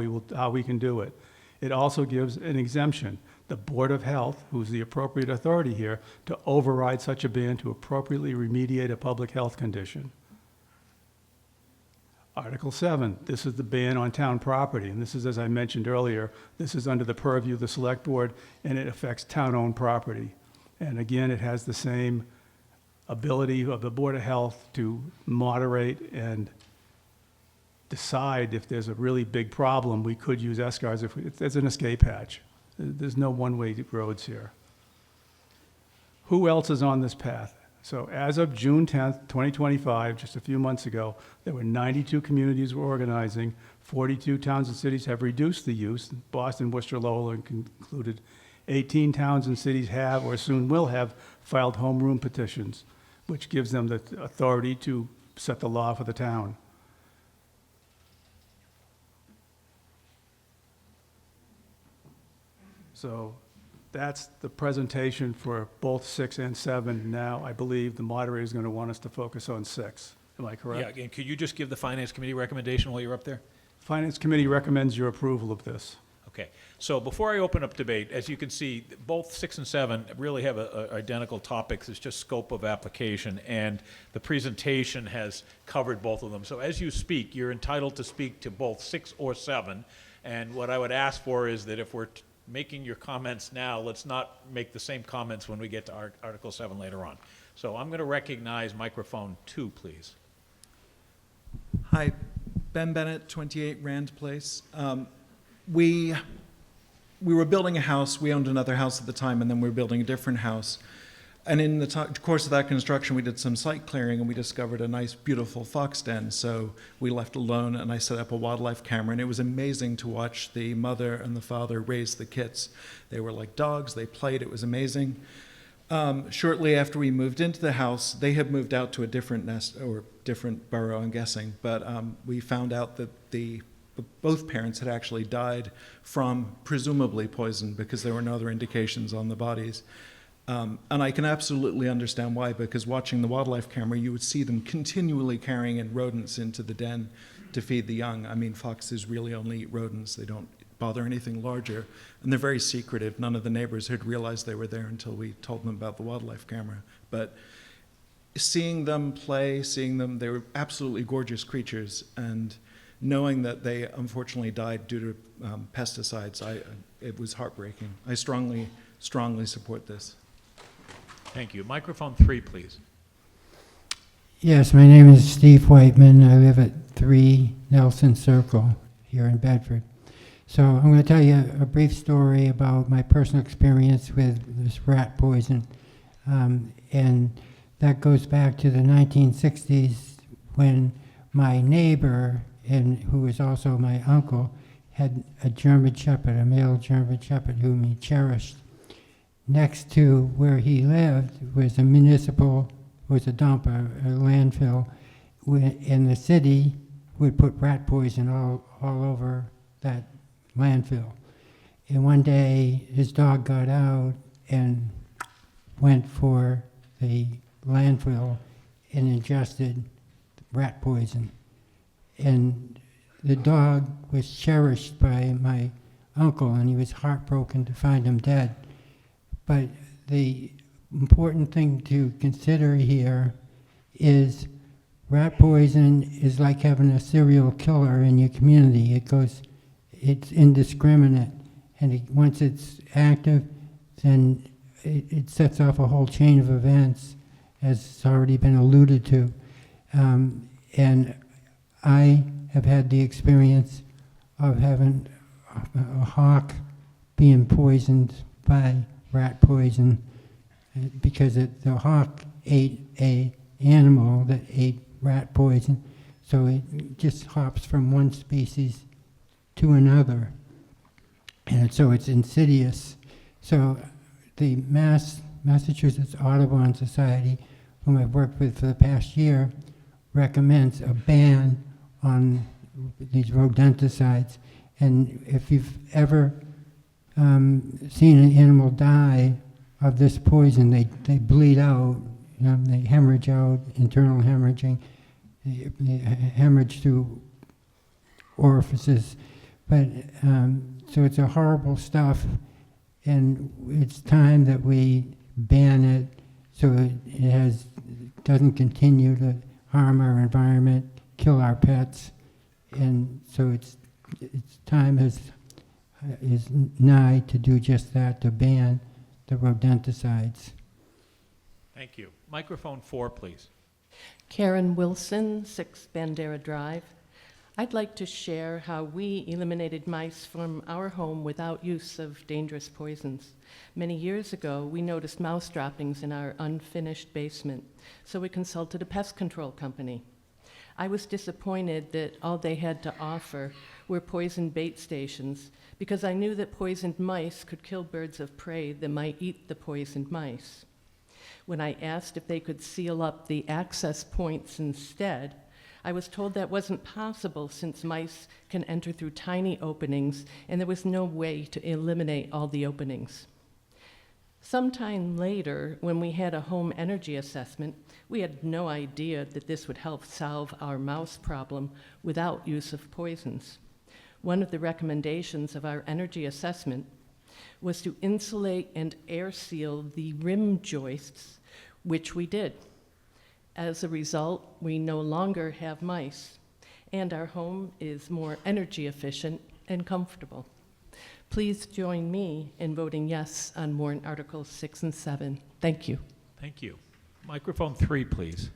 we can do it. It also gives an exemption. The Board of Health, who's the appropriate authority here, to override such a ban to appropriately remediate a public health condition. Article 7, this is the ban on town property, and this is, as I mentioned earlier, this is under the purview of the Select Board, and it affects town-owned property. And again, it has the same ability of the Board of Health to moderate and decide if there's a really big problem. We could use SCARs if there's an escape hatch. There's no one-way roads here. Who else is on this path? So as of June 10th, 2025, just a few months ago, there were 92 communities were organizing. 42 towns and cities have reduced the use. Boston, Worcester, Lowell included. 18 towns and cities have, or soon will have, filed home rule petitions, which gives them the authority to set the law for the town. So that's the presentation for both 6 and 7. Now, I believe the moderator is going to want us to focus on 6. Am I correct? Yeah, and could you just give the Finance Committee recommendation while you're up there? Finance Committee recommends your approval of this. Okay, so before I open up debate, as you can see, both 6 and 7 really have identical topics. It's just scope of application, and the presentation has covered both of them. So as you speak, you're entitled to speak to both 6 or 7, and what I would ask for is that if we're making your comments now, let's not make the same comments when we get to Article 7 later on. So I'm going to recognize microphone 2, please. Hi, Ben Bennett, 28 Rand Place. We were building a house. We owned another house at the time, and then we were building a different house. And in the course of that construction, we did some site clearing, and we discovered a nice, beautiful fox den. So we left alone, and I set up a wildlife camera, and it was amazing to watch the mother and the father raise the kits. They were like dogs. They played. It was amazing. Shortly after we moved into the house, they had moved out to a different nest, or different burrow, I'm guessing. But we found out that both parents had actually died from presumably poison because there were no other indications on the bodies. And I can absolutely understand why, because watching the wildlife camera, you would see them continually carrying in rodents into the den to feed the young. I mean, foxes really only eat rodents. They don't bother anything larger. And they're very secretive. None of the neighbors had realized they were there until we told them about the wildlife camera. But seeing them play, they were absolutely gorgeous creatures. And knowing that they unfortunately died due to pesticides, it was heartbreaking. I strongly support this. Thank you. Microphone 3, please. Yes, my name is Steve Whiteman. I live at 3 Nelson Circle here in Bedford. So I'm going to tell you a brief story about my personal experience with this rat poison. And that goes back to the 1960s when my neighbor, who was also my uncle, had a German Shepherd, a male German Shepherd whom he cherished. Next to where he lived was a dump, a landfill, and the city would put rat poison all over that landfill. And one day his dog got out and went for the landfill and ingested rat poison. And the dog was cherished by my uncle, and he was heartbroken to find him dead. But the important thing to consider here is rat poison is like having a serial killer in your community. It's indiscriminate, and once it's active, then it sets off a whole chain of events, as has already been alluded to. And I have had the experience of having a hawk being poisoned by rat poison because the hawk ate a animal that ate rat poison, so it just hops from one species to another, and so it's insidious. So the Massachusetts Audubon Society, whom I've worked with for the past year, recommends a ban on these rodenticides. And if you've ever seen an animal die of this poison, they bleed out, they hemorrhage out, internal hemorrhaging, they hemorrhage through orifices. But so it's a horrible stuff, and it's time that we ban it so it doesn't continue to harm our environment, kill our pets, and so it's time is nigh to do just that, to ban the rodenticides. Thank you. Microphone 4, please. Karen Wilson, 6 Bandera Drive. I'd like to share how we eliminated mice from our home without use of dangerous poisons. Many years ago, we noticed mouse droppings in our unfinished basement, so we consulted a pest control company. I was disappointed that all they had to offer were poison bait stations, because I knew that poisoned mice could kill birds of prey that might eat the poisoned mice. When I asked if they could seal up the access points instead, I was told that wasn't possible since mice can enter through tiny openings, and there was no way to eliminate all the openings. Sometime later, when we had a home energy assessment, we had no idea that this would help solve our mouse problem without use of poisons. One of the recommendations of our energy assessment was to insulate and air seal the rim joists, which we did. As a result, we no longer have mice, and our home is more energy efficient and comfortable. Please join me in voting yes on warrant Articles 6 and 7. Thank you. Thank you. Microphone 3, please.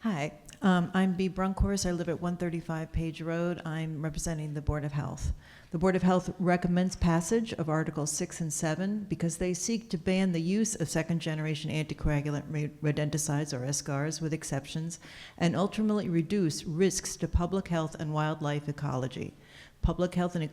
Hi, I'm Bea Brunkhorst. I live at 135 Page Road. I'm representing the Board of Health. The Board of Health recommends passage of Articles 6 and 7 because they seek to ban the use of second-generation anticoagulant rodenticides, or SCARs, with exceptions, and ultimately reduce risks to public health and wildlife ecology. Public health and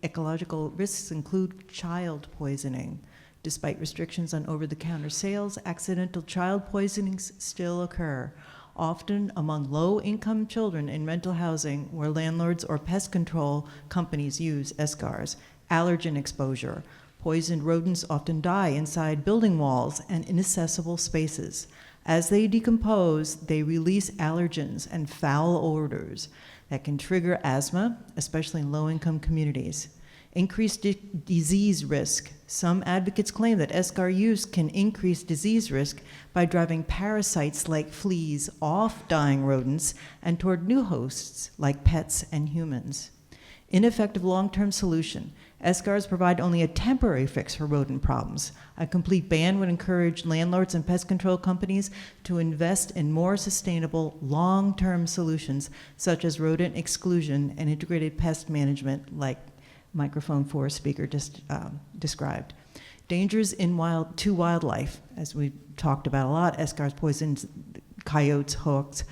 ecological risks include child poisoning. Despite restrictions on over-the-counter sales, accidental child poisonings still occur, often among low-income children in rental housing where landlords or pest control companies use SCARs. Allergen exposure. Poisoned rodents often die inside building walls and inaccessible spaces. As they decompose, they release allergens and foul odors that can trigger asthma, especially in low-income communities. Increased disease risk. Some advocates claim that SCAR use can increase disease risk by driving parasites like fleas off dying rodents and toward new hosts like pets and humans. Ineffective long-term solution. SCARs provide only a temporary fix for rodent problems. A complete ban would encourage landlords and pest control companies to invest in more sustainable long-term solutions such as rodent exclusion and integrated pest management like Microphone 4 speaker just described. Dangers to wildlife, as we talked about a lot, SCARs poisons coyotes, hawks,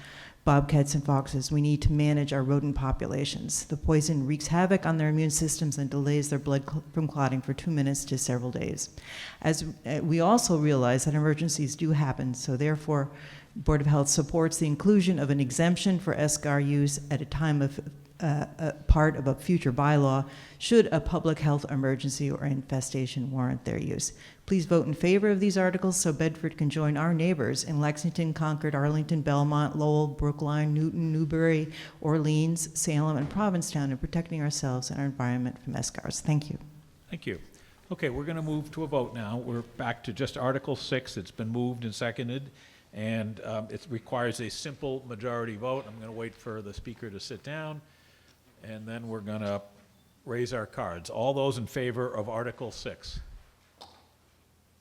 bobcats, and foxes. We need to manage our rodent populations. The poison wreaks havoc on their immune systems and delays their blood from clotting for 2 minutes to several days. As we also realize that emergencies do happen, so therefore, Board of Health supports the inclusion of an exemption for SCAR use at a time of a part of a future bylaw should a public health emergency or infestation warrant their use. Please vote in favor of these articles so Bedford can join our neighbors in Lexington, Concord, Arlington, Belmont, Lowell, Brookline, Newton, Newbury, Orleans, Salem, and Provincetown in protecting ourselves and our environment from SCARs. Thank you. Thank you. Okay, we're going to move to a vote now. We're back to just Article 6. It's been moved and seconded, and it requires a simple majority vote. I'm going to wait for the speaker to sit down, and then we're going to raise our cards. All those in favor of Article 6?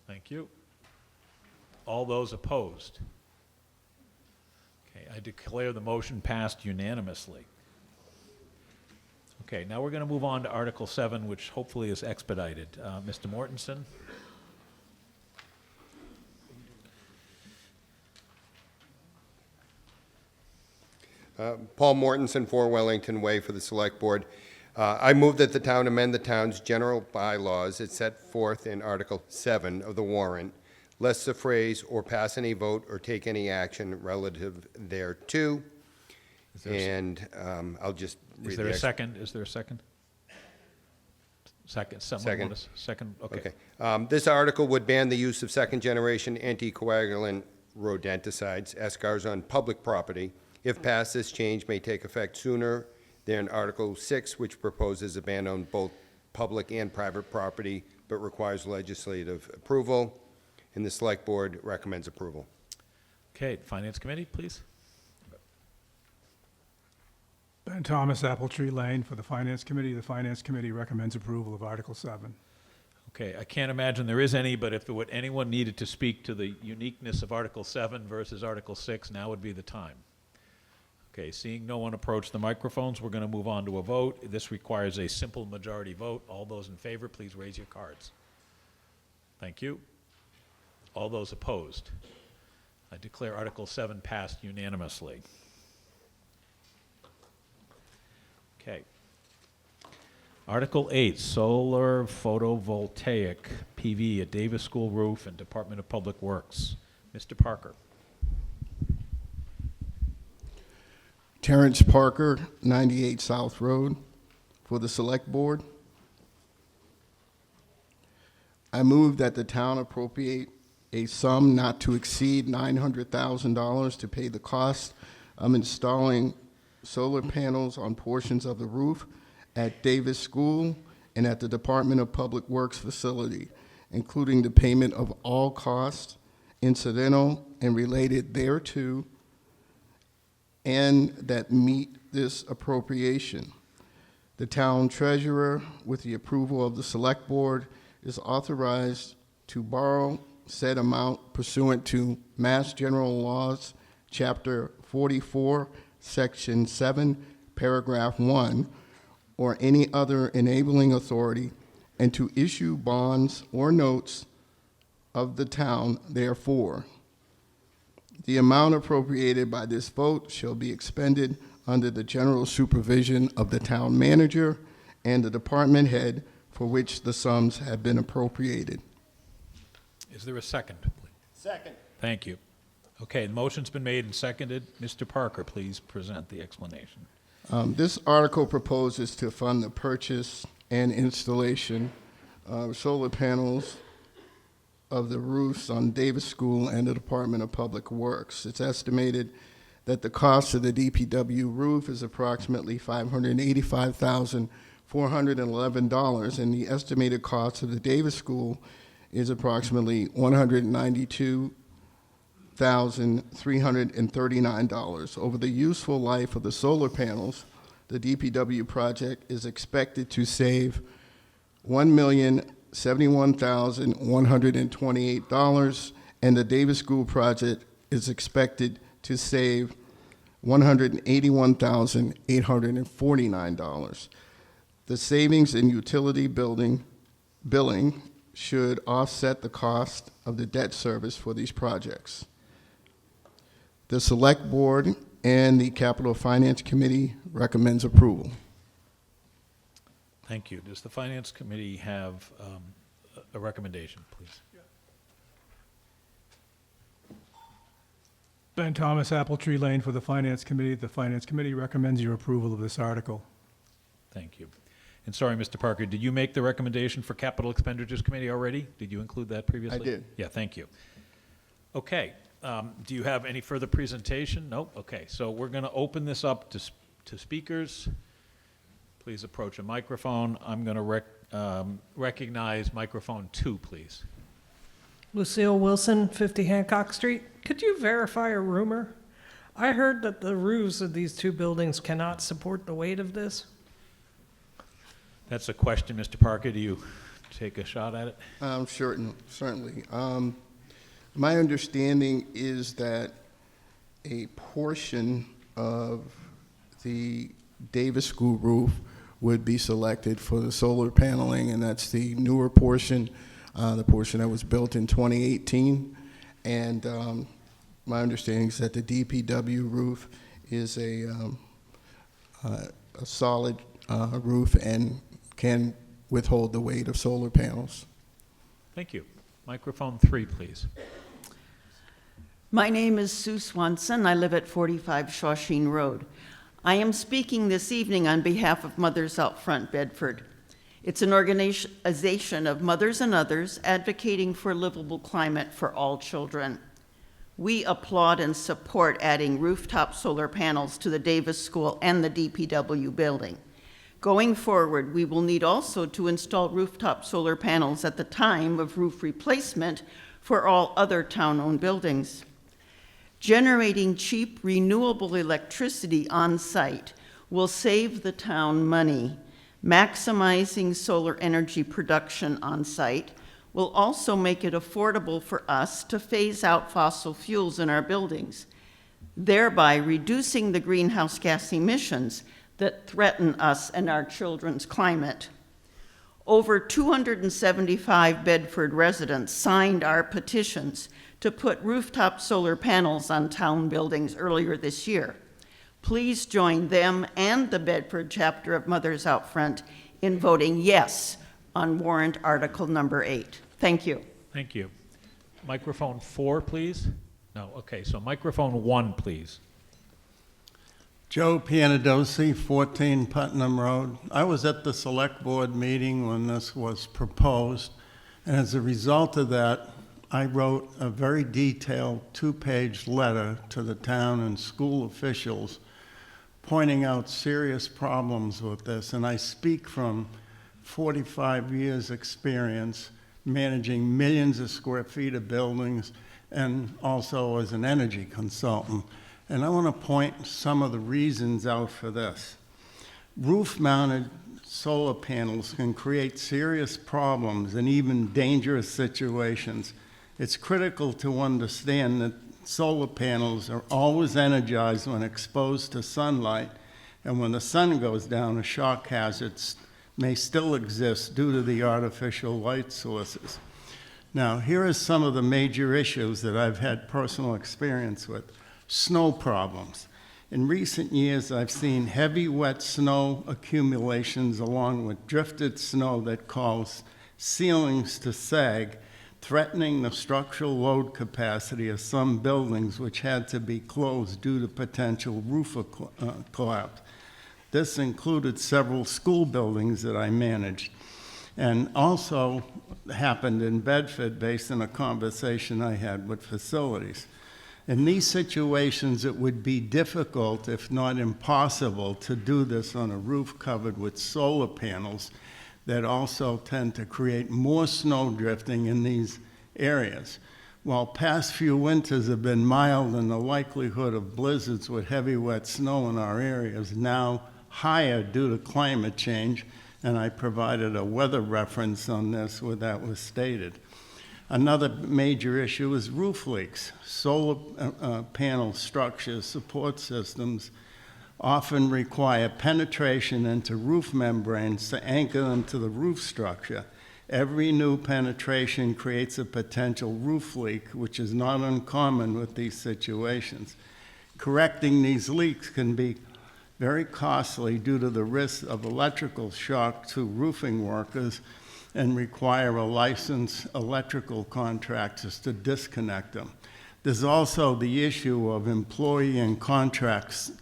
Thank you. All those opposed? Okay, I declare the motion passed unanimously. Okay, now we're going to move on to Article 7, which hopefully is expedited. Mr. Mortensen? Paul Mortensen, 4 Wellington Way for the Select Board. I move that the town amend the town's general bylaws as set forth in Article 7 of the warrant, lest the phrase "or pass any vote or take any action relative thereto." And I'll just read Is there the a second? Is there a second? Second. Someone Second. want a second? Okay. This article would ban the use of second-generation anticoagulant rodenticides, eschars, on public property. If passed, this change may take effect sooner than Article 6, which proposes a ban on both public and private property, but requires legislative approval. And the Select Board recommends approval. Okay, Finance Committee, please. Ben Thomas, Appletree Lane for the Finance Committee. The Finance Committee recommends approval of Article 7. Okay, I can't imagine there is any, but if anyone needed to speak to the uniqueness of Article 7 versus Article 6, now would be the time. Okay, seeing no one approach the microphones, we're going to move on to a vote. This requires a simple majority vote. All those in favor, please raise your cards. Thank you. All those opposed? I declare Article 7 passed unanimously. Okay. Article 8, solar photovoltaic PV at Davis School roof and Department of Public Works. Mr. Parker. Terrence Parker, 98 South Road, for the Select Board. I move that the town appropriate a sum not to exceed $900,000 to pay the cost of installing solar panels on portions of the roof at Davis School and at the Department of Public Works facility, including the payment of all costs incidental and related thereto, and that meet this appropriation. The town treasurer, with the approval of the Select Board, is authorized to borrow said amount pursuant to Mass General Laws, Chapter 44, Section 7, Paragraph 1, or any other enabling authority, and to issue bonds or notes of the town therefore. The amount appropriated by this vote shall be expended under the general supervision of the town manager and the department head for which the sums have been appropriated. Is there a second? Second. Thank you. Okay, the motion's been made and seconded. Mr. Parker, please present the explanation. This article proposes to fund the purchase and installation of solar panels of the roofs on Davis School and the Department of Public Works. It's estimated that the cost of the DPW roof is approximately $585,411, and the estimated cost of the Davis School is approximately $192,339. Over the useful life of the solar panels, the DPW project is expected to save $1,071,128, and the Davis School project is expected to save $181,849. The savings in utility billing should offset the cost of the debt service for these projects. The Select Board and the Capital Finance Committee recommends approval. Thank you. Does the Finance Committee have a recommendation, please? Ben Thomas, Appletree Lane for the Finance Committee. The Finance Committee recommends your approval of this article. Thank you. And sorry, Mr. Parker, did you make the recommendation for Capital Expenditures Committee already? Did you include that previously? I did. Yeah, thank you. Okay. Do you have any further presentation? Nope. Okay. So we're going to open this up to speakers. Please approach a microphone. I'm going to recognize microphone 2, please. Lucille Wilson, 50 Hancock Street. Could you verify a rumor? I heard that the roofs of these two buildings cannot support the weight of this. That's a question, Mr. Parker. Do you take a shot at it? Certainly. My understanding is that a portion of the Davis School roof would be selected for the solar paneling, and that's the newer portion, the portion that was built in 2018. And my understanding is that the DPW roof is a solid roof and can withhold the weight of solar panels. Thank you. Microphone 3, please. My name is Sue Swanson. I live at 45 Shawshene Road. I am speaking this evening on behalf of Mothers Out Front Bedford. It's an organization of mothers and others advocating for a livable climate for all children. We applaud and support adding rooftop solar panels to the Davis School and the DPW building. Going forward, we will need also to install rooftop solar panels at the time of roof replacement for all other town-owned buildings. Generating cheap, renewable electricity on site will save the town money. Maximizing solar energy production on site will also make it affordable for us to phase out fossil fuels in our buildings, thereby reducing the greenhouse gas emissions that threaten us and our children's climate. Over 275 Bedford residents signed our petitions to put rooftop solar panels on town buildings earlier this year. Please join them and the Bedford chapter of Mothers Out Front in voting yes on warrant article number 8. Thank you. Thank you. Microphone 4, please. No, okay, so microphone 1, please. Joe Pianadosi, 14 Putnam Road. I was at the select board meeting when this was proposed, and as a result of that, I wrote a very detailed 2-page letter to the town and school officials pointing out serious problems with this, and I speak from 45 years experience managing millions of square feet of buildings and also as an energy consultant. And I want to point some of the reasons out for this. Roof-mounted solar panels can create serious problems and even dangerous situations. It's critical to understand that solar panels are always energized when exposed to sunlight, and when the sun goes down, a shock hazard may still exist due to the artificial light sources. Now, here are some of the major issues that I've had personal experience with. Snow problems. In recent years, I've seen heavy, wet snow accumulations along with drifted snow that cause ceilings to sag, threatening the structural load capacity of some buildings which had to be closed due to potential roof collapse. This included several school buildings that I managed, and also happened in Bedford based on a conversation I had with facilities. In these situations, it would be difficult, if not impossible, to do this on a roof covered with solar panels that also tend to create more snow drifting in these areas. While past few winters have been mild and the likelihood of blizzards with heavy wet snow in our area is now higher due to climate change, and I provided a weather reference on this where that was stated. Another major issue is roof leaks. Solar panel structures, support systems, often require penetration into roof membranes to anchor them to the roof structure. Every new penetration creates a potential roof leak, which is not uncommon with these situations. Correcting these leaks can be very costly due to the risk of electrical shock to roofing workers and require a licensed electrical contractors to disconnect them. There's also the issue of employee and contractor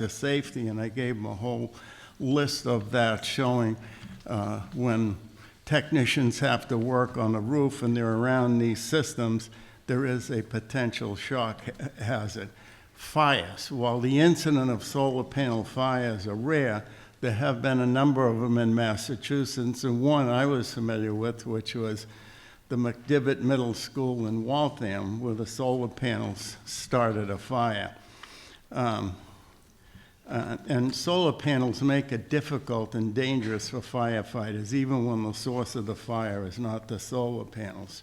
safety, and I gave them a whole list of that showing when technicians have to work on the roof and they're around these systems, there is a potential shock hazard. Fires. While the incident of solar panel fires are rare, there have been a number of them in Massachusetts, and one I was familiar with, which was the McDivitt Middle School in Waltham, where the solar panels started a fire. And solar panels make it difficult and dangerous for firefighters, even when the source of the fire is not the solar panels.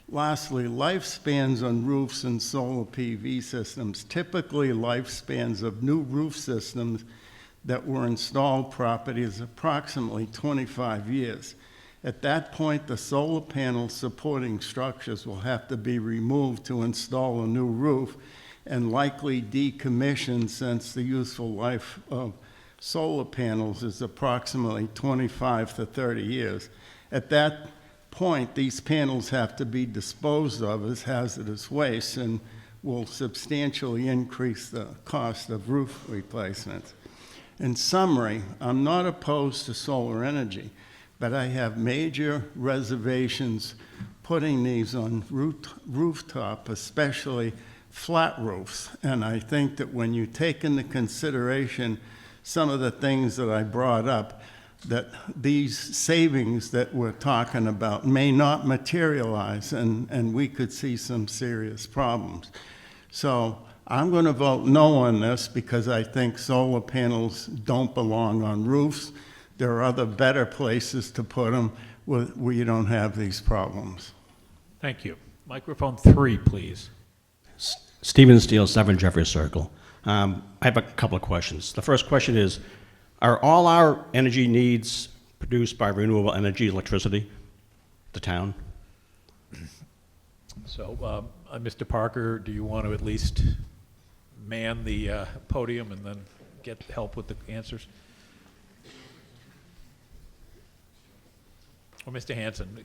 Lastly, lifespans on roofs and solar PV systems. Typically, lifespans of new roof systems that were installed property is approximately 25 years. At that point, the solar panel supporting structures will have to be removed to install a new roof and likely decommissioned, since the useful life of solar panels is approximately 25 to 30 years. At that point, these panels have to be disposed of as hazardous waste and will substantially increase the cost of roof replacements. In summary, I'm not opposed to solar energy, but I have major reservations putting these on rooftop, especially flat roofs. And I think that when you take into consideration some of the things that I brought up, that these savings that we're talking about may not materialize, and we could see some serious problems. So I'm going to vote no on this because I think solar panels don't belong on roofs. There are other better places to put them where you don't have these problems. Thank you. Microphone 3, please. Stephen Steele, 7 Jeffrey Circle. I have a couple of questions. The first question is, are all our energy needs produced by renewable energy, electricity, the town? So, Mr. Parker, do you want to at least man the podium and then get help with the answers? Or Mr. Hanson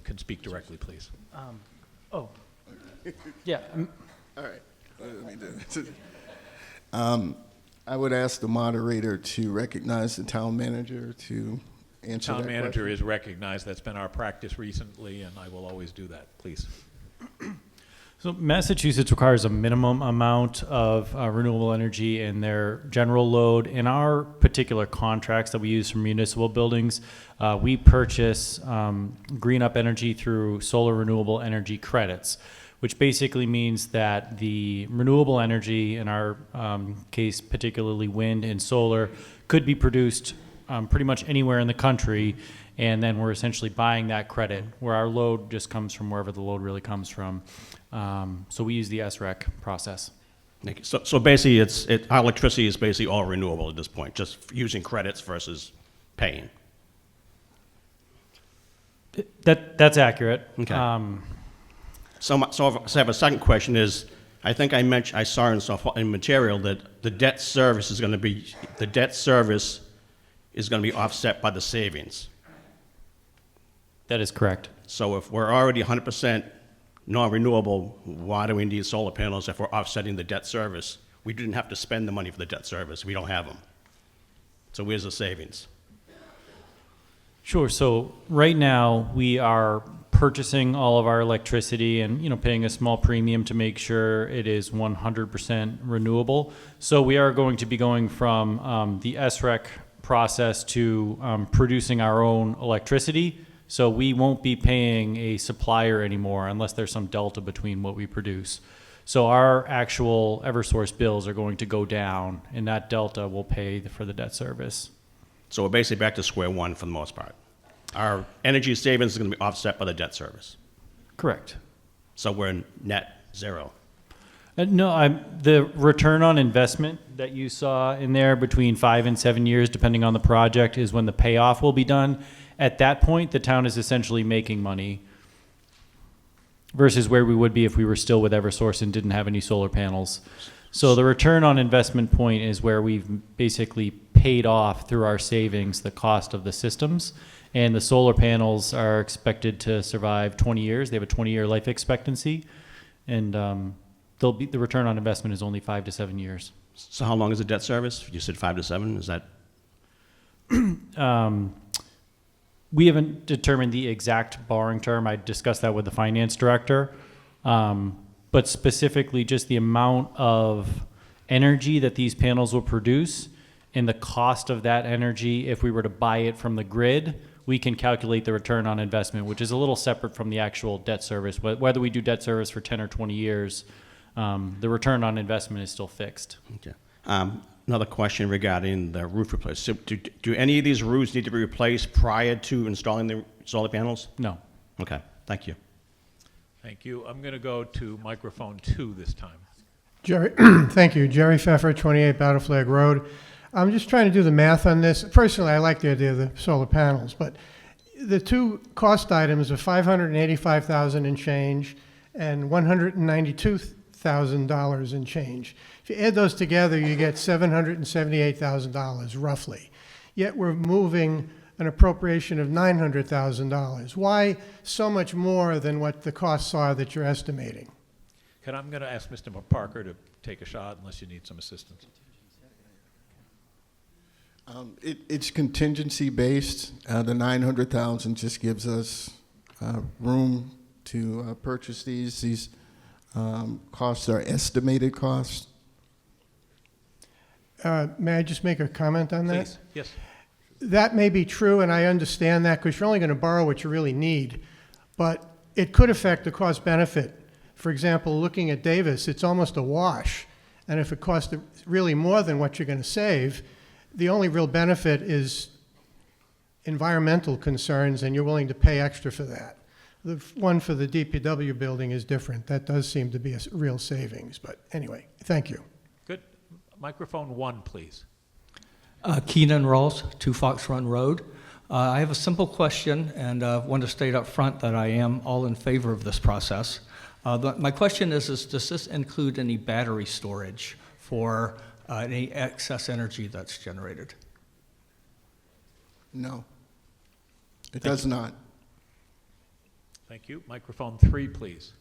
can speak directly, please. Yeah. All right. Let me do it. I would ask the moderator to recognize the town manager to answer that Town manager question. is recognized. That's been our practice recently, and I will always do that. Please. So Massachusetts requires a minimum amount of renewable energy in their general load. In our particular contracts that we use for municipal buildings, we purchase green up energy through solar renewable energy credits, which basically means that the renewable energy, in our case particularly wind and solar, could be produced pretty much anywhere in the country, and then we're essentially buying that credit, where our load just comes from wherever the load really comes from. So we use the SREC process. Thank you. So basically, our electricity is basically all renewable at this point, just using credits versus paying. That's accurate. Okay. So I have a second question is, I think I saw in material that the debt service is going to be offset by the savings. That is correct. So if we're already 100% non-renewable, why do we need solar panels if we're offsetting the debt service? We didn't have to spend the money for the debt service. We don't have them. So where's the savings? Sure. So right now we are purchasing all of our electricity and paying a small premium to make sure it is 100% renewable. So we are going to be going from the SREC process to producing our own electricity. So we won't be paying a supplier anymore unless there's some delta between what we produce. So our actual Eversource bills are going to go down, and that delta will pay for the debt service. So we're basically back to square one for the most part. Our energy savings is going to be offset by the debt service. Correct. So we're net zero. No, the return on investment that you saw in there between 5 and 7 years, depending on the project, is when the payoff will be done. At that point, the town is essentially making money versus where we would be if we were still with Eversource and didn't have any solar panels. So the return on investment point is where we've basically paid off through our savings the cost of the systems. And the solar panels are expected to survive 20 years. They have a 20-year life expectancy. And the return on investment is only 5 to 7 years. So how long is the debt service? You said 5 to 7. Is that? We haven't determined the exact borrowing term. I discussed that with the finance director. But specifically just the amount of energy that these panels will produce and the cost of that energy, if we were to buy it from the grid, we can calculate the return on investment, which is a little separate from the actual debt service. Whether we do debt service for 10 or 20 years, the return on investment is still fixed. Okay. Another question regarding the roof replacement. So do any of these roofs need to be replaced prior to installing the solar panels? No. Okay, thank you. Thank you. I'm going to go to microphone 2 this time. Jerry, thank you. Jerry Pfeffer, 28 Battle Flag Road. I'm just trying to do the math on this. Personally, I like the idea of the solar panels, but the two cost items are $585,000 and change and $192,000 and change. If you add those together, you get $778,000 roughly. Yet we're moving an appropriation of $900,000. Why so much more than what the costs are that you're estimating? I'm going to ask Mr. Parker to take a shot unless you need some assistance. It's contingency based. The 900,000 just gives us room to purchase these. These costs are estimated costs. May I just make a comment on that? Please, yes. That may be true, and I understand that because you're only going to borrow what you really need. But it could affect the cost benefit. For example, looking at Davis, it's almost a wash. And if it costs really more than what you're going to save, the only real benefit is environmental concerns, and you're willing to pay extra for that. The one for the DPW building is different. That does seem to be a real savings. But anyway, thank you. Good. Microphone 1, please. Keenan Rawls, 2 Fox Run Road. I have a simple question, and want to state up front that I am all in favor of this process. My question is, does this include any battery storage for any excess energy that's generated? No, it does not. Thank you. Microphone 3, please.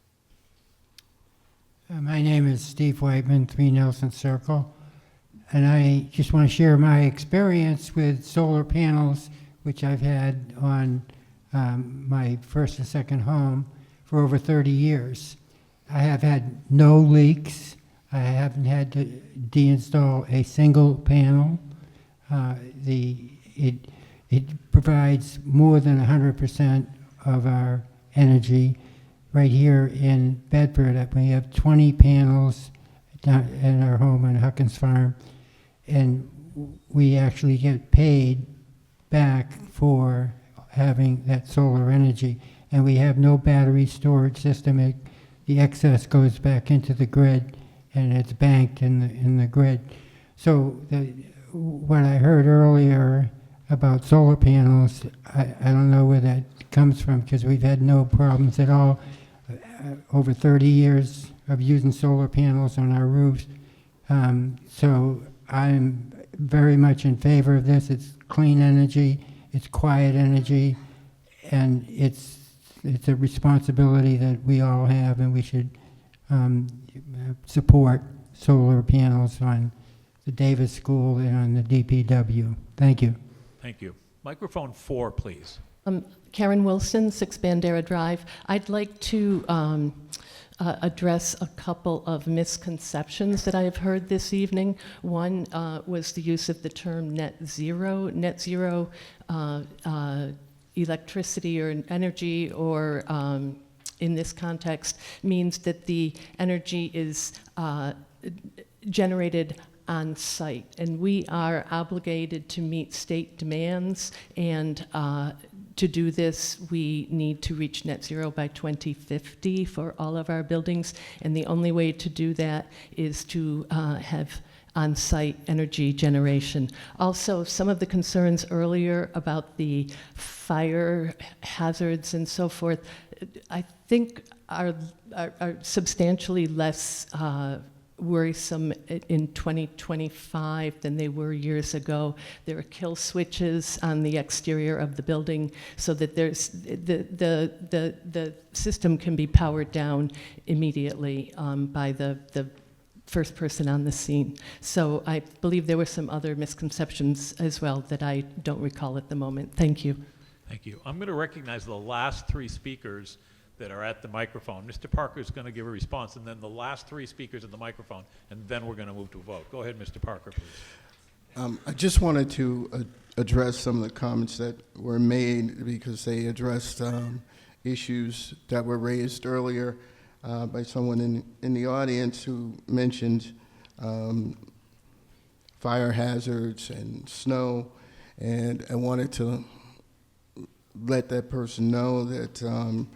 My name is Steve Whiteman, 3 Nelson Circle, and I just want to share my experience with solar panels, which I've had on my first and second home for over 30 years. I have had no leaks. I haven't had to deinstall a single panel. It provides more than 100% of our energy. Right here in Bedford, we have 20 panels down in our home on Huckins Farm, and we actually get paid back for having that solar energy. And we have no battery storage system. The excess goes back into the grid, and it's banked in the grid. So what I heard earlier about solar panels, I don't know where that comes from, because we've had no problems at all. Over 30 years of using solar panels on our roofs. So I'm very much in favor of this. It's clean energy, it's quiet energy, and it's a responsibility that we all have, and we should support solar panels on the Davis School and on the DPW. Thank you. Thank you. Microphone 4, please. Karen Wilson, 6 Bandera Drive. I'd like to address a couple of misconceptions that I have heard this evening. One was the use of the term net zero. Net zero electricity or energy, or in this context, means that the energy is generated on site, and we are obligated to meet state demands, and to do this, we need to reach net zero by 2050 for all of our buildings, and the only way to do that is to have on-site energy generation. Also, some of the concerns earlier about the fire hazards and so forth, I think are substantially less worrisome in 2025 than they were years ago. There are kill switches on the exterior of the building so that there's the system can be powered down immediately by the first person on the scene. So I believe there were some other misconceptions as well that I don't recall at the moment. Thank you. Thank you. I'm going to recognize the last 3 speakers that are at the microphone. Mr. Parker is going to give a response, and then the last 3 speakers at the microphone, and then we're going to move to a vote. Go ahead, Mr. Parker, please. I just wanted to address some of the comments that were made because they addressed issues that were raised earlier by someone in the audience who mentioned fire hazards and snow, and I wanted to let that person know that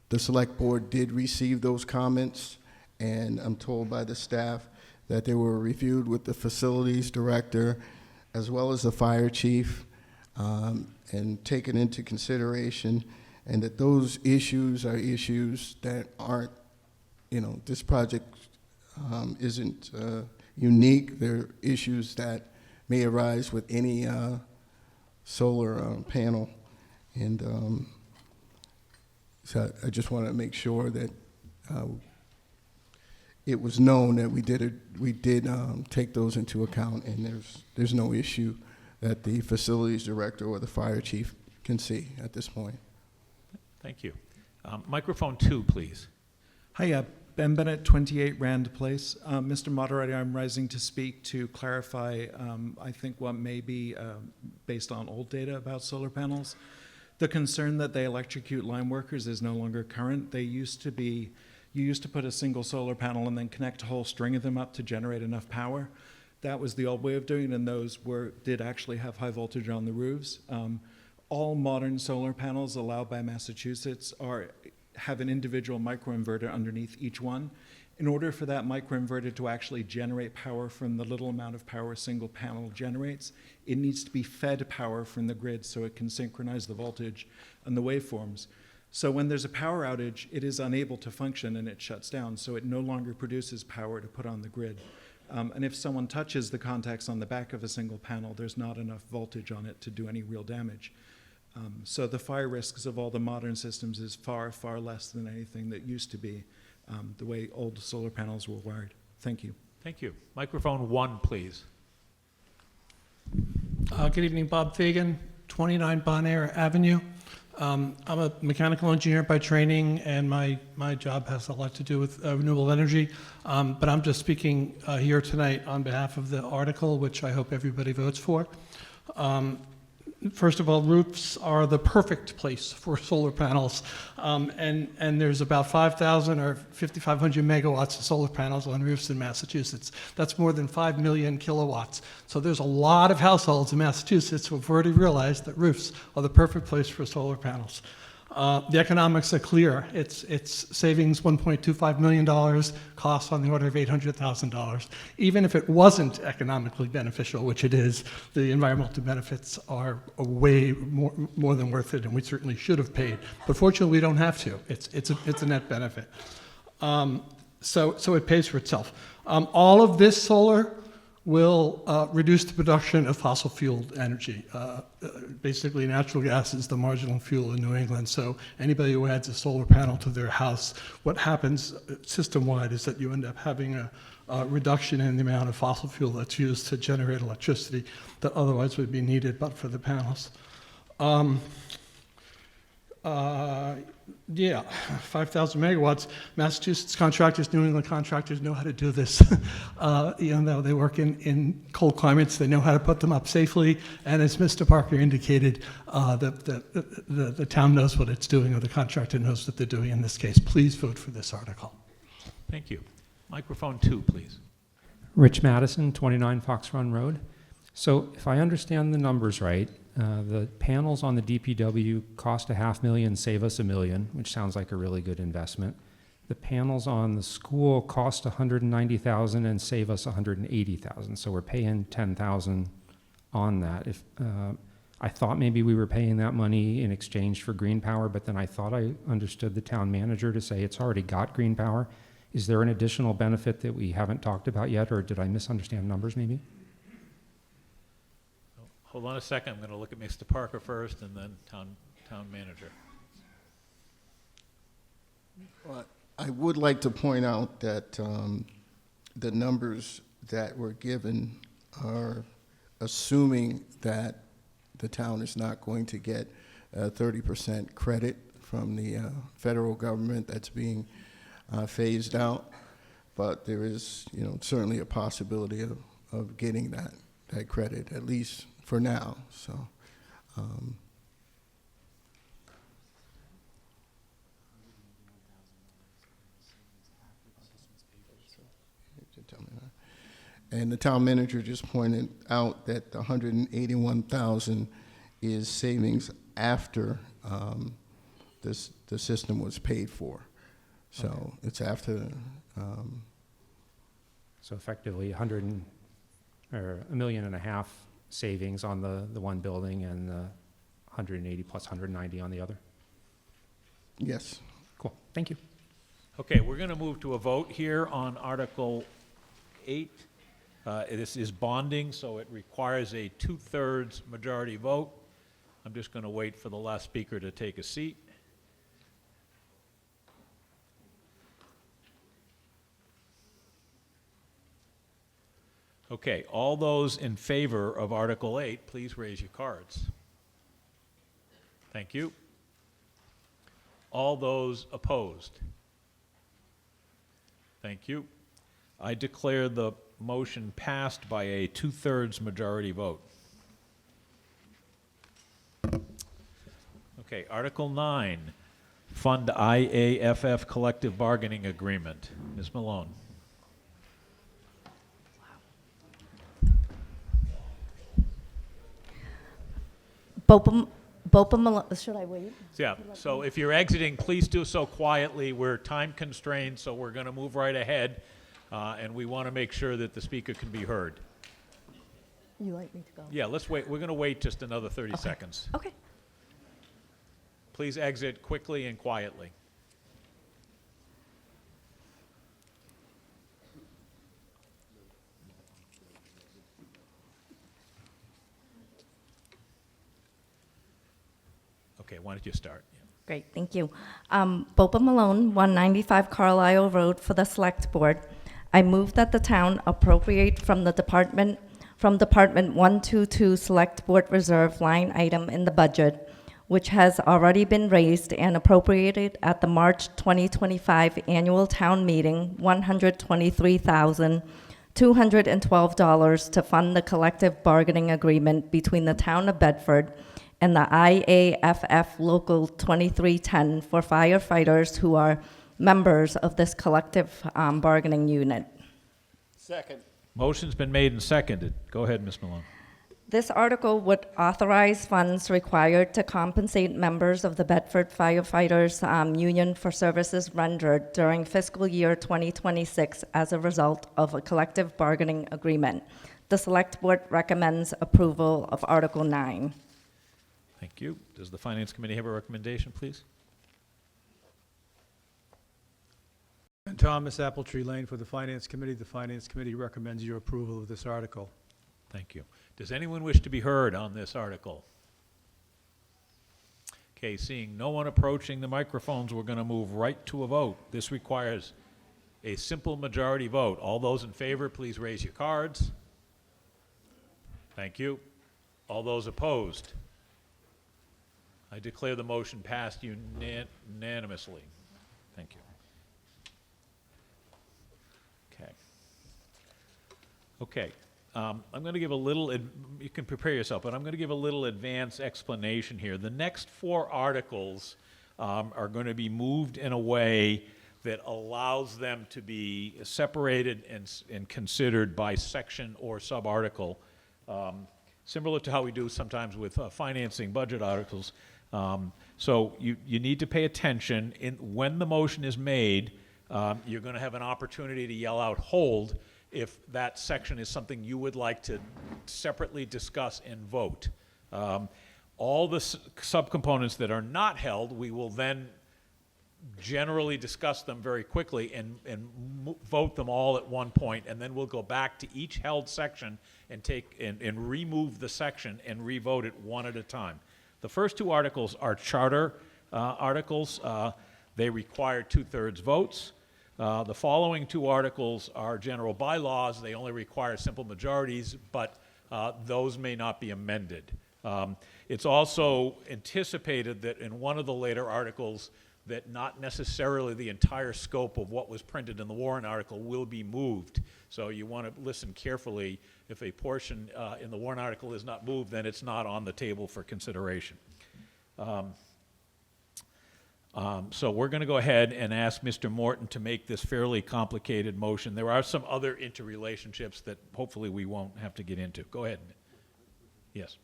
the select board did receive those comments, and I'm told by the staff that they were reviewed with the facilities director, as well as the fire chief, and taken into consideration, and that those issues are issues that aren't, this project isn't unique. They're issues that may arise with any solar panel. And so I just want to make sure that it was known that we did take those into account, and there's no issue that the facilities director or the fire chief can see at this point. Thank you. Microphone 2, please. Hi, Ben Bennett, 28 Rand Place. Mr. Moderator, I'm rising to speak to clarify, I think, what may be based on old data about solar panels. The concern that they electrocute line workers is no longer current. They used to be, you used to put a single solar panel and then connect a whole string of them up to generate enough power. That was the old way of doing it, and those did actually have high voltage on the roofs. All modern solar panels allowed by Massachusetts have an individual microinverter underneath each one. In order for that microinverter to actually generate power from the little amount of power a single panel generates, it needs to be fed power from the grid so it can synchronize the voltage and the waveforms. So when there's a power outage, it is unable to function and it shuts down, so it no longer produces power to put on the grid. And if someone touches the contacts on the back of a single panel, there's not enough voltage on it to do any real damage. So the fire risks of all the modern systems is far, far less than anything that used to be the way old solar panels were wired. Thank you. Thank you. Microphone 1, please. Good evening, Bob Fagan, 29 Bon Air Avenue. I'm a mechanical engineer by training, and my job has a lot to do with renewable energy. But I'm just speaking here tonight on behalf of the article, which I hope everybody votes for. First of all, roofs are the perfect place for solar panels, and there's about 5,000 or 5,500 megawatts of solar panels on roofs in Massachusetts. That's more than 5 million kilowatts. So there's a lot of households in Massachusetts who have already realized that roofs are the perfect place for solar panels. The economics are clear. It's savings $1.25 million, costs on the order of $800,000. Even if it wasn't economically beneficial, which it is, the environmental benefits are way more than worth it, and we certainly should have paid. But fortunately, we don't have to. It's a net benefit. So it pays for itself. All of this solar will reduce the production of fossil fueled energy. Basically, natural gas is the marginal fuel in New England, so anybody who adds a solar panel to their house, what happens system-wide is that you end up having a reduction in the amount of fossil fuel that's used to generate electricity that otherwise would be needed but for the panels. 5,000 megawatts. Massachusetts contractors, New England contractors know how to do this. Even though they work in cold climates, they know how to put them up safely. And as Mr. Parker indicated, the town knows what it's doing, or the contractor knows what they're doing in this case. Please vote for this article. Thank you. Microphone 2, please. Rich Madison, 29 Fox Run Road. So if I understand the numbers right, the panels on the DPW cost $500,000, save us $1 million, which sounds like a really good investment. The panels on the school cost $190,000 and save us $180,000. So we're paying $10,000 on that. If I thought maybe we were paying that money in exchange for green power, but then I thought I understood the town manager to say it's already got green power. Is there an additional benefit that we haven't talked about yet, or did I misunderstand numbers maybe? Hold on a second. I'm going to look at Mr. Parker first, and then town manager. Well, I would like to point out that the numbers that were given are assuming that the town is not going to get 30% credit from the federal government that's being phased out, but there is, certainly a possibility of getting that credit, at least for now. So, and the town manager just pointed out that the $181,000 is savings after the system was paid for. So okay. It's after. So effectively, $1.5 million savings on the one building and the 180 plus 190 on the other? Yes. Cool, thank you. Okay, we're going to move to a vote here on Article 8. This is bonding, so it requires a 2/3 majority vote. I'm just going to wait for the last speaker to take a seat. Okay, all those in favor of Article 8, please raise your cards. Thank you. All those opposed? Thank you. I declare the motion passed by a 2/3 majority vote. Okay, Article 9, Fund IAFF Collective Bargaining Agreement. Ms. Malone. Should I wait? Yeah, so if you're exiting, please do so quietly. We're time constrained, so we're going to move right ahead, and we want to make sure that the speaker can be heard. You like me to go? Yeah, let's wait. We're going to wait just another 30 seconds. Okay. Please exit quickly and quietly. Okay, why don't you start? Great, thank you. Bopa Malone, 195 Carlisle Road for the Select Board. I move that the town appropriate from Department 122 Select Board Reserve line item in the budget, which has already been raised and appropriated at the March 2025 annual town meeting, $123,212 to fund the collective bargaining agreement between the town of Bedford and the IAFF Local 2310 for firefighters who are members of this collective bargaining unit. Second. Motion's been made and seconded. Go ahead, Ms. Malone. This article would authorize funds required to compensate members of the Bedford Firefighters Union for services rendered during fiscal year 2026 as a result of a collective bargaining agreement. The Select Board recommends approval of Article 9. Thank you. Does the Finance Committee have a recommendation, please? And Thomas, Appletree Lane for the Finance Committee. The Finance Committee recommends your approval of this article. Thank you. Does anyone wish to be heard on this article? Okay, seeing no one approaching the microphones, we're going to move right to a vote. This requires a simple majority vote. All those in favor, please raise your cards. Thank you. All those opposed? I declare the motion passed unanimously. Thank you. Okay. Okay. I'm going to give a little, you can prepare yourself, but I'm going to give a little advance explanation here. The next 4 articles are going to be moved in a way that allows them to be separated and considered by section or sub-article, similar to how we do sometimes with financing budget articles. So you need to pay attention. When the motion is made, you're going to have an opportunity to yell out, "Hold," if that section is something you would like to separately discuss and vote. All the subcomponents that are not held, we will then generally discuss them very quickly and vote them all at one point, and then we'll go back to each held section and take and remove the section and revote it one at a time. The first 2 articles are charter articles. They require 2/3 votes. The following 2 articles are general bylaws. They only require simple majorities, but those may not be amended. It's also anticipated that in one of the later articles that not necessarily the entire scope of what was printed in the warrant article will be moved. So you want to listen carefully. If a portion in the warrant article is not moved, then it's not on the table for consideration. So we're going to go ahead and ask Mr. Morton to make this fairly complicated motion. There are some other interrelationships that hopefully we won't have to get into. Go ahead. Yes.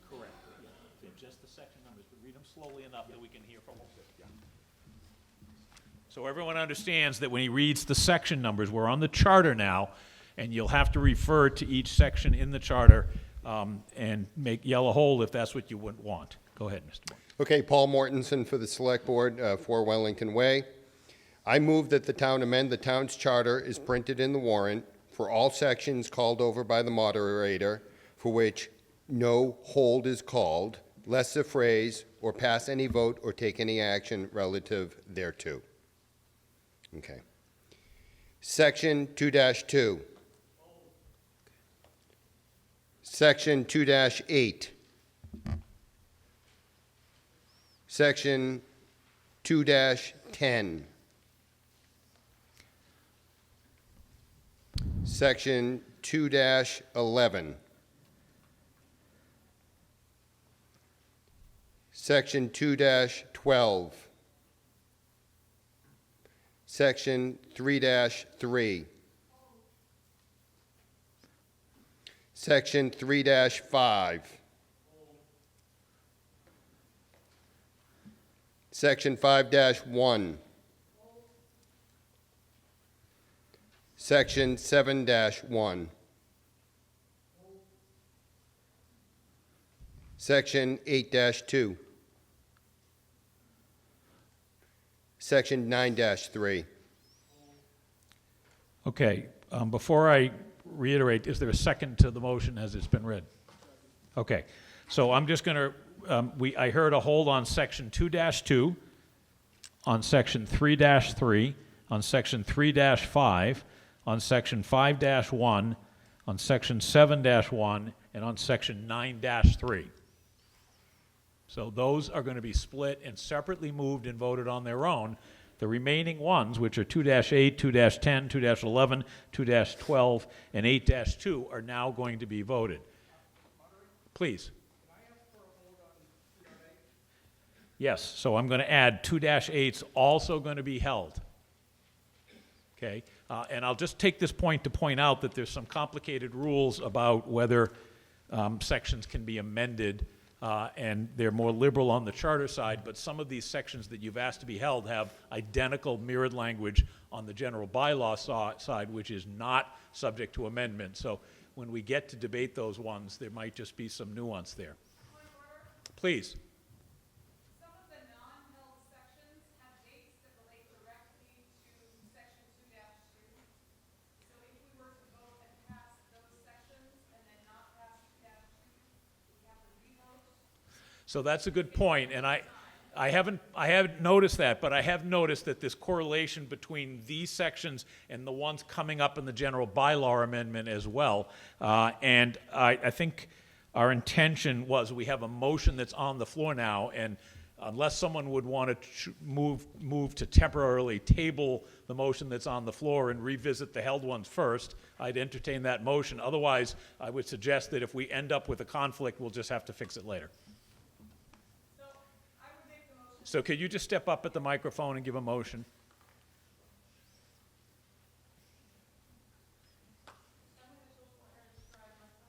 Correct. Yeah. Just the section numbers, but read them slowly enough that we can hear from them. So everyone understands that when he reads the section numbers, we're on the charter now, and you'll have to refer to each section in the charter and make yellow hold if that's what you would want. Go ahead, Mr. Moore. Okay, Paul Mortensen for the Select Board, 4 Wellington Way. I move that the town amend the town's charter as printed in the warrant for all sections called over by the moderator for which no hold is called, less the phrase, or pass any vote or take any action relative thereto. Okay. Section 2-2. Section 2-8. Section 2-10. Section 2-11. Section 2-12. Section 3-3. Section 3-5. Section 5-1. Section 7-1. Section 8-2. Section 9-3. Okay, before I reiterate, is there a second to the motion as it's been read? Okay, so I'm just going to, I heard a hold on section 2-2, on section 3-3, on section 3-5, on section 5-1, on section 7-1, and on section 9-3. So those are going to be split and separately moved and voted on their own. The remaining ones, which are 2-8, 2-10, 2-11, 2-12, and 8-2, are now going to be voted. Please. Yes, so I'm going to add 2-8's also going to be held. Okay, and I'll just take this point to point out that there's some complicated rules about whether sections can be amended, and they're more liberal on the charter side, but some of these sections that you've asked to be held have identical mirrored language on the general bylaw side, which is not subject to amendment. So when we get to debate those ones, there might just be some nuance there. Please. So that's a good point, and I haven't noticed that, but I have noticed that this correlation between these sections and the ones coming up in the general bylaw amendment as well. And I think our intention was we have a motion that's on the floor now, and unless someone would want to move to temporarily table the motion that's on the floor and revisit the held ones first, I'd entertain that motion. Otherwise, I would suggest that if we end up with a conflict, we'll just have to fix it later. So could you just step up at the microphone and give a motion?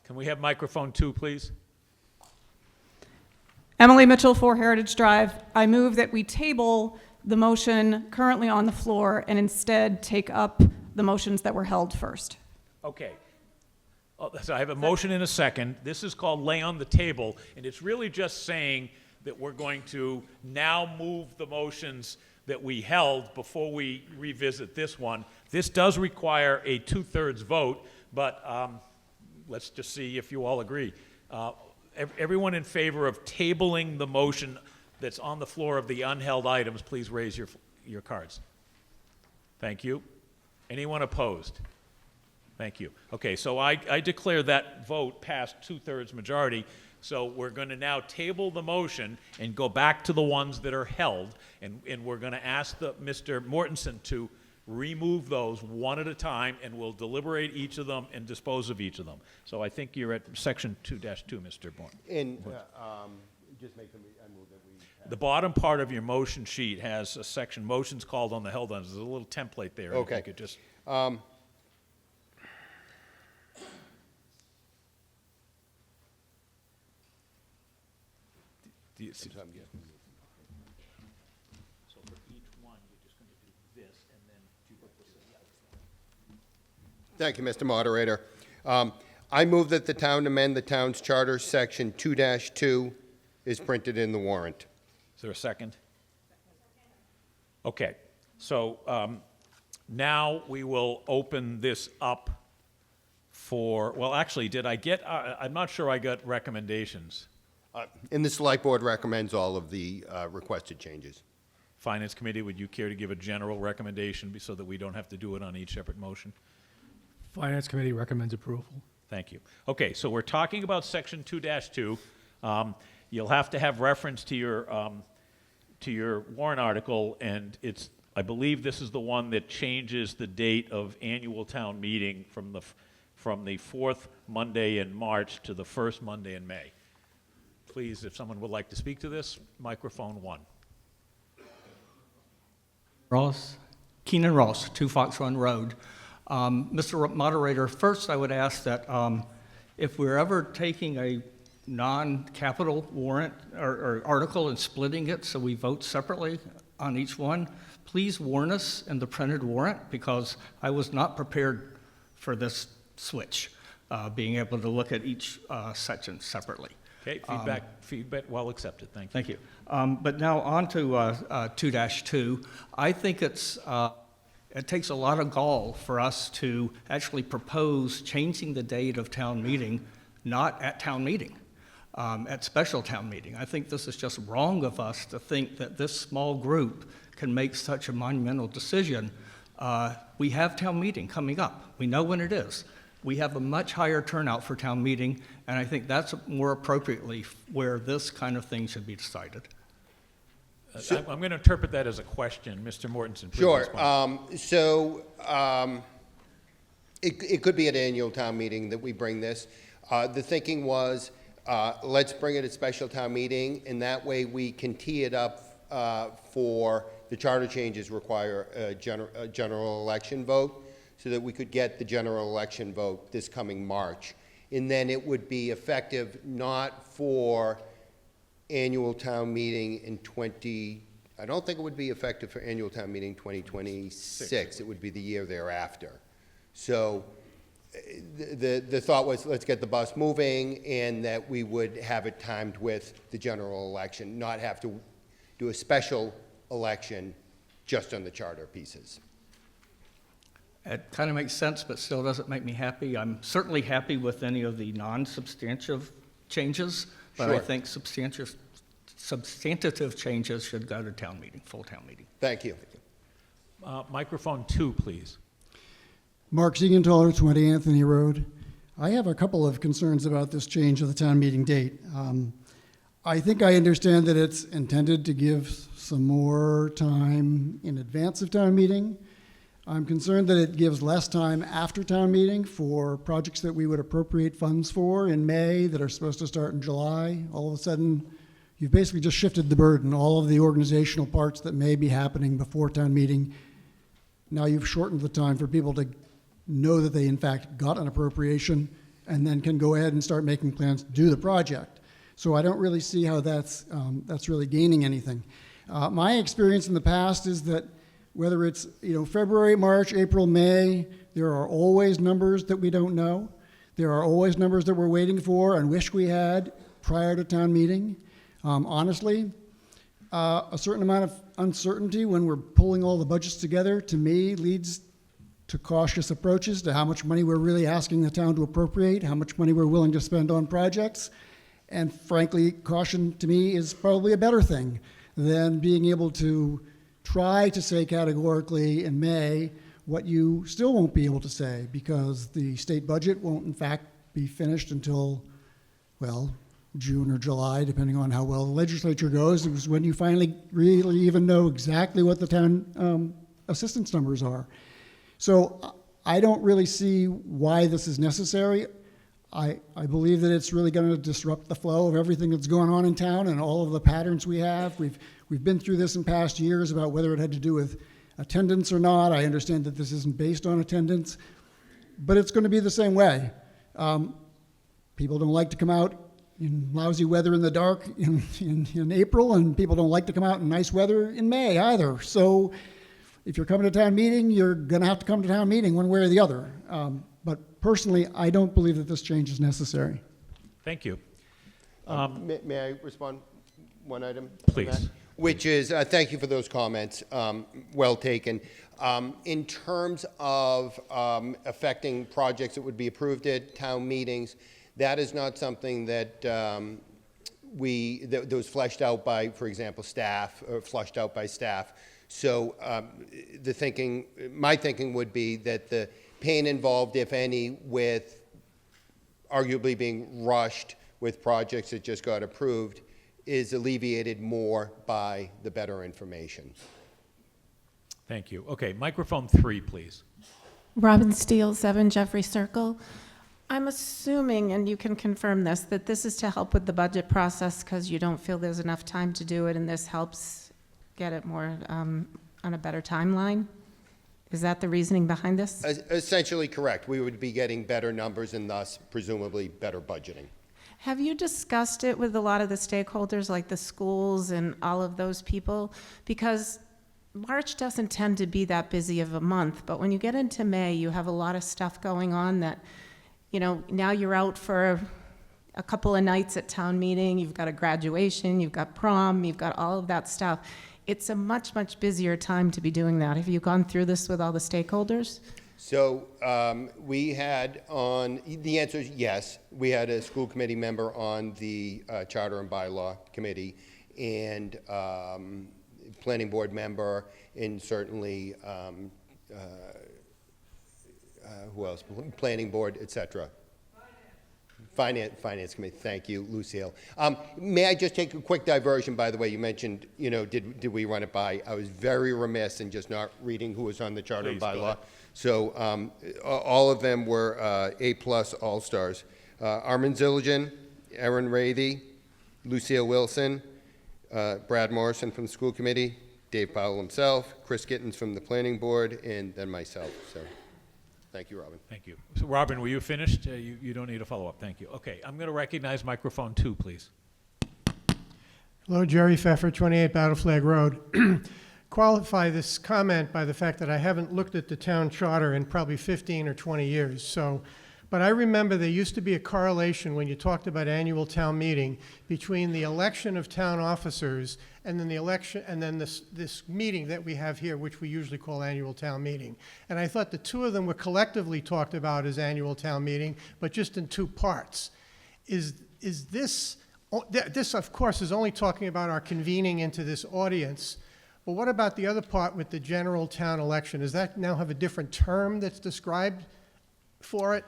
Can we have microphone 2, please? Emily Mitchell, 4 Heritage Drive. I move that we table the motion currently on the floor and instead take up the motions that were held first. Okay. So I have a motion and a second. This is called lay on the table, and it's really just saying that we're going to now move the motions that we held before we revisit this one. This does require a 2/3 vote, but let's just see if you all agree. Everyone in favor of tabling the motion that's on the floor of the unheld items, please raise your cards. Thank you. Anyone opposed? Thank you. Okay, so I declare that vote passed 2/3 majority. So we're going to now table the motion and go back to the ones that are held, and we're going to ask Mr. Mortensen to remove those one at a time, and we'll deliberate each of them and dispose of each of them. So I think you're at section 2-2, Mr. Morton. And just make them, I move that we... The bottom part of your motion sheet has a section, motions called on the held items. There's a little template there. Okay. If you could just... So for each one, you're just going to do this, and then Thank you, Mr. Moderator. I move that the town amend the town's charter, section 2-2 is printed in the warrant. Is there a second? Okay, so now we will open this up for, well, actually, did I get, I'm not sure I got recommendations. And the select board recommends all of the requested changes. Finance Committee, would you care to give a general recommendation so that we don't have to do it on each separate motion? Finance Committee recommends approval. Thank you. Okay, so we're talking about section 2-2. You'll have to have reference to your warrant article, and it's, I believe this is the one that changes the date of annual town meeting from the fourth Monday in March to the first Monday in May. Please, if someone would like to speak to this, microphone 1. Ross, Keenan Ross, 2 Fox Run Road. Mr. Moderator, first I would ask that if we're ever taking a non-capital warrant or article and splitting it so we vote separately on each one, please warn us in the printed warrant, because I was not prepared for this switch, being able to look at each section separately. Okay, feedback well accepted. Thank you. Thank you. But now on to 2-2. I think it takes a lot of gall for us to actually propose changing the date of town meeting, not at town meeting, at special town meeting. I think this is just wrong of us to think that this small group can make such a monumental decision. We have town meeting coming up. We know when it is. We have a much higher turnout for town meeting, and I think that's more appropriately where this kind of thing should be decided. I'm going to interpret that as a question. Mr. Mortensen, please Sure. respond. It could be at annual town meeting that we bring this. The thinking was, let's bring it at special town meeting, and that way we can tee it up for the charter changes require a general election vote, so that we could get the general election vote this coming March. And then it would be effective not for annual town meeting in I don't think it would be effective for annual town meeting 2026. It would be the year thereafter. So the thought was, let's get the bus moving, and that we would have it timed with the general election, not have to do a special election just on the charter pieces. It kind of makes sense, but still doesn't make me happy. I'm certainly happy with any of the non-substantive changes, but I Sure. think substantive changes should go to town meeting, full town meeting. Thank you. Microphone 2, please. Mark Siegenthaler, 20 Anthony Road. I have a couple of concerns about this change of the town meeting date. I think I understand that it's intended to give some more time in advance of town meeting. I'm concerned that it gives less time after town meeting for projects that we would appropriate funds for in May that are supposed to start in July. All of a sudden, you've basically just shifted the burden. All of the organizational parts that may be happening before town meeting, now you've shortened the time for people to know that they in fact got an appropriation and then can go ahead and start making plans to do the project. So I don't really see how that's really gaining anything. My experience in the past is that whether it's February, March, April, May, there are always numbers that we don't know. There are always numbers that we're waiting for and wish we had prior to town meeting. Honestly, a certain amount of uncertainty when we're pulling all the budgets together, to me, leads to cautious approaches to how much money we're really asking the town to appropriate, how much money we're willing to spend on projects. And frankly, caution to me is probably a better thing than being able to try to say categorically in May what you still won't be able to say, because the state budget won't in fact be finished until, well, June or July, depending on how well the legislature goes. It was when you finally really even know exactly what the town assistance numbers are. So I don't really see why this is necessary. I believe that it's really going to disrupt the flow of everything that's going on in town and all of the patterns we have. We've been through this in past years about whether it had to do with attendance or not. I understand that this isn't based on attendance, but it's going to be the same way. People don't like to come out in lousy weather in the dark in April, and people don't like to come out in nice weather in May either. So if you're coming to town meeting, you're going to have to come to town meeting one way or the other. But personally, I don't believe that this change is necessary. Thank you. May I respond one item? on Please. that? Which is, thank you for those comments, well taken. In terms of affecting projects that would be approved at town meetings, that is not something that that was fleshed out by, for example, staff, or flushed out by staff. So my thinking would be that the pain involved, if any, with arguably being rushed with projects that just got approved is alleviated more by the better information. Thank you. Okay, microphone 3, please. Robin Steele, 7 Jeffrey Circle. I'm assuming, and you can confirm this, that this is to help with the budget process because you don't feel there's enough time to do it, and this helps get it more on a better timeline? Is that the reasoning behind this? Essentially correct. We would be getting better numbers and thus presumably better budgeting. Have you discussed it with a lot of the stakeholders, like the schools and all of those people? Because March doesn't tend to be that busy of a month, but when you get into May, you have a lot of stuff going on that, you know, now you're out for a couple of nights at town meeting, you've got a graduation, you've got prom, you've got all of that stuff. It's a much, much busier time to be doing that. Have you gone through this with all the stakeholders? So we had the answer is yes. We had a school committee member on the Charter and Bylaw Committee, and planning board member, and certainly who else? Planning board, etc. Finance Committee. Thank you, Lucille. May I just take a quick diversion? By the way, you mentioned, you know, did we run it by? I was very remiss in just not reading who was on the Charter and Bylaw. So all of them were A+ All-Stars. Armin Zilligan, Erin Rathy, Lucille Wilson, Brad Morrison from the school committee, Dave Powell himself, Chris Gittens from the planning board, and then myself. So thank you, Robin. Thank you. So Robin, were you finished? You don't need a follow-up. Thank you. Okay, I'm going to recognize microphone 2, please. Hello, Jerry Pfeffer, 28 Battle Flag Road. Qualify this comment by the fact that I haven't looked at the town charter in probably 15 or 20 years. So, but I remember there used to be a correlation when you talked about annual town meeting between the election of town officers and then the election, and then this meeting that we have here, which we usually call annual town meeting. And I thought the two of them were collectively talked about as annual town meeting, but just in 2 parts. Is this of course is only talking about our convening into this audience. But what about the other part with the general town election? Does that now have a different term that's described for it?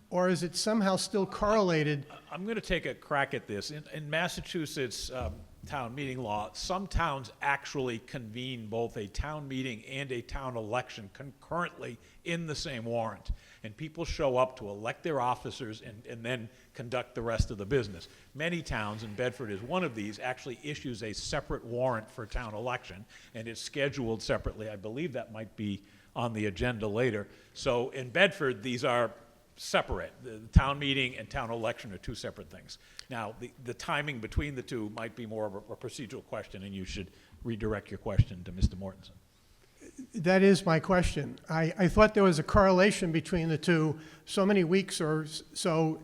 Or is it somehow still correlated? I'm going to take a crack at this. In Massachusetts town meeting law, some towns actually convene both a town meeting and a town election concurrently in the same warrant. And people show up to elect their officers and then conduct the rest of the business. Many towns, and Bedford is one of these, actually issues a separate warrant for town election, and it's scheduled separately. I believe that might be on the agenda later. So in Bedford, these are separate. The town meeting and town election are 2 separate things. Now, the timing between the 2 might be more of a procedural question, and you should redirect your question to Mr. Mortensen. That is my question. I thought there was a correlation between the 2, so many weeks or so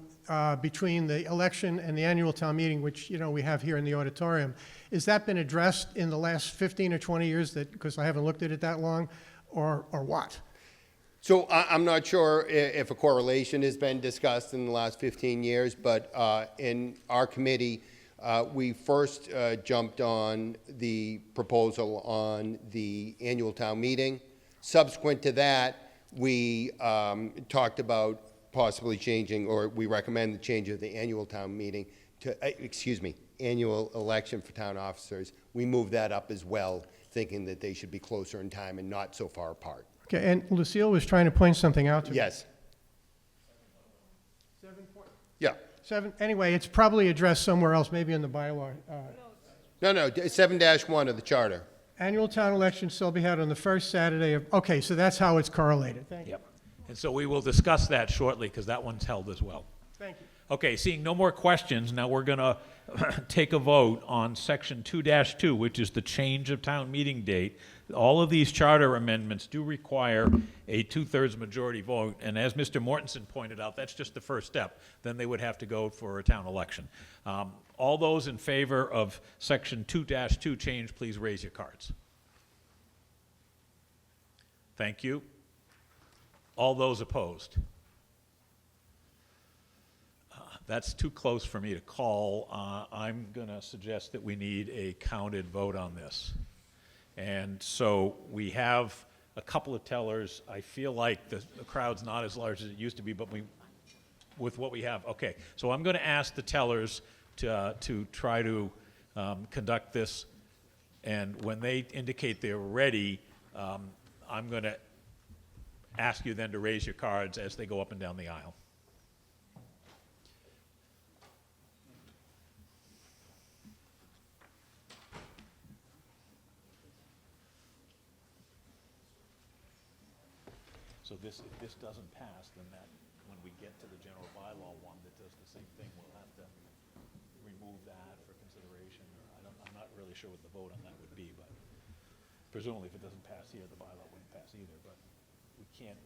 between the election and the annual town meeting, which, you know, we have here in the auditorium. Has that been addressed in the last 15 or 20 years, because I haven't looked at it that long, or what? So I'm not sure if a correlation has been discussed in the last 15 years, but in our committee, we first jumped on the proposal on the annual town meeting. Subsequent to that, we talked about possibly changing, or we recommend the change of the annual town meeting to, annual election for town officers. We moved that up as well, thinking that they should be closer in time and not so far apart. Okay, and Lucille was trying to point something out to me. Yes. 7 point. Yeah. 7. Anyway, it's probably addressed somewhere else, maybe in the bylaw. No, 7-1 of the charter. Annual town election shall be held on the first Saturday of. Okay, so that's how it's correlated. Thank you. Yep. And so we will discuss that shortly, because that one's held as well. Thank you. Okay, seeing no more questions, now we're going to take a vote on section 2-2, which is the change of town meeting date all of these charter amendments do require a two-thirds majority vote, and as Mr. Mortensen pointed out, that's just the first step. Then they would have to go for a town election. All those in favor of Section 2-2 change, please raise your cards. Thank you. All those opposed? That's too close for me to call. I'm going to suggest that we need a counted vote on this. And so we have a couple of tellers. I feel like the crowd's not as large as it used to be, but with what we have. Okay, so I'm going to ask the tellers to try to conduct this. And when they indicate they're ready, I'm going to ask you then to raise your cards as they go up and down the aisle. So if this doesn't pass, then that, when we get to the general bylaw one that does the same thing, we'll have to remove that for consideration, or I'm not really sure what the vote on that would be, but presumably if it doesn't pass here, the bylaw wouldn't pass either, but we can't,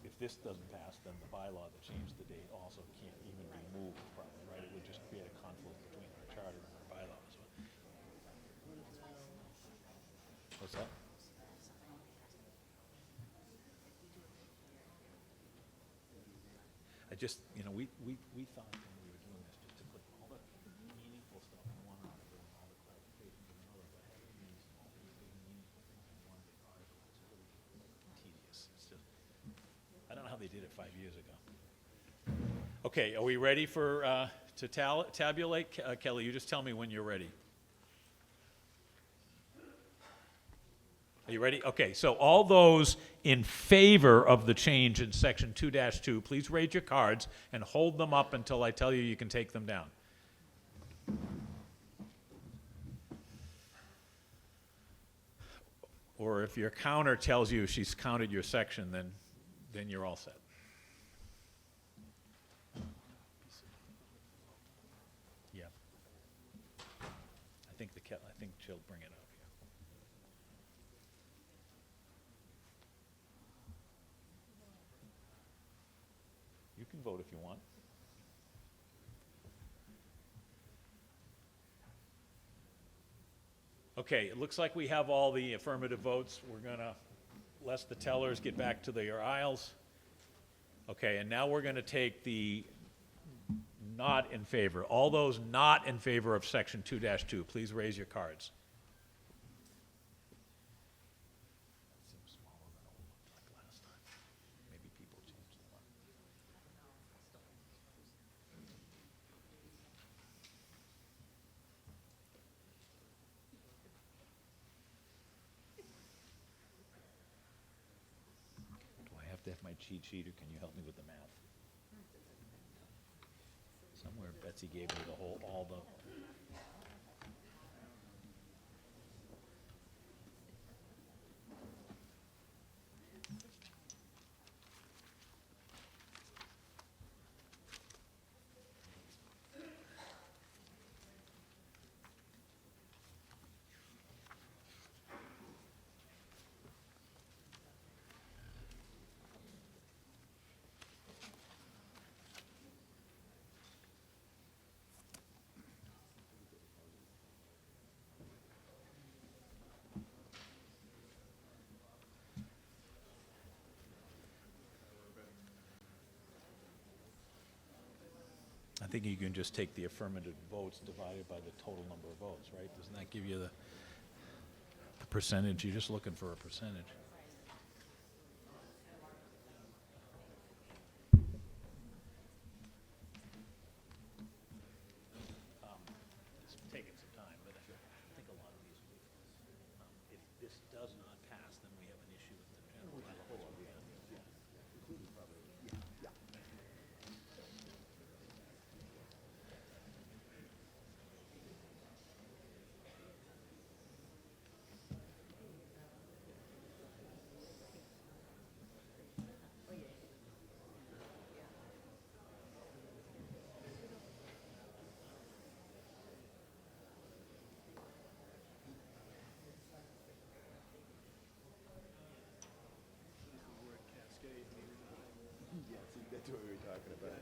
if this doesn't pass, then the bylaw that changed the date also can't even be moved probably, right? It would just create a conflict between our charter and our bylaws. What's that? I just, we thought when we were doing this, just to put all the meaningful stuff in one article and all the clarification in another, but having all these big meaningful things in one big article is really tedious. It's just, I don't know how they did it 5 years ago. Okay, are we ready for, to tabulate? Kelly, you just tell me when you're ready. Are you ready? Okay, so all those in favor of the change in Section 2-2, please raise your cards and hold them up until I tell you you can take them down. Or if your counter tells you she's counted your section, then you're all set. Yeah. I think she'll bring it up. You can vote if you want. Okay, it looks like we have all the affirmative votes. We're going to let the tellers get back to their aisles. Okay, and now we're going to take the not in favor. All those not in favor of Section 2-2, please raise your cards. To have my cheat sheet, or can you help me with the math? Somewhere Betsy gave me all the. I think you can just take the affirmative votes divided by the total number of votes, right? Doesn't that give you the percentage? You're just looking for a percentage. It's taking some time, but I think a lot of these, if this does not pass, then we have an issue with the general bylaw. That's what we were talking about.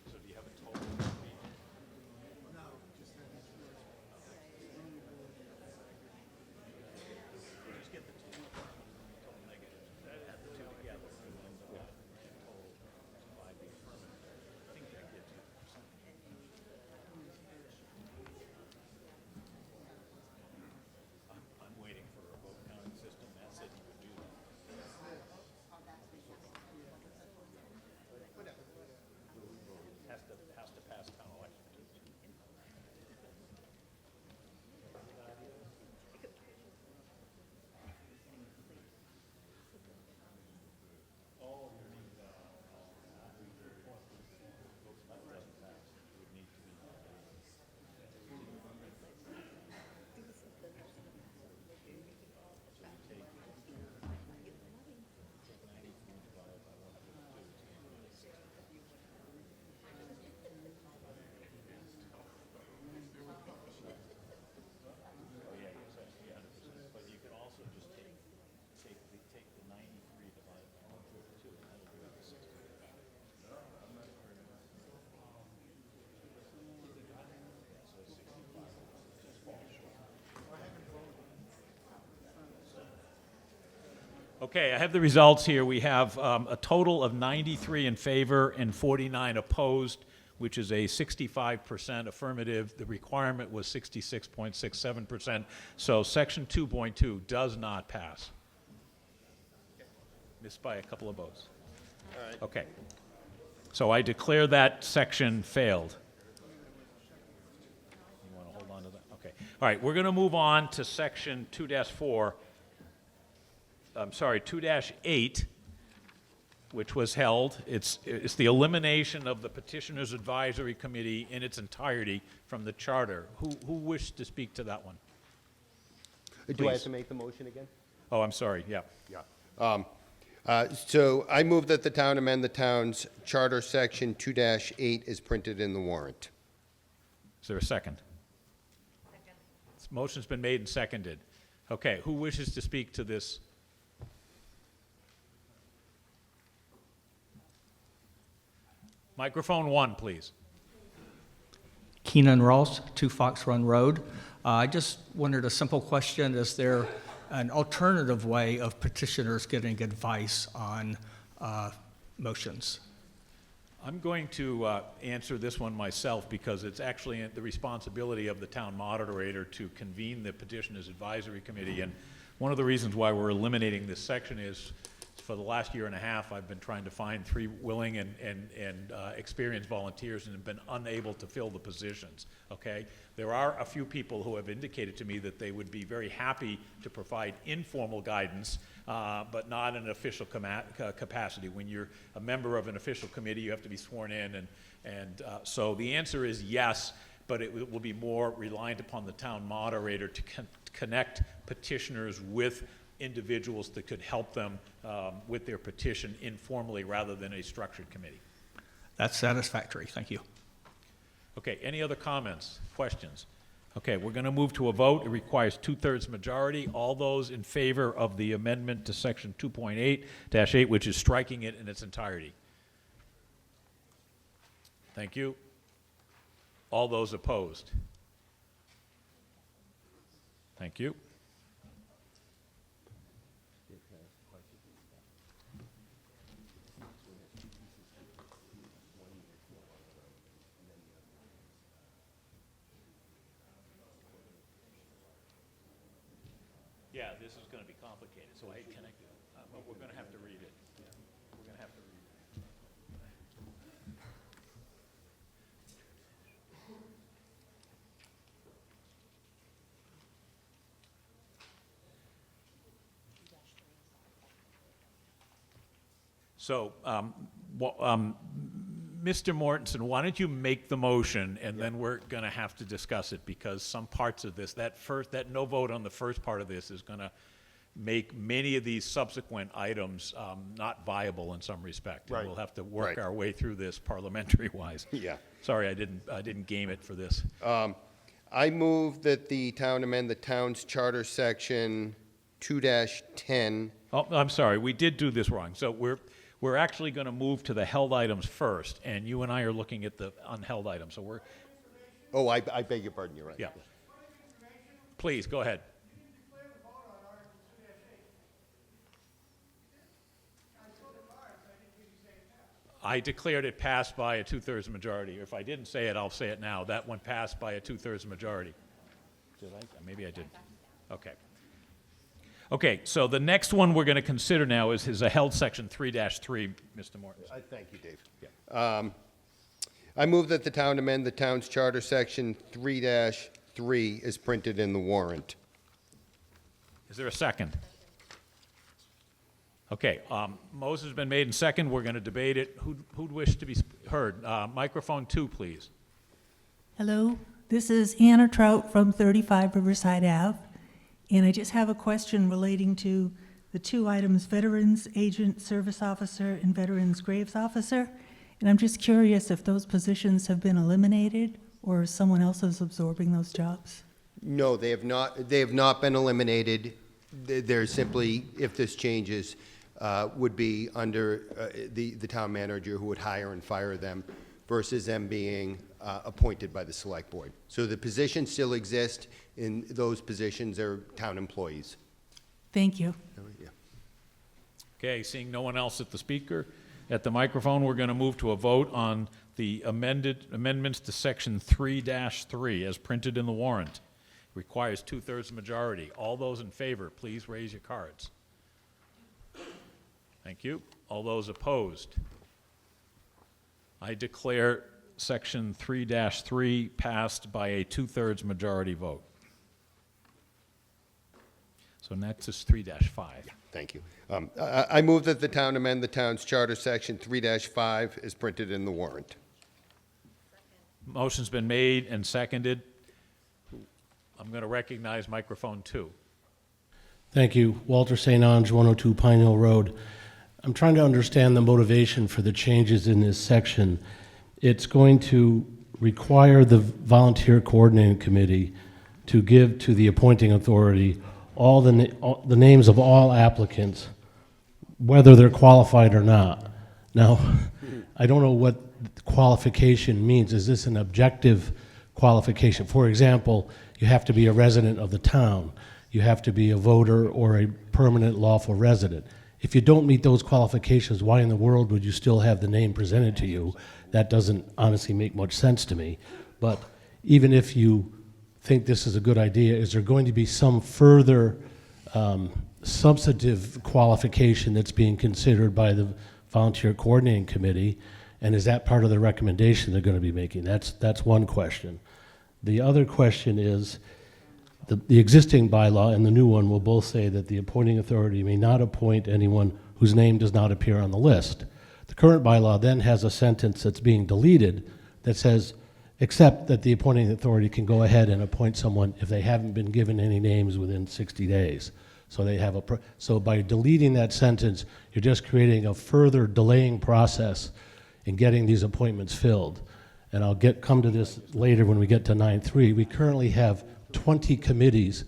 So do you have a total? Just get the two total negatives, add the two together, and then total divide the affirmative. I think that gives you something. I'm waiting for a vote counting system that said you would do that. Has to pass town election. But you can also just take the 93 divided by 132, and that'll give you the 65. So 65 just falls short. Okay, I have the results here. We have a total of 93 in favor and 49 opposed, which is a 65% affirmative. The requirement was 66.67%. So Section 2.2 does not pass. Missed by a couple of votes. All right. Okay. So I declare that section failed. You want to hold on to that? Okay. All right, we're going to move on to Section 2-4. I'm sorry, 2-8, which was held. It's the elimination of the Petitioners Advisory Committee in its entirety from the charter. Who wished to speak to that one? Do I have Please. to make the motion again? Oh, I'm sorry, yeah. Yeah. So I move that the town amend the town's charter section 2-8 is printed in the warrant. Is there a second? Second. This motion's been made and seconded. Okay, who wishes to speak to this? Microphone 1, please. Keenan Rawls, 2 Fox Run Road. I just wondered a simple question. Is there an alternative way of petitioners getting advice on motions? I'm going to answer this one myself because it's actually the responsibility of the town moderator to convene the Petitioners Advisory Committee. And one of the reasons why we're eliminating this section is for the last year and a half, I've been trying to find 3 willing and experienced volunteers and have been unable to fill the positions, okay? There are a few people who have indicated to me that they would be very happy to provide informal guidance, but not in an official capacity. When you're a member of an official committee, you have to be sworn in, and so the answer is yes, but it will be more reliant upon the town moderator to connect petitioners with individuals that could help them with their petition informally rather than a structured committee. That's satisfactory. Thank you. Okay, any other comments, questions? Okay, we're going to move to a vote. It requires 2/3 majority. All those in favor of the amendment to section 2.8-8, which is striking it in its entirety. Thank you. All those opposed? Thank you. Yeah, this is going to be complicated, so but we're going to have to read it. We're going to have to read it. So, Mr. Mortensen, why don't you make the motion, and then we're going to have to discuss it, because some parts of this, that no vote on the first part of this is going to make many of these subsequent items not viable in some respect. And Right. we'll have to work Right. our way through this parliamentary-wise. Yeah. Sorry, I didn't game it for this. I move that the town amend the town's charter section 2-10. Oh, I'm sorry, we did do this wrong. So we're actually going to move to the held items first, and you and I are looking at the unheld items. So we're, Oh, I beg your pardon, you're right. yeah. Please, go ahead. I declared it passed by a two-thirds majority. If I didn't say it, I'll say it now. That one passed by a two-thirds majority. Did I? Maybe I didn't. Okay. Okay, so the next one we're going to consider now is a held section 3-3, Mr. Morton. Thank you, Dave. I move that the town amend the town's charter section 3-3 as printed in the warrant. Is there a second? Okay, motion has been made and second. We're going to debate it. Who'd wish to be heard? Microphone 2, please. Hello, this is Anna Trout from 35 Riverside Ave, and I just have a question relating to the two items, Veterans Agent Service Officer and Veterans Graves Officer, and I'm just curious if those positions have been eliminated or someone else is absorbing those jobs. No, they have not been eliminated. They're simply, if this changes, would be under the town manager who would hire and fire them versus them being appointed by the select board. So the positions still exist, and those positions are town employees. Thank you. Okay, seeing no one else at the microphone, we're going to move to a vote on the amendments to section 3-3 as printed in the warrant. Requires two-thirds majority. All those in favor, please raise your cards. Thank you. All those opposed? I declare section 3-3 passed by a two-thirds majority vote. So next is 3-5. Thank you. I move that the town amend the town's charter section 3-5 as printed in the warrant. Motion's been made and seconded. I'm going to recognize microphone 2. Thank you. Walter St. Ange, 102 Pine Hill Road. I'm trying to understand the motivation for the changes in this section. It's going to require the volunteer coordinating committee to give to the appointing authority all the names of all applicants, whether they're qualified or not. Now, I don't know what qualification means. Is this an objective qualification? For example, you have to be a resident of the town. You have to be a voter or a permanent lawful resident. If you don't meet those qualifications, why in the world would you still have the name presented to you? That doesn't honestly make much sense to me. But even if you think this is a good idea, is there going to be some further substantive qualification that's being considered by the volunteer coordinating committee? And is that part of the recommendation they're going to be making? That's one question. The other question is, the existing bylaw and the new one will both say that the appointing authority may not appoint anyone whose name does not appear on the list. The current bylaw then has a sentence that's being deleted that says, except that the appointing authority can go ahead and appoint someone if they haven't been given any names within 60 days. So they have so by deleting that sentence, you're just creating a further delaying process in getting these appointments filled. And I'll come to this later when we get to 9.3. We currently have 20 committees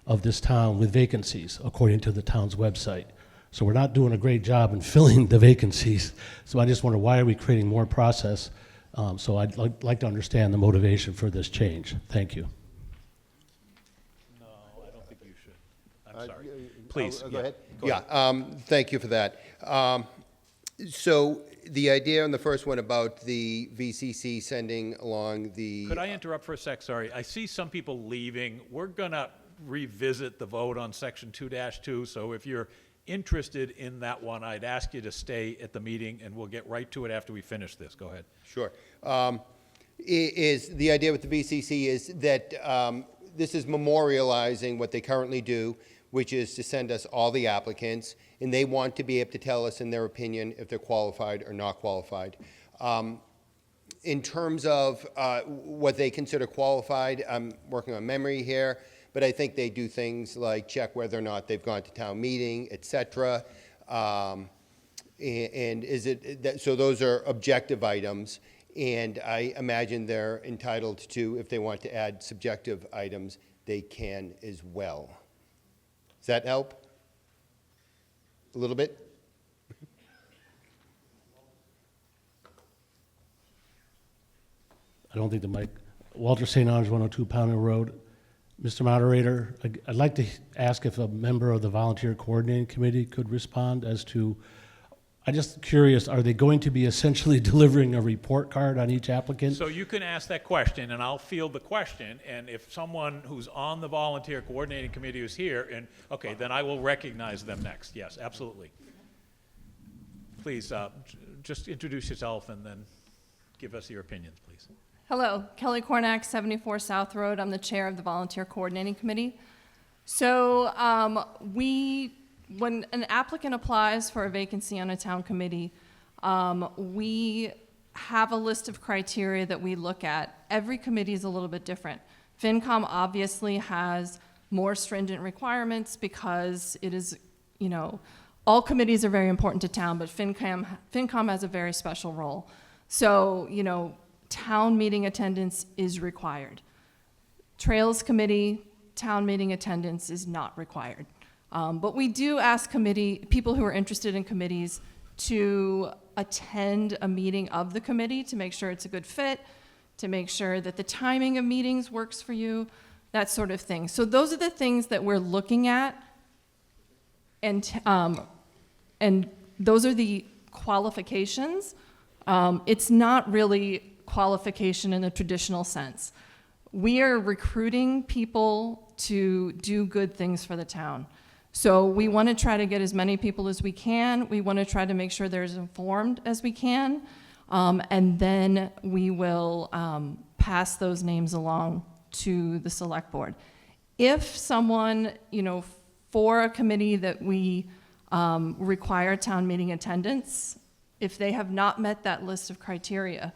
of this town with vacancies, according to the town's website. So we're not doing a great job in filling the vacancies. So I just wonder, why are we creating more process? So I'd like to understand the motivation for this change. Thank you. No, I don't think you should. I'm sorry. Please. Go ahead. Thank you for that. So the idea on the first one about the VCC sending along the... Could I interrupt for a sec? Sorry. I see some people leaving. We're going to revisit the vote on section 2-2. So if you're interested in that one, I'd ask you to stay at the meeting, and we'll get right to it after we finish this. Go ahead. Sure. Is the idea with the VCC is that this is memorializing what they currently do, which is to send us all the applicants, and they want to be able to tell us, in their opinion, if they're qualified or not qualified. In terms of what they consider qualified, I'm working on memory here, but I think they do things like check whether or not they've gone to town meeting, et cetera. And is it, so those are objective items, and I imagine they're entitled to, if they want to add subjective items, they can as well. Does that help? A little bit? I don't think the mic. Walter St. Ange, 102 Pownell Road. Mr. Moderator, I'd like to ask if a member of the Volunteer Coordinating Committee could respond as to, I'm just curious, are they going to be essentially delivering a report card on each applicant? So you can ask that question, and I'll field the question, and if someone who's on the Volunteer Coordinating Committee is here, and, okay, then I will recognize them next. Yes, absolutely. Please, just introduce yourself and then give us your opinions, please. Hello, Kelly Cornack, 74 South Road. I'm the chair of the Volunteer Coordinating Committee. So when an applicant applies for a vacancy on a town committee, we have a list of criteria that we look at. Every committee is a little bit different. FinCom obviously has more stringent requirements because it is, you know, all committees are very important to town, but FinCom has a very special role. So, you know, town meeting attendance is required. Trails Committee, town meeting attendance is not required. But we do ask people who are interested in committees to attend a meeting of the committee to make sure it's a good fit, to make sure that the timing of meetings works for you, that sort of thing. So those are the things that we're looking at, and those are the qualifications. It's not really qualification in the traditional sense. We are recruiting people to do good things for the town. So we want to try to get as many people as we can. We want to try to make sure they're as informed as we can. And then we will pass those names along to the select board. If someone, you know, for a committee that we require town meeting attendance, if they have not met that list of criteria,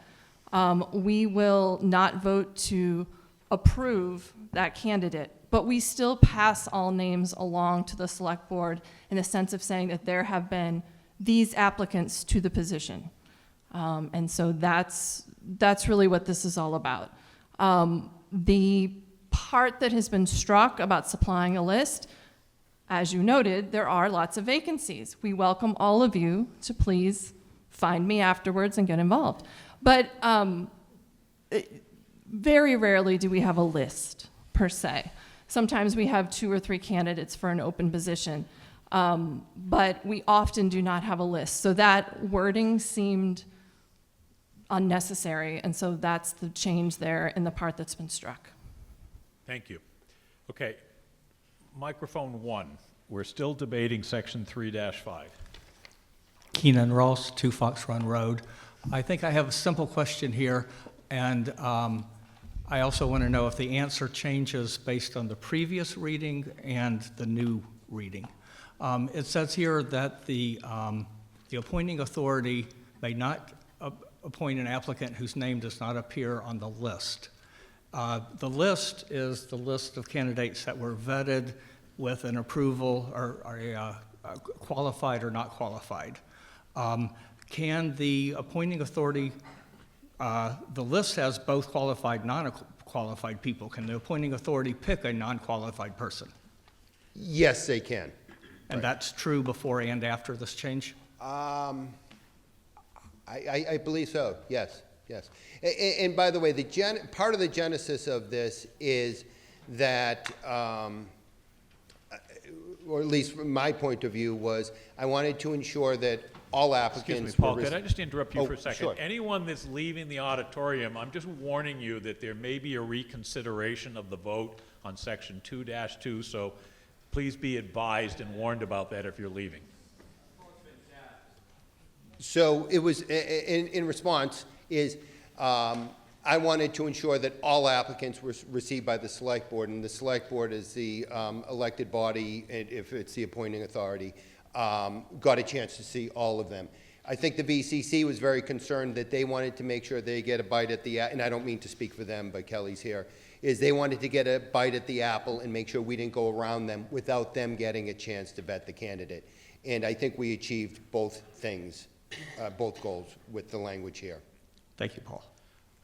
we will not vote to approve that candidate, but we still pass all names along to the select board in the sense of saying that there have been these applicants to the position. And so that's really what this is all about. The part that has been struck about supplying a list, as you noted, there are lots of vacancies. We welcome all of you to please find me afterwards and get involved. But very rarely do we have a list, per se. Sometimes we have 2 or 3 candidates for an open position, but we often do not have a list. So that wording seemed unnecessary, and so that's the change there in the part that's been struck. Thank you. Okay, microphone 1. We're still debating section 3-5. Keenan Ross, 2 Fox Run Road. I think I have a simple question here, and I also want to know if the answer changes based on the previous reading and the new reading. It says here that the appointing authority may not appoint an applicant whose name does not appear on the list. The list is the list of candidates that were vetted with an approval or qualified or not qualified. Can the appointing authority, the list has both qualified, non-qualified people. Can the appointing authority pick a non-qualified person? Yes, they can. And that's true before and after this change? I believe so, yes, yes. And by the way, part of the genesis of this is that, or at least from my point of view, was I wanted to ensure that all applicants Excuse me, Paul, were... could I just interrupt you for a second? Sure. Anyone that's leaving the auditorium, I'm just warning you that there may be a reconsideration of the vote on section 2-2, so please be advised and warned about that if you're leaving. So it was, in response, is I wanted to ensure that all applicants were received by the select board, and the select board is the elected body, and if it's the appointing authority, got a chance to see all of them. I think the VCC was very concerned that they wanted to make sure they get a bite at the, and I don't mean to speak for them, but Kelly's here, is they wanted to get a bite at the apple and make sure we didn't go around them without them getting a chance to vet the candidate. And I think we achieved both things, both goals with the language here. Thank you, Paul.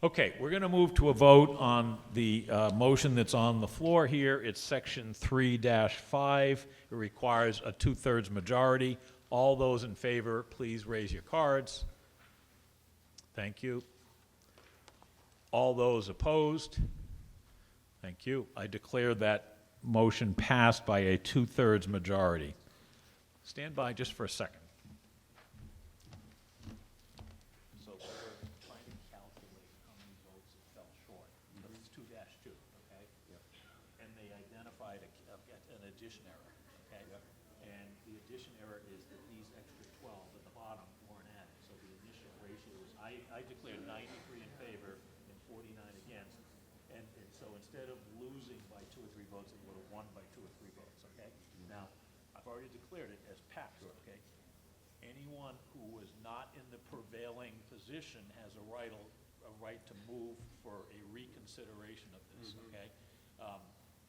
Okay, we're going to move to a vote on the motion that's on the floor here. It's section 3-5. It requires a 2/3 majority. All those in favor, please raise your cards. Thank you. All those opposed? Thank you. I declare that motion passed by a 2/3 majority. Stand by just for a second. So we're trying to calculate how many votes it fell short. It's 2-2, okay? And they identified an addition error, okay? And the addition error is that these extra 12 at the bottom weren't added. So the initial ratio was, I declared 93 in favor and 49 against. And so instead of losing by 2 or 3 votes, it would have won by 2 or 3 votes, okay? Now, I've already declared it as passed, okay? Anyone who was not in the prevailing position has a right to move for a reconsideration of this, okay?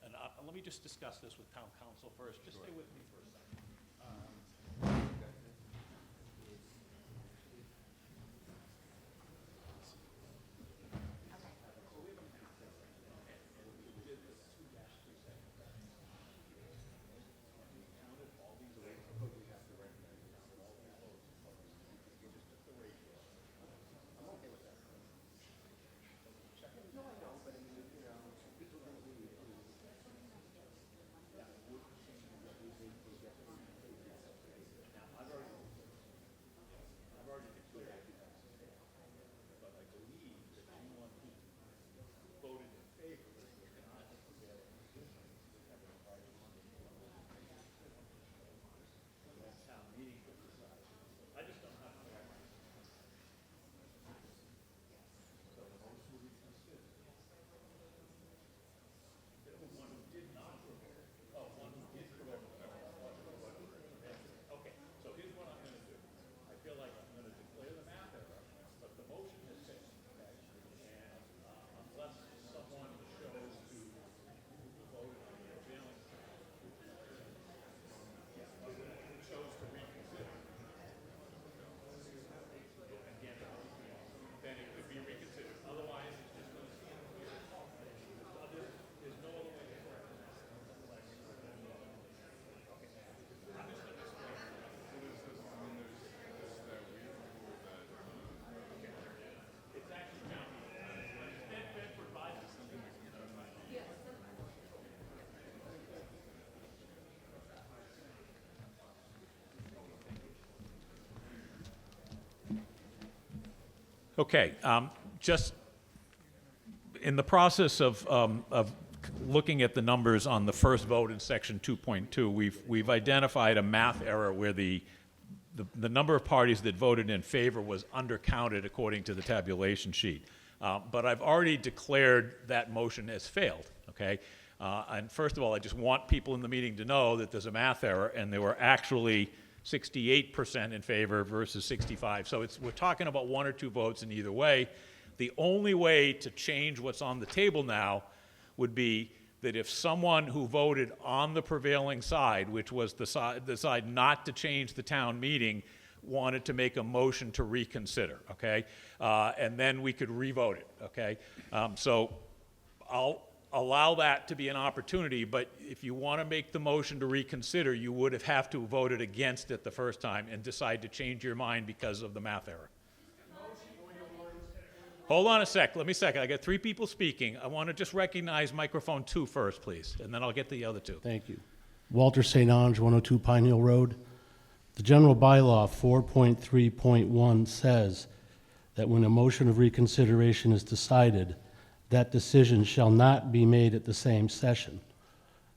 And let me just discuss this with town council first. Just stay with me for a second. Okay, just in the process of looking at the numbers on the first vote in section 2.2, we've identified a math error where the number of parties that voted in favor was undercounted according to the tabulation sheet. But I've already declared that motion as failed, okay? And first of all, I just want people in the meeting to know that there's a math error, and there were actually 68% in favor versus 65. So we're talking about 1 or 2 votes in either way. The only way to change what's on the table now would be that if someone who voted on the prevailing side, which was the side not to change the town meeting, wanted to make a motion to reconsider, okay? And then we could revote it, okay? So I'll allow that to be an opportunity, but if you want to make the motion to reconsider, you would have to voted against it the first time and decide to change your mind because of the math error. Hold on a sec. Let me second. I got 3 people speaking. I want to just recognize microphone 2 first, please, and then I'll get the other 2. Thank you. Walter St. Ange, 102 Pine Hill Road. The general bylaw 4.3.1 says that when a motion of reconsideration is decided, that decision shall not be made at the same session.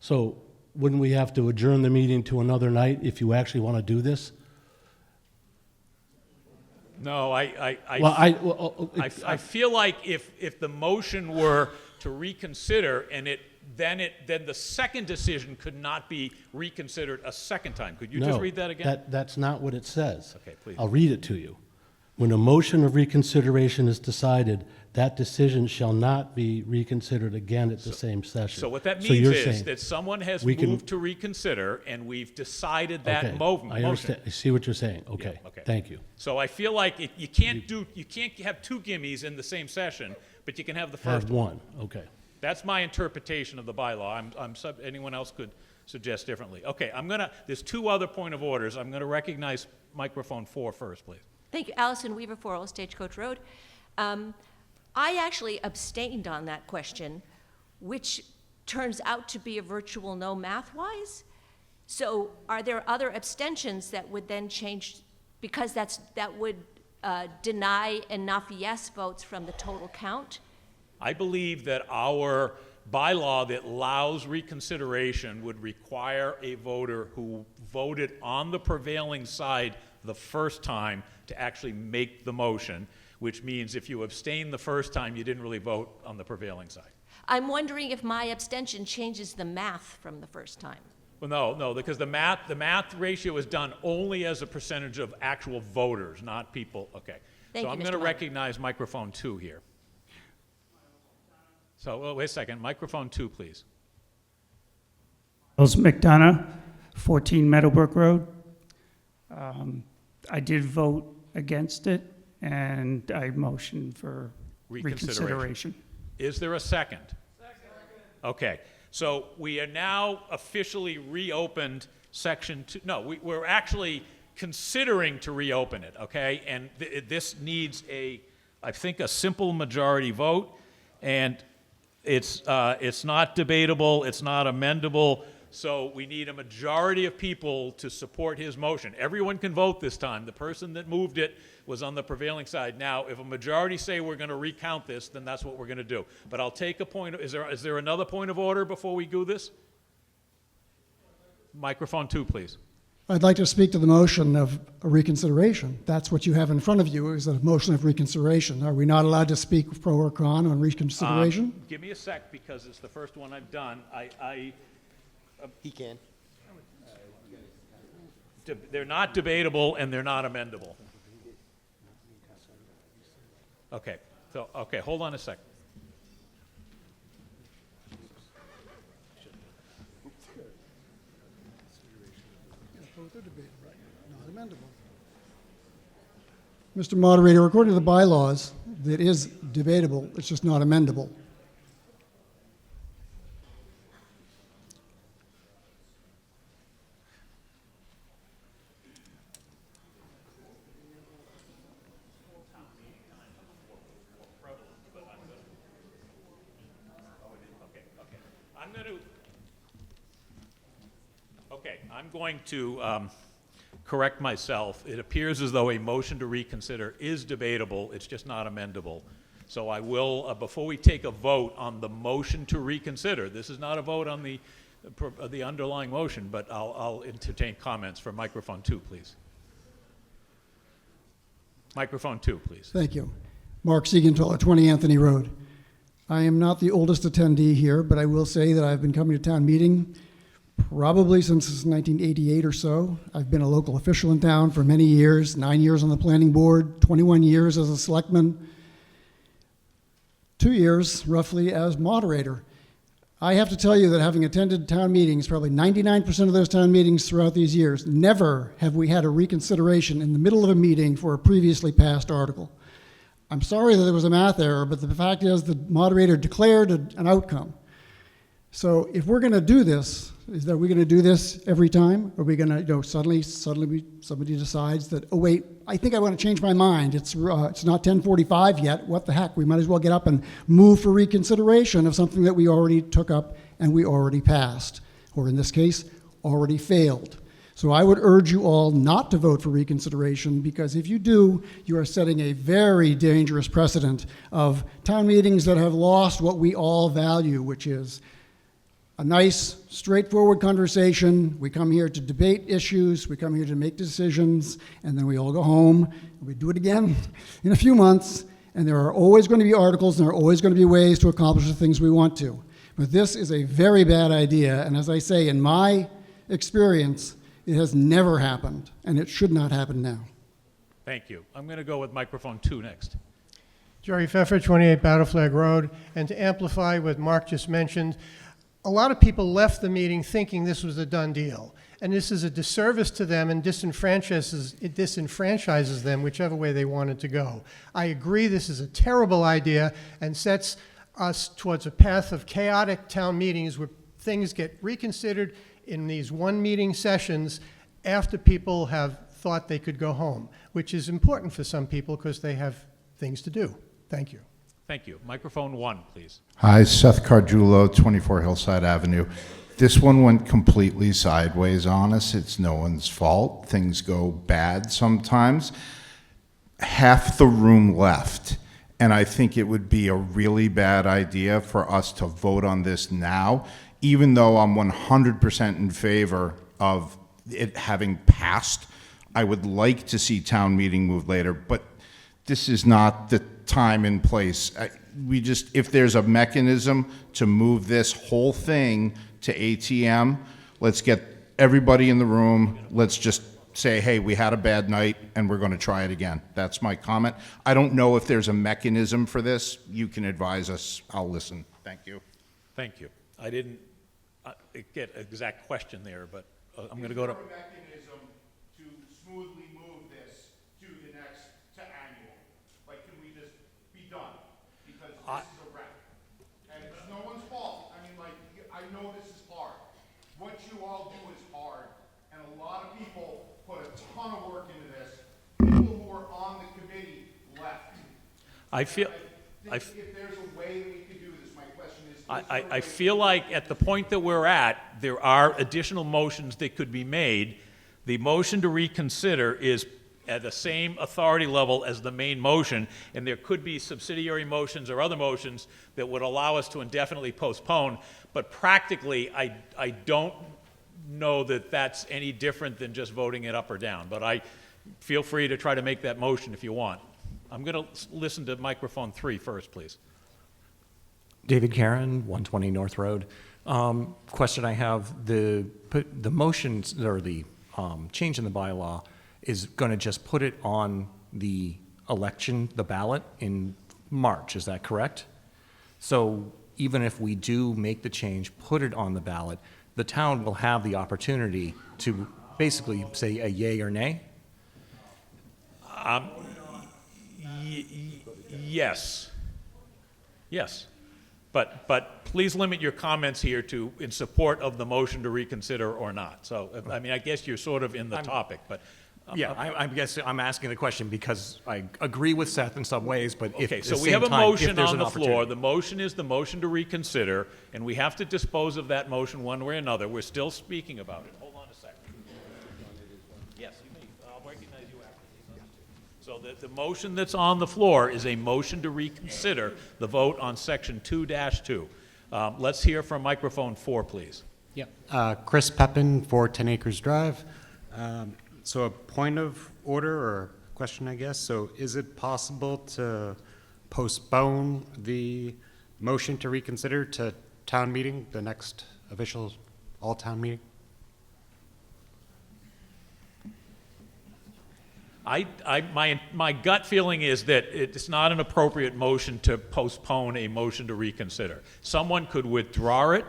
So wouldn't we have to adjourn the meeting to another night if you actually want to do this? No, I feel like if the motion were to reconsider and it then the second decision could not be reconsidered a second time. Could you just read that again? That's not what it says. Okay, please. I'll read it to you. When a motion of reconsideration is decided, that decision shall not be reconsidered again at the same session. So what that So means you're is saying that someone has we can- moved to reconsider, and we've decided that Okay, motion. I understand. I see what you're saying. Okay. Okay. Thank you. So I feel like you can't have two gimmies in the same session, but you can have the first Have one. Okay. That's my interpretation of the bylaw. Anyone else could suggest differently. Okay, there's two other point of orders. I'm gonna recognize microphone 4 first, please. Thank you. Allison Weaver, 4 Stagecoach Road. I actually abstained on that question, which turns out to be a virtual no math-wise. So are there other abstentions that would then change, because that would deny enough yes votes from the total count? I believe that our bylaw that allows reconsideration would require a voter who voted on the prevailing side the first time to actually make the motion, which means if you abstain the first time, you didn't really vote on the prevailing side. I'm wondering if my abstention changes the math from the first time. Well, no, because the math ratio is done only as a percentage of actual voters, not people. Okay. Thank So you, I'm Mr. going to Meyer. recognize microphone 2 here. So, wait a second. Microphone 2, please. Miles McDonough, 14 Meadowbrook Road. I did vote against it, and I motioned for reconsideration. Is there a second? Second. Okay. So we are now officially reopened section 2. No, we're actually considering to reopen it, okay? And this needs I think, a simple majority vote, and it's not debatable, it's not amendable, so we need a majority of people to support his motion. Everyone can vote this time. The person that moved it was on the prevailing side. Now, if a majority say we're going to recount this, then that's what we're going to do. But I'll take a point. Is there another point of order before we do this? Microphone 2, please. I'd like to speak to the motion of a reconsideration. That's what you have in front of you, is a motion of reconsideration. Are we not allowed to speak pro or con on reconsideration? Give me a sec, because it's the first one I've done. He can. They're not debatable and they're not amendable. Okay. So, hold on a sec. Mr. Moderator, according to the bylaws, it is debatable, it's just not amendable. I'm going to correct myself. It appears as though a motion to reconsider is debatable, it's just not amendable. So I will, before we take a vote on the motion to reconsider, this is not a vote on the underlying motion, but I'll entertain comments for microphone 2, please. Microphone 2, please. Thank you. Mark Siegenthaler, 20 Anthony Road. I am not the oldest attendee here, but I will say that I've been coming to town meeting probably since 1988 or so. I've been a local official in town for many years, 9 years on the planning board, 21 years as a selectman, 2 years roughly as moderator. I have to tell you that having attended town meetings, probably 99% of those town meetings throughout these years, never have we had a reconsideration in the middle of a meeting for a previously passed article. I'm sorry that there was a math error, but the fact is the moderator declared an outcome. So if we're going to do this, are we going to do this every time? Are we going to, suddenly somebody decides that, oh wait, I think I want to change my mind. It's not 10:45 yet. What the heck? We might as well get up and move for reconsideration of something that we already took up and we already passed, or in this case, already failed. So I would urge you all not to vote for reconsideration, because if you do, you are setting a very dangerous precedent of town meetings that have lost what we all value, which is a nice, straightforward conversation. We come here to debate issues, we come here to make decisions, and then we all go home, and we do it again in a few months, and there are always going to be articles, and there are always going to be ways to accomplish the things we want to. But this is a very bad idea, and as I say, in my experience, it has never happened, and it should not happen now. Thank you. I'm going to go with microphone 2 next. Jerry Pfeffer, 28 Battle Flag Road. And to amplify what Mark just mentioned, a lot of people left the meeting thinking this was a done deal. And this is a disservice to them and disenfranchises them whichever way they wanted to go. I agree this is a terrible idea and sets us towards a path of chaotic town meetings where things get reconsidered in these one-meeting sessions after people have thought they could go home, which is important for some people because they have things to do. Thank you. Thank you. Microphone 1, please. Hi, Seth Cardulo, 24 Hillside Avenue. This one went completely sideways on us. It's no one's fault. Things go bad sometimes. Half the room left, and I think it would be a really bad idea for us to vote on this now, even though I'm 100% in favor of it having passed. I would like to see town meeting move later, but this is not the time and place. If there's a mechanism to move this whole thing to ATM, let's get everybody in the room. Let's just say, hey, we had a bad night and we're going to try it again. That's my comment. I don't know if there's a mechanism for this. You can advise us. I'll listen. Thank you. Thank you. I didn't get an exact question there, but I'm going to go to... Is there a mechanism to smoothly move this to the next, to annual? Like, can we just be done? Because this is a wreck. And it's no one's fault. I mean, like, I know this is hard. What you all do is hard. And a lot of people put a ton of work into this. People who were on the committee left. I feel... If there's a way we could do this, my question is... I feel like at the point that we're at, there are additional motions that could be made. The motion to reconsider is at the same authority level as the main motion, and there could be subsidiary motions or other motions that would allow us to indefinitely postpone. But practically, I don't know that that's any different than just voting it up or down. But I feel free to try to make that motion if you want. I'm going to listen to microphone 3 first, please. David Karen, 120 North Road. Question I have, the motions, or the change in the bylaw is going to just put it on the election, the ballot in March, is that correct? So even if we do make the change, put it on the ballot, the town will have the opportunity to basically say a yay or nay? Yes. Yes. But please limit your comments here to in support of the motion to reconsider or not. So, I mean, I guess you're sort of in the topic, but... I guess I'm asking the question because I agree with Seth in some ways, but if Okay, at so the we same have a time, if motion there's on an the floor. opportunity- The motion is the motion to reconsider, and we have to dispose of that motion one way or another. We're still speaking about it. Hold on a second. Yes, you may. I'll recognize you after these others too. So the motion that's on the floor is a motion to reconsider the vote on section 2-2. Let's hear from microphone 4, please. Yep. Chris Pepin, 410 Acres Drive. So a point of order or question, I guess. So is it possible to postpone the motion to reconsider to town meeting, the next official all-town meeting? My gut feeling is that it's not an appropriate motion to postpone a motion to reconsider. Someone could withdraw it.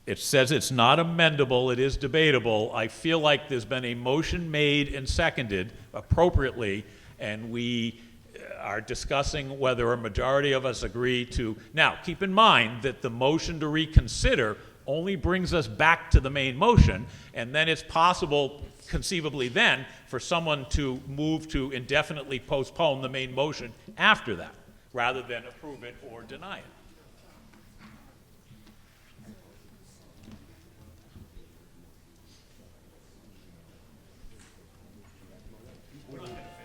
It says it's not amendable, it is debatable. I feel like there's been a motion made and seconded appropriately, and we are discussing whether a majority of us agree to... Now, keep in mind that the motion to reconsider only brings us back to the main motion, and then it's possible, conceivably then, for someone to move to indefinitely postpone the main motion after that, rather than approve it or deny it.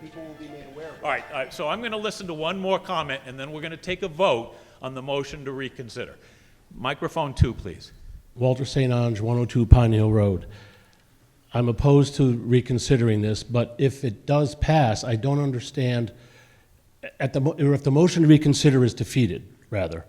People will be made aware of it. All right, so I'm going to listen to one more comment, and then we're going to take a vote on the motion to reconsider. Microphone 2, please. Walter St. Ange, 102 Pine Hill Road. I'm opposed to reconsidering this, but if it does pass, I don't understand, or if the motion to reconsider is defeated, rather,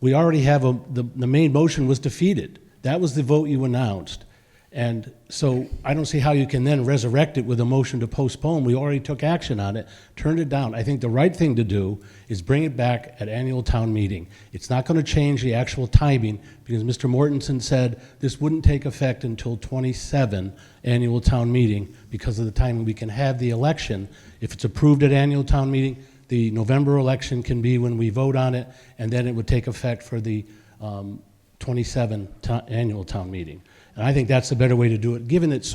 We already have the main motion was defeated. That was the vote you announced. And so I don't see how you can then resurrect it with a motion to postpone. We already took action on it, turned it down. I think the right thing to do is bring it back at annual town meeting. It's not going to change the actual timing because Mr. Mortensen said this wouldn't take effect until 27 annual town meeting because of the timing. We can have the election. If it's approved at annual town meeting, the November election can be when we vote on it, and then it would take effect for the 27 annual town meeting. And I think that's the better way to do it. Given that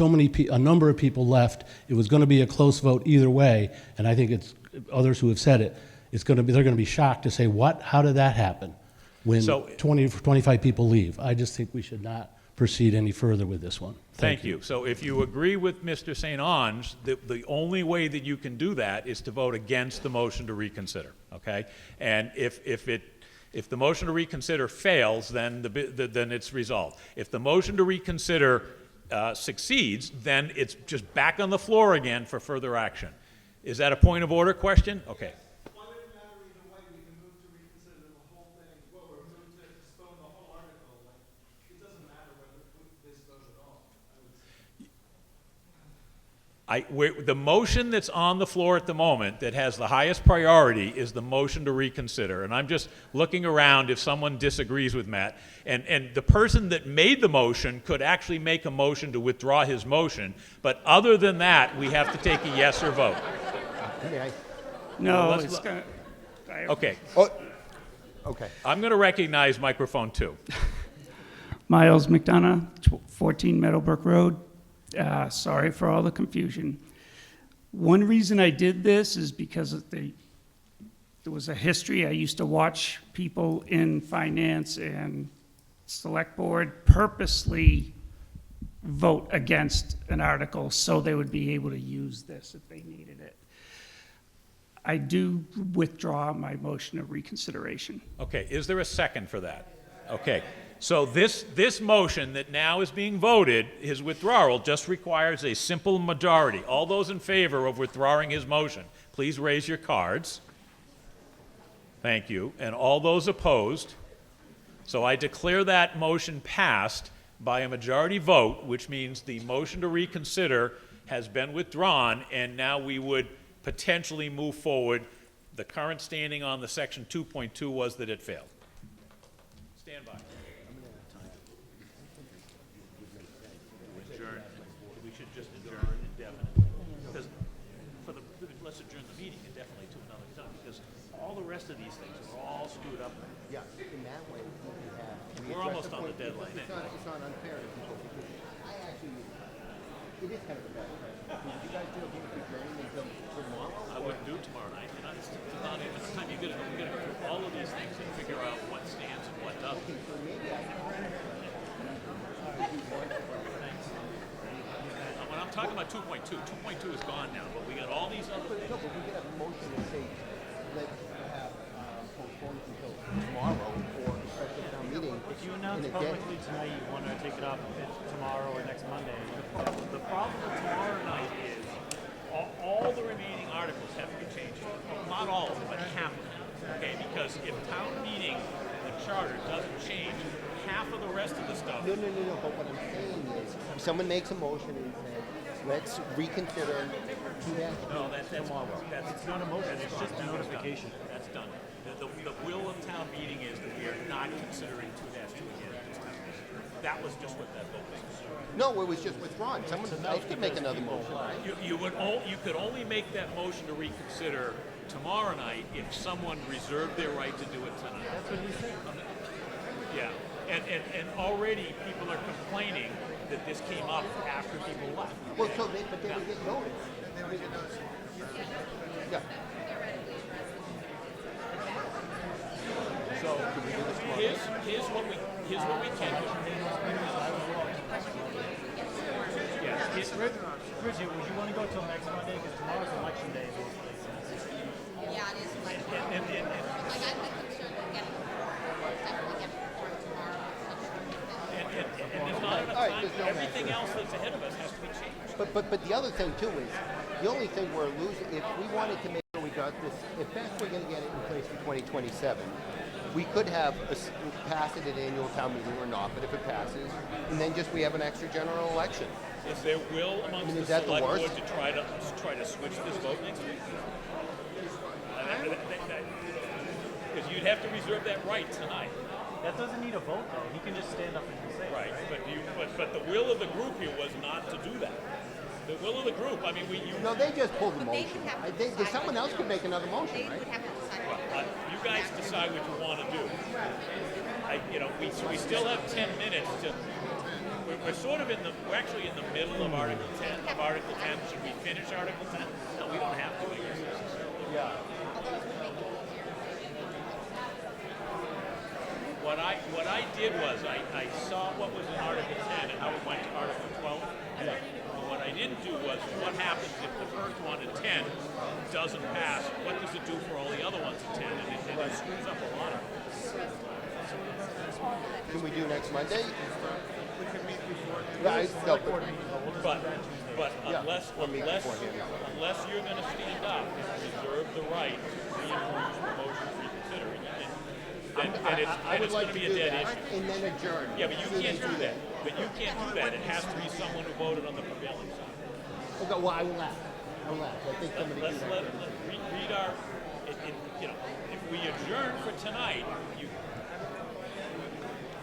a number of people left, it was going to be a close vote either way, and I think it's others who have said it. They're going to be shocked to say, "What? How did that happen?" When 25 people leave. I just think we should not proceed any further with this one. Thank you. So if you agree with Mr. St. Ange, the only way that you can do that is to vote against the motion to reconsider, okay? And if the motion to reconsider fails, then then it's resolved. If the motion to reconsider succeeds, then it's just back on the floor again for further action. Is that a point of order question? Okay. The motion that's on the floor at the moment that has the highest priority is the motion to reconsider. And I'm just looking around if someone disagrees with Matt. And the person that made the motion could actually make a motion to withdraw his motion. But other than that, we have to take a yes or vote. No, Let's it's going to... Okay. Okay. I'm going to recognize microphone 2. Miles McDonough, 14 Meadowbrook Road. Sorry for all the confusion. One reason I did this is because there was a history. I used to watch people in finance and select board purposely vote against an article so they would be able to use this if they needed it. I do withdraw my motion of reconsideration. Okay. Is there a second for that? Okay. So this motion that now is being voted, his withdrawal, just requires a simple majority. All those in favor of withdrawing his motion, please raise your cards. Thank you. And all those opposed. So I declare that motion passed by a majority vote, which means the motion to reconsider has been withdrawn, and now we would potentially move forward. The current standing on the section 2.2 was that it failed. Stand by. We should just adjourn indefinitely. Because let's adjourn the meeting indefinitely to another time, because all the rest of these things are all screwed up. Yeah, in that way, We're almost on the deadline. It's not unfair to people. I actually, it is kind of a bad practice. Would you guys do it adjourning until tomorrow? I wouldn't do it tomorrow night. It's not even the time. We're going to go through all of these things and figure out what stands and what doesn't. When I'm talking about 2.2, 2.2 is gone now, but we got all these other things. No, but we could have a motion to say, let's have postponed until tomorrow for a special town meeting. If you announce publicly tonight you want to take it up tomorrow or next Monday. The problem with tomorrow night is all the remaining articles have to be changed. Well, not all of them, but half of them. Okay, because if town meeting, the charter doesn't change, half of the rest of the stuff. No, but what I'm saying is, if someone makes a motion and says, let's reconsider No, that's not a motion, it's just a notification. That's done. The will of town meeting is that we are not considering 2-2 again at this time. That was just what that vote was. No, it was just withdrawn. Someone else could make another motion, right? You could only make that motion to reconsider tomorrow night if someone reserved their right to do it tonight. That's what he said. Yeah, and already people are complaining that this came up after people left. Well, but they would get notice. Yeah. So here's what we can do. Richie, would you want to go till next Monday? Because tomorrow's election day. Yeah, it is. Like, I'm concerned with getting report tomorrow. And there's not enough time. Everything else that's ahead of us has to be changed. But the other thing too is, the only thing we're losing, if we wanted to make sure we got this, if that's we're going to get it in place for 2027, we could pass it at annual town meeting or not, but if it passes, and then just we have an extra general election. Is there will amongst the is that the select board worst? to try to switch this vote next week? Because you'd have to reserve that right tonight. That doesn't need a vote, though. He can just stand up and say it, Right, but the will of the group here was not to do that. The will of the group, I mean, No, they just pulled the motion. Someone else could make another motion, right? you guys decide what you want to do. We still have 10 minutes to, we're sort of we're actually in the middle of Article 10, Should we finish Article 10? No, we don't have to, I guess, necessarily. Yeah. What I did was I saw what was in Article 10 and how it went to Article 12. And what I didn't do was what happens if the first one in 10 doesn't pass? What does it do for all the other ones in 10? And it screws up a lot of them. Can we do next Monday? We can meet before. But unless you're going to stand up and reserve the right to reintroduce the motion for reconsidering, it's going to be a dead issue. And then adjourn. Yeah, but you can't do that. It has to be someone who voted on the prevailing side. Okay, well, I will ask. I think somebody Let's can read our. If we adjourn for tonight, you.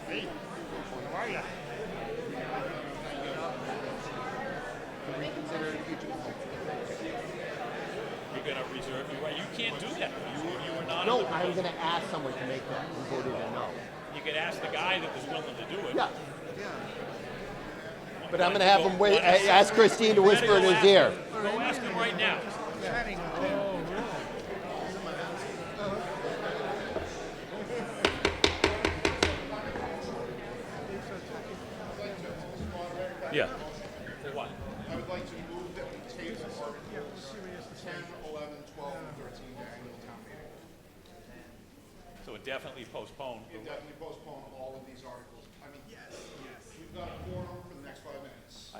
Hey, how are you? reconsider in the future. You're going to reserve your right. You can't do that. You were not. No, I'm going to ask someone to make that who voted a no. You could ask the guy that was willing to do it. Yeah. But I'm going to have him wait. Ask Christine to whisper in his ear. Go ask him right now. Yeah. For what? I would like to move that we table 10, 11, 12, and 13 annual town meeting. So it definitely postponed. You definitely postpone all of these articles. I mean, yes. We've got a quorum for the next 5 minutes.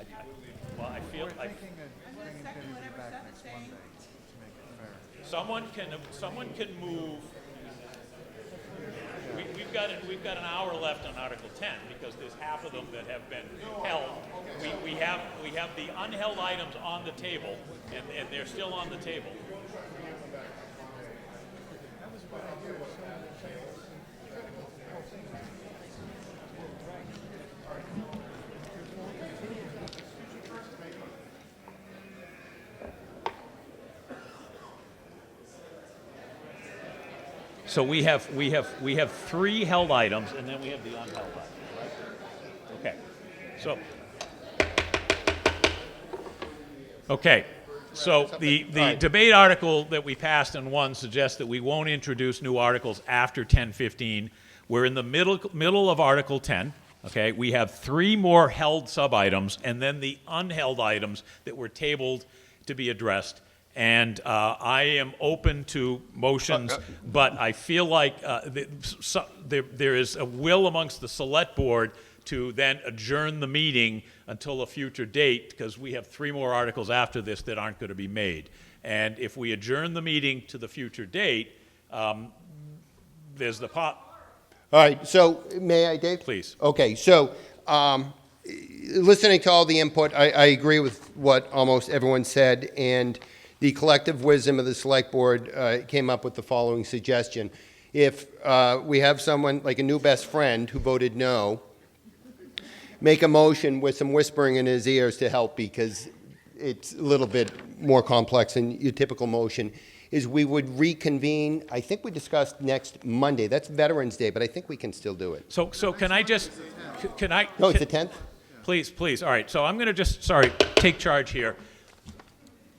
Well, I feel. We're thinking of bringing Benny back next Monday to make it fair. Someone can move. We've got an hour left on Article 10 because there's half of them that have been held. We have the unheld items on the table, and they're still on the table. So we have 3 held items, and then we have the unheld items, right? Okay. So the debate article that we passed and won suggests that we won't introduce new articles after 10:15. We're in the middle of Article 10. Okay, we have 3 more held sub-items, and then the unheld items that were tabled to be addressed. And I am open to motions, but I feel like there is a will amongst the select board to then adjourn the meeting until a future date, because we have 3 more articles after this that aren't going to be made. And if we adjourn the meeting to the future date, there's the pot. All right, so may I, Dave? Please. Okay, so listening to all the input, I agree with what almost everyone said, and the collective wisdom of the select board came up with the following suggestion. If we have someone like a new best friend who voted no, make a motion with some whispering in his ears to help, because it's a little bit more complex than your typical motion, is we would reconvene. I think we discussed next Monday. That's Veterans Day, but I think we can still do it. So can I just, can I? No, it's the 10th? Please. All right, so I'm going to just, take charge here.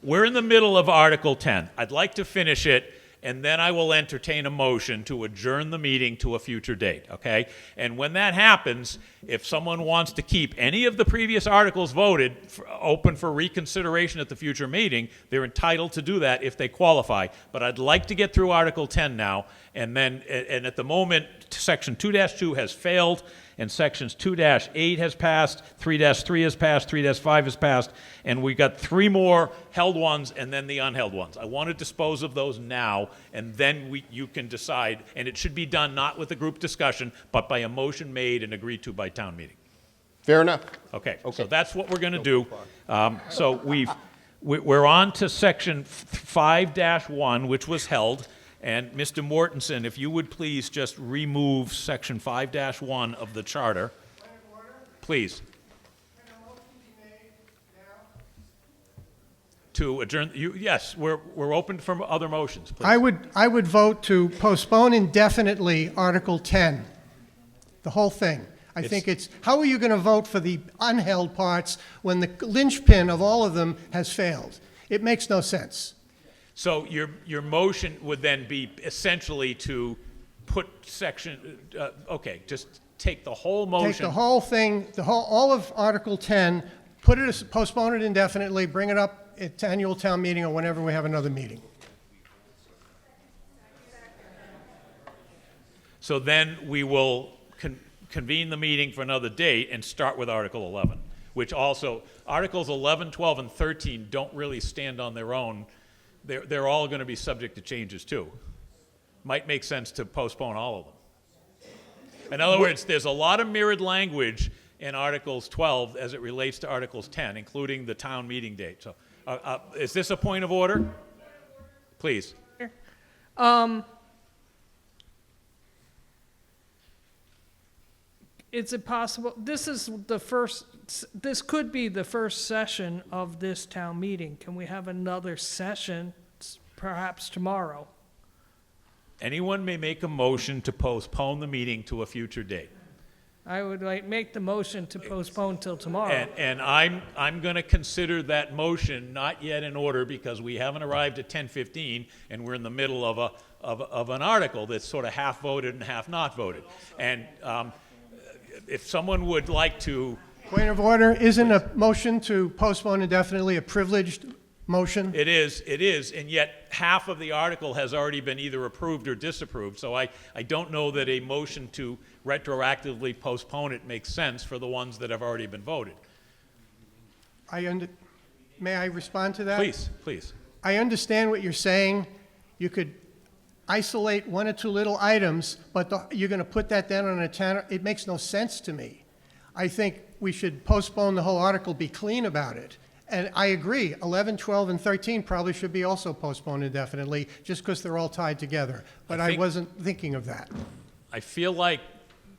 We're in the middle of Article 10. I'd like to finish it, and then I will entertain a motion to adjourn the meeting to a future date, okay? And when that happens, if someone wants to keep any of the previous articles voted open for reconsideration at the future meeting, they're entitled to do that if they qualify. But I'd like to get through Article 10 now, and at the moment, Section 2-2 has failed, and sections 2-8 has passed, 3-3 has passed, 3-5 has passed, and we got 3 more held ones and then the unheld ones. I want to dispose of those now, and then you can decide, and it should be done not with a group discussion, but by a motion made and agreed to by town meeting. Fair enough. Okay, so that's what we're going to do. So we're on to section 5-1, which was held, and Mr. Mortensen, if you would please just remove section 5-1 of the charter. Please. To adjourn, yes, we're open for other motions, please. I would vote to postpone indefinitely Article 10, the whole thing. I think how are you going to vote for the unheld parts when the linchpin of all of them has failed? It makes no sense. So your motion would then be essentially to put section, okay, just take the whole motion. Take the whole thing, all of Article 10, postpone it indefinitely, bring it up at annual town meeting or whenever we have another meeting. So then we will convene the meeting for another date and start with Article 11, which also, Articles 11, 12, and 13 don't really stand on their own. They're all going to be subject to changes too. Might make sense to postpone all of them. In other words, there's a lot of mirrored language in Articles 12 as it relates to Articles 10, including the town meeting date. So is this a point of order? Please. Is it possible, this could be the first session of this town meeting. Can we have another session, perhaps tomorrow? Anyone may make a motion to postpone the meeting to a future date. I would make the motion to postpone till tomorrow. And I'm going to consider that motion not yet in order because we haven't arrived at 10:15 and we're in the middle of an article that's sort of half voted and half not voted. And if someone would like to... Point of order, isn't a motion to postpone indefinitely a privileged motion? It is, and yet half of the article has already been either approved or disapproved, so I don't know that a motion to retroactively postpone it makes sense for the ones that have already been voted. May I respond to that? Please. I understand what you're saying. You could isolate 1 or 2 little items, but you're going to put that down on a town. It makes no sense to me. I think we should postpone the whole article, be clean about it. And I agree, 11, 12, and 13 probably should be also postponed indefinitely, just because they're all tied together. But I wasn't thinking of that. I feel like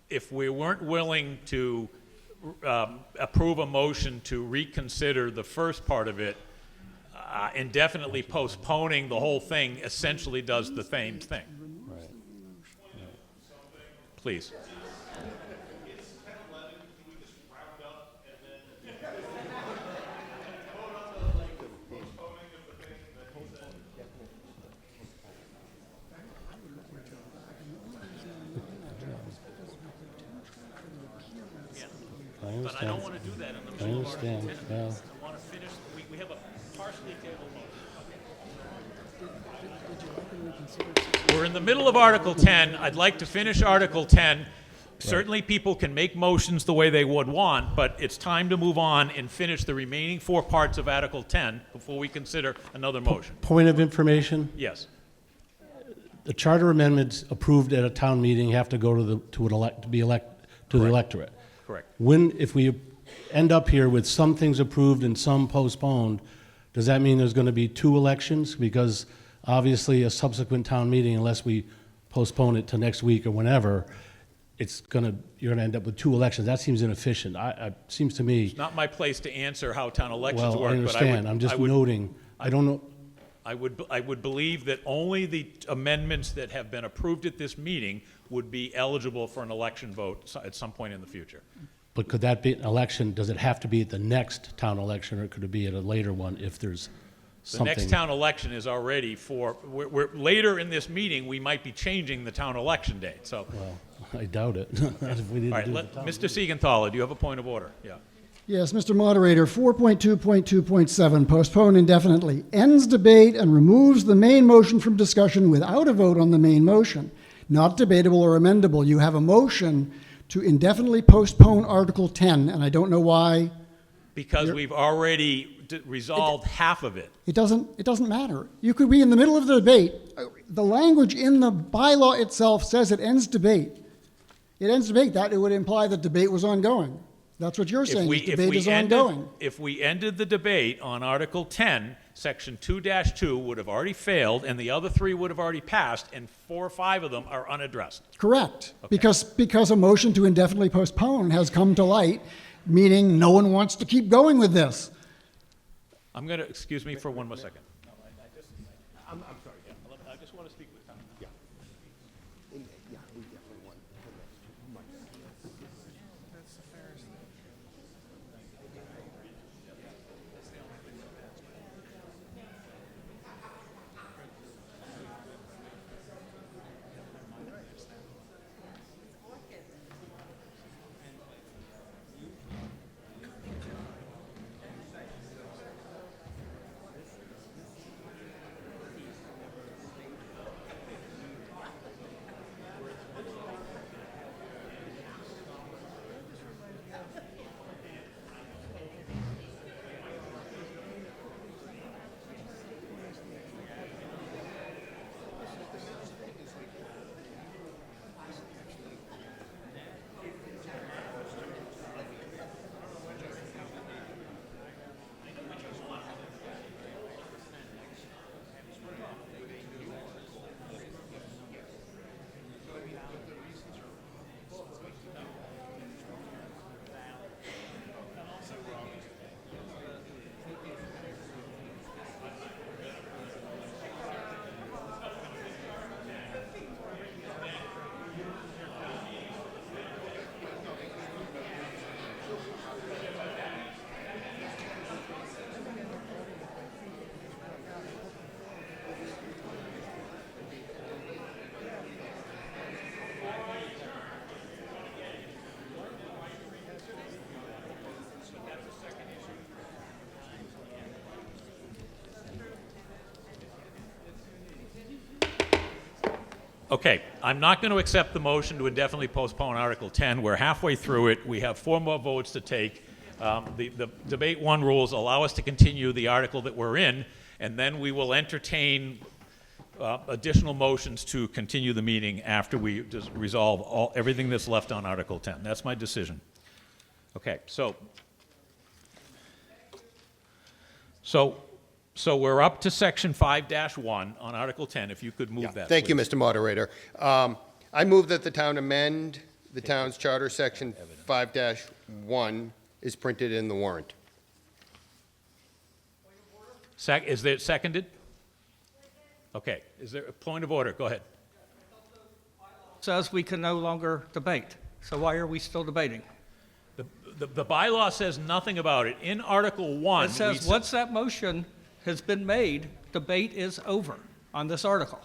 if we weren't willing to approve a motion to reconsider the first part of it, indefinitely postponing the whole thing essentially does the same thing. Right. Please. I understand. But I don't want to do that in the I middle of Article 10. understand, yeah. I want to finish, we have a partially tabled motion. We're in the middle of Article 10. I'd like to finish Article 10. Certainly people can make motions the way they would want, but it's time to move on and finish the remaining 4 parts of Article 10 before we consider another motion. Point of information? Yes. The charter amendments approved at a town meeting have to go to the electorate. Correct. If we end up here with some things approved and some postponed, does that mean there's going to be 2 elections? Because obviously a subsequent town meeting, unless we postpone it to next week or whenever, you're going to end up with 2 elections. That seems inefficient. Seems to me. It's not my place to answer how town elections Well, work. I understand. I'm just noting. I don't know. I would believe that only the amendments that have been approved at this meeting would be eligible for an election vote at some point in the future. But could that be an election? Does it have to be at the next town election, or could it be at a later one if there's something? The next town election is already we're later in this meeting, we might be changing the town election date, so. Well, I doubt it. If we didn't All right, do the town Mr. Siegenthaler, do you have a point of order? Yeah. Yes, Mr. Moderator, 4.2.2.7, postpone indefinitely, ends debate and removes the main motion from discussion without a vote on the main motion. Not debatable or amendable. You have a motion to indefinitely postpone Article 10, and I don't know why. Because we've already resolved half of it. It doesn't matter. You could be in the middle of the debate. The language in the bylaw itself says it ends debate. It ends debate. That it would imply that debate was ongoing. That's what you're saying. Debate is ongoing. If we ended the debate on Article 10, Section 2-2 would have already failed, and the other 3 would have already passed, and 4 or 5 of them are unaddressed. Correct. Because a motion to indefinitely postpone has come to light, meaning no one wants to keep going with this. I'm going to, excuse me for one more second. I'm sorry, I just want to speak with Tom. Yeah. Okay, I'm not going to accept the motion to indefinitely postpone Article 10. We're halfway through it. We have 4 more votes to take. The debate 1 rules allow us to continue the article that we're in, and then we will entertain additional motions to continue the meeting after we just resolve everything that's left on Article 10. That's my decision. Okay, so we're up to Section 5-1 on Article 10. If you could move that, Thank you, please. Mr. Moderator. I move that the town amend the town's charter, Section 5-1 is printed in the warrant. Is there seconded? Okay. Is there a point of order? Go ahead. Says we can no longer debate. So why are we still debating? The bylaw says nothing about it. In Article 1, It says once that motion has been made, debate is over on this article.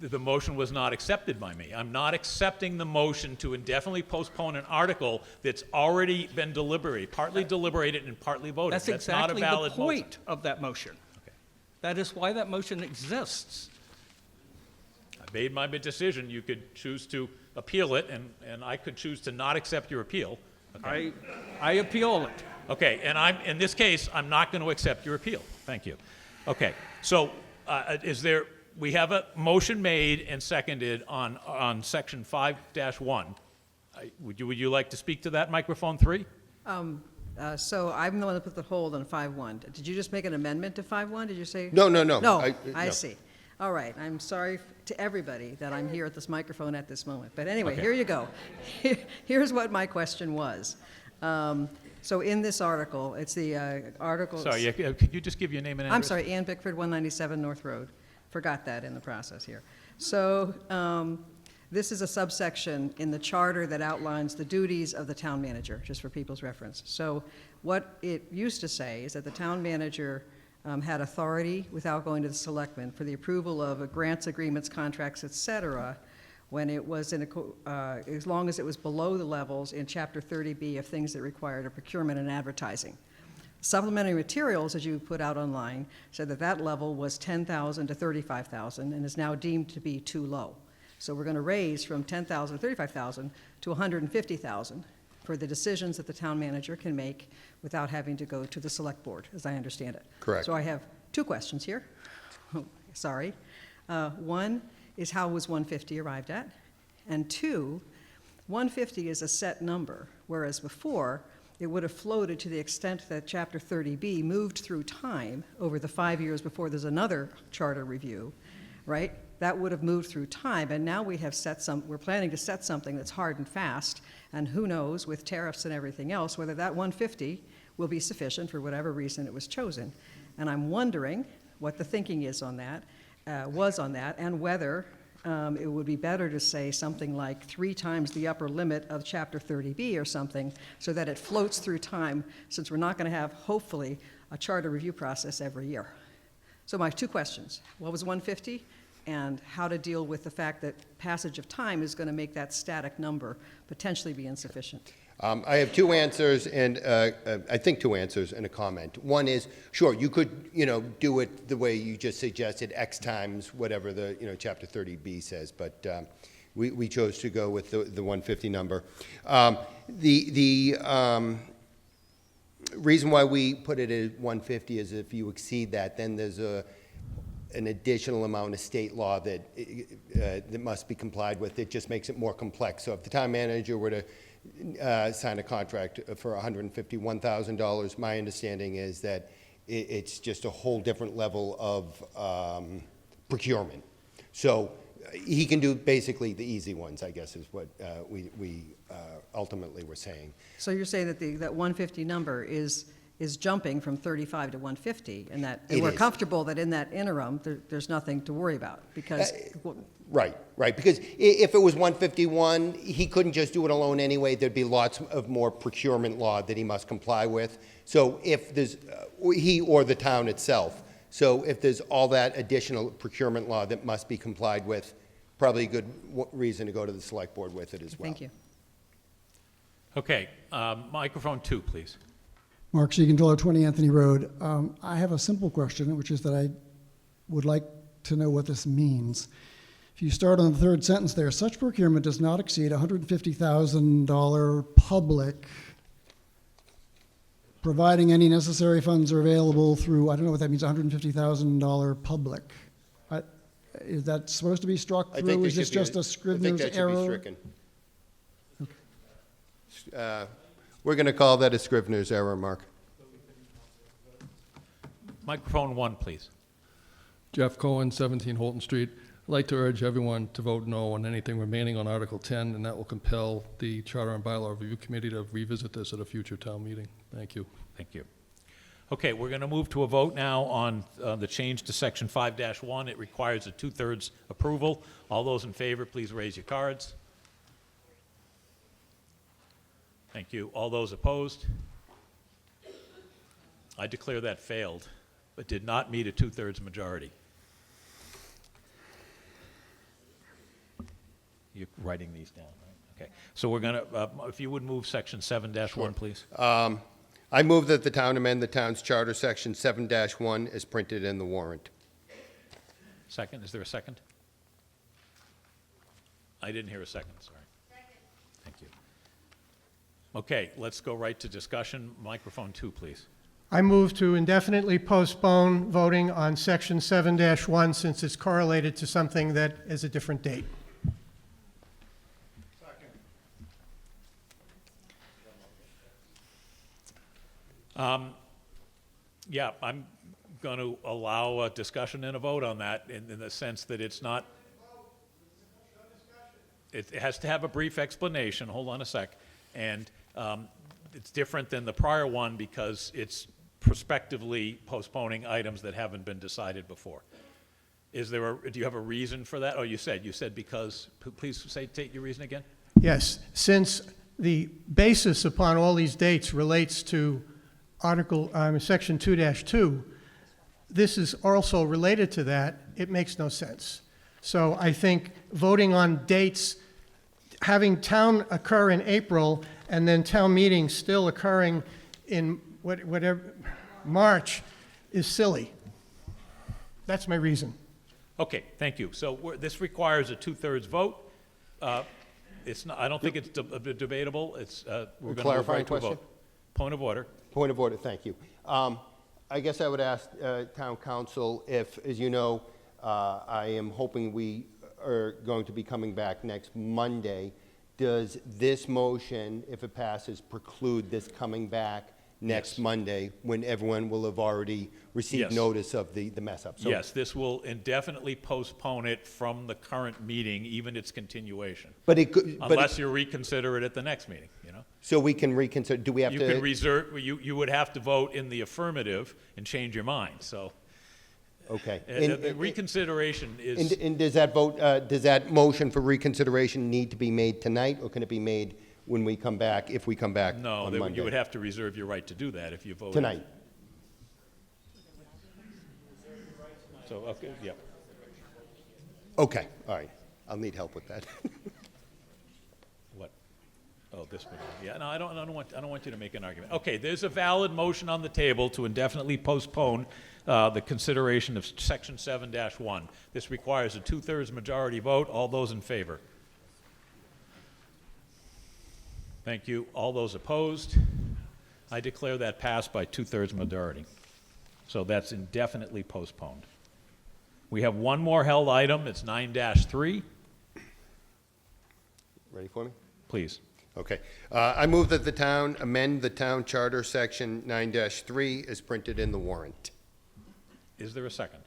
The motion was not accepted by me. I'm not accepting the motion to indefinitely postpone an article that's already been deliberated, partly deliberated and partly voted. That's not exactly a valid the point of that motion. Okay. That is why that motion exists. I made my decision. You could choose to appeal it, and I could choose to not accept your appeal. Okay. I appeal it. Okay, and in this case, I'm not going to accept your appeal. Thank you. Okay, so we have a motion made and seconded on Section 5-1. Would you like to speak to that, microphone 3? So I'm the one that put the hold on 5-1. Did you just make an amendment to 5-1? Did you say? No. No, I no. see. All right, I'm sorry to everybody that I'm here at this microphone at this moment. But anyway, Okay. here you go. Here's what my question was. So in this article, it's the article. Sorry, could you just give your name and address? I'm sorry, Ann Bickford, 197 North Road. Forgot that in the process here. So this is a subsection in the charter that outlines the duties of the town manager, just for people's reference. So what it used to say is that the town manager had authority, without going to the selectmen, for the approval of grants, agreements, contracts, et cetera, when it was as long as it was below the levels in Chapter 30B of things that required a procurement and advertising. Supplementary materials, as you put out online, said that level was $10,000 to $35,000 and is now deemed to be too low. So we're going to raise from 10,000 or 35,000 to 150,000 for the decisions that the town manager can make without having to go to the select board, as I understand it. Correct. So I have two questions here. Oh, sorry. One is, how was 150 arrived at? And two, 150 is a set number, whereas before, it would have floated to the extent that Chapter 30B moved through time over the 5 years before there's another charter review, right? That would have moved through time, and now we're planning to set something that's hard and fast, and who knows, with tariffs and everything else, whether that 150 will be sufficient for whatever reason it was chosen. And I'm wondering what the thinking is on that, and whether it would be better to say something like 3 times the upper limit of Chapter 30B or something, so that it floats through time, since we're not going to have, hopefully, a charter review process every year. So my two questions: what was 150, and how to deal with the fact that passage of time is going to make that static number potentially be insufficient? I have two answers, and I think two answers and a comment. One is, sure, you could, do it the way you just suggested, X times whatever the, Chapter 30B says, but we chose to go with the 150 number. The reason why we put it at 150 is if you exceed that, then there's an additional amount of state law that must be complied with. It just makes it more complex. So if the town manager were to sign a contract for $151,000, my understanding is that it's just a whole different level of procurement. So he can do basically the easy ones, I guess, is what we ultimately were saying. So you're saying that that 150 number is jumping from 35 to 150, and that we're comfortable that in that interim, there's nothing to worry about, because... Right, because if it was 151, he couldn't just do it alone anyway. There'd be lots of more procurement law that he must comply with. So if there's, he or the town itself, so if there's all that additional procurement law that must be complied with, probably a good reason to go to the select board with it as well. Thank you. Okay, microphone 2, please. Mark Siegenthaler, 20 Anthony Road. I have a simple question, which is that I would like to know what this means. If you start on the third sentence there, such procurement does not exceed $150,000 public, providing any necessary funds are available through, I don't know what that means, $150,000 public. Is that supposed to be struck through? Is this just a Scrivener's error? I think that should be stricken. Okay. We're going to call that a Scrivener's error, Mark. Microphone 1, please. Jeff Cohen, 17 Holton Street. I'd like to urge everyone to vote no on anything remaining on Article 10, and that will compel the Charter and Bylaw Review Committee to revisit this at a future town meeting. Thank you. Thank you. Okay, we're going to move to a vote now on the change to Section 5-1. It requires a 2/3 approval. All those in favor, please raise your cards. Thank you. All those opposed? I declare that failed, but did not meet a 2/3 majority. You're writing these down, right? Okay. So we're going to, if you would move Section 7-1, please. I move that the town amend the town's charter, Section 7-1, as printed in the warrant. Second. Is there a second? I didn't hear a second, sorry. Second. Thank you. Okay, let's go right to discussion. Microphone 2, please. I move to indefinitely postpone voting on Section 7-1 since it's correlated to something that is a different date. Yeah, I'm going to allow a discussion and a vote on that in the sense that it's not, it has to have a brief explanation. Hold on a sec. And it's different than the prior one because it's prospectively postponing items that haven't been decided before. Is there do you have a reason for that? Oh, you said because, please state your reason again. Yes, since the basis upon all these dates relates to Section 2-2, this is also related to that. It makes no sense. So I think voting on dates, having town occur in April and then town meeting still occurring in whatever March is silly. That's my reason. Okay, thank you. So this requires a 2/3 vote. It's not, I don't think it's debatable. It's, we're going to move Clarifying right to a question? vote. Point of order. Point of order, thank you. I guess I would ask town council if, as you know, I am hoping we are going to be coming back next Monday. Does this motion, if it passes, preclude this coming back next Monday when everyone will have already received Yes. notice of the mess up? So- Yes, this will indefinitely postpone it from the current meeting, even its continuation. But it could, but Unless you reconsider it at the next meeting, you know? so we can reconsider, do we have You to? can reserve, you would have to vote in the affirmative and change your mind, so. Okay. Reconsideration is. And does that vote, does that motion for reconsideration need to be made tonight, or can it be made when we come back, if we come back No, on you Monday? would have to reserve your right to do that if you vote. Tonight. So, okay, yeah. Okay, all right. I'll need help with that. What? Oh, this one. Yeah, no, I don't want you to make an argument. Okay, there's a valid motion on the table to indefinitely postpone the consideration of Section 7-1. This requires a 2/3 majority vote. All those in favor? Thank you. All those opposed? I declare that passed by 2/3 majority. So that's indefinitely postponed. We have one more held item. It's 9-3. Ready for me? Please. Okay. I move that the town amend the town charter, Section 9-3, as printed in the warrant. Is there a second?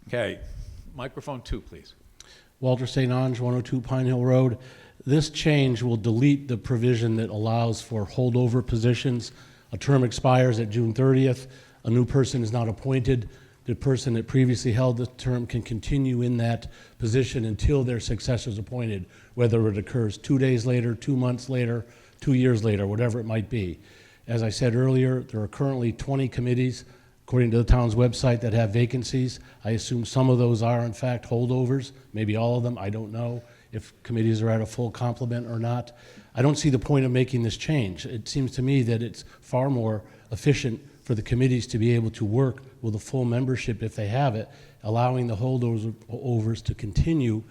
Okay. Microphone 2, please. Walter St. Ange, 102 Pine Hill Road. This change will delete the provision that allows for holdover positions. A term expires at June 30th. A new person is not appointed. The person that previously held the term can continue in that position until their successor is appointed, whether it occurs 2 days later, 2 months later, 2 years later, whatever it might be. As I said earlier, there are currently 20 committees, according to the town's website, that have vacancies. I assume some of those are, in fact, holdovers, maybe all of them. I don't know if committees are at a full complement or not. I don't see the point of making this change. It seems to me that it's far more efficient for the committees to be able to work with a full membership if they have it, allowing the holdovers to continue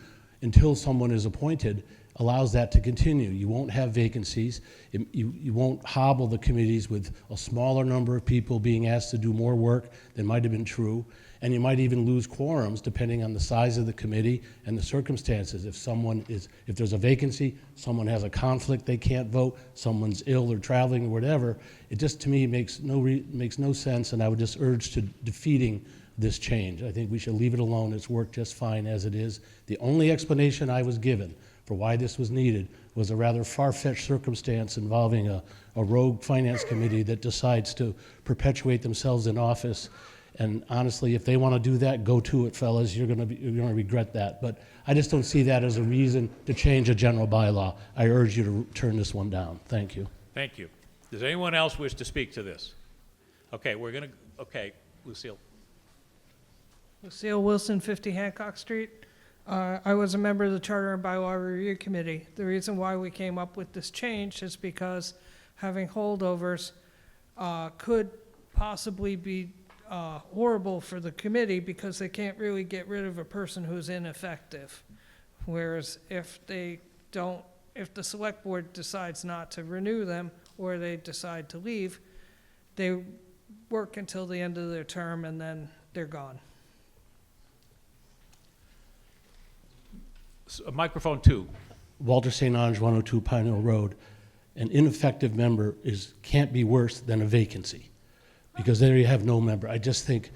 until someone is appointed allows that to continue. You won't have vacancies. You won't hobble the committees with a smaller number of people being asked to do more work than might have been true. And you might even lose quorums depending on the size of the committee and the circumstances. If there's a vacancy, someone has a conflict, they can't vote, someone's ill or traveling or whatever, it just to me makes no sense, and I would just urge to defeating this change. I think we should leave it alone. It's worked just fine as it is. The only explanation I was given for why this was needed was a rather far-fetched circumstance involving a rogue finance committee that decides to perpetuate themselves in office. And honestly, if they want to do that, go to it, fellas. You're going to regret that. But I just don't see that as a reason to change a general bylaw. I urge you to turn this one down. Thank you. Thank you. Does anyone else wish to speak to this? Okay, Lucille. Lucille Wilson, 50 Hancock Street. I was a member of the Charter and Bylaw Review Committee. The reason why we came up with this change is because having holdovers could possibly be horrible for the committee because they can't really get rid of a person who's ineffective. Whereas if the select board decides not to renew them or they decide to leave, they work until the end of their term and then they're gone. Microphone 2. Walter St. Ange, 102 Pine Hill Road. An ineffective member can't be worse than a vacancy, because there you have no member. I just think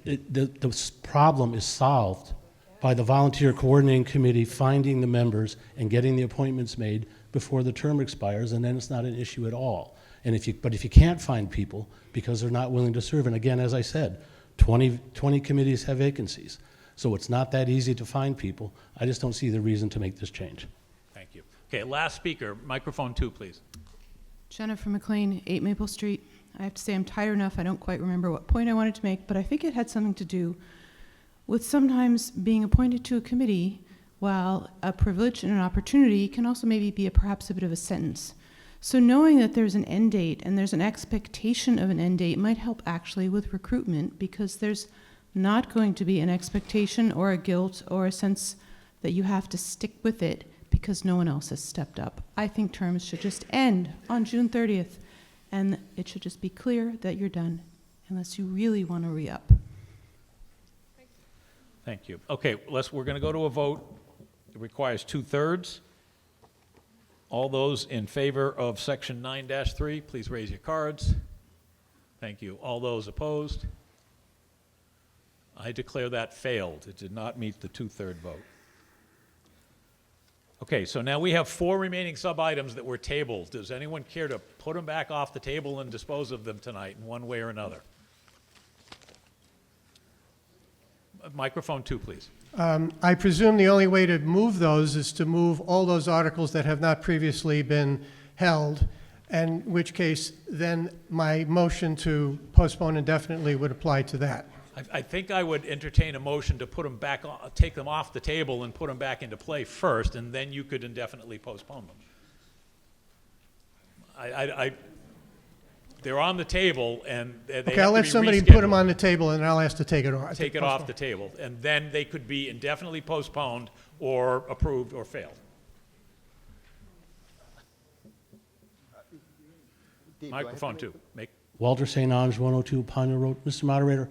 the problem is solved by the Volunteer Coordinating Committee finding the members and getting the appointments made before the term expires, and then it's not an issue at all. But if you can't find people because they're not willing to serve, and again, as I said, 20 committees have vacancies, so it's not that easy to find people. I just don't see the reason to make this change. Thank you. Okay, last speaker, microphone 2, please. Jennifer McLean, 8 Maple Street. I have to say I'm tired enough, I don't quite remember what point I wanted to make, but I think it had something to do with sometimes being appointed to a committee, while a privilege and an opportunity can also maybe be perhaps a bit of a sentence. So knowing that there's an end date and there's an expectation of an end date might help actually with recruitment, because there's not going to be an expectation or a guilt or a sense that you have to stick with it because no one else has stepped up. I think terms should just end on June 30th, and it should just be clear that you're done, unless you really want to re-up. Thank you. Okay, we're going to go to a vote. It requires 2/3. All those in favor of section 9-3, please raise your cards. Thank you. All those opposed? I declare that failed. It did not meet the 2/3 vote. Okay, so now we have 4 remaining sub-items that were tabled. Does anyone care to put them back off the table and dispose of them tonight in one way or another? Microphone 2, please. I presume the only way to move those is to move all those articles that have not previously been held, in which case then my motion to postpone indefinitely would apply to that. I think I would entertain a motion to put them back, take them off the table and put them back into play first, and then you could indefinitely postpone them. They're on the table, and they have to be Okay, I'll let somebody rescheduled. put them on the table, and I'll ask to take it off. Take it off the table, and then they could be indefinitely postponed or approved or failed. Microphone 2. Walter St. Ange, 102 Pioneer Road. Mr. Moderator,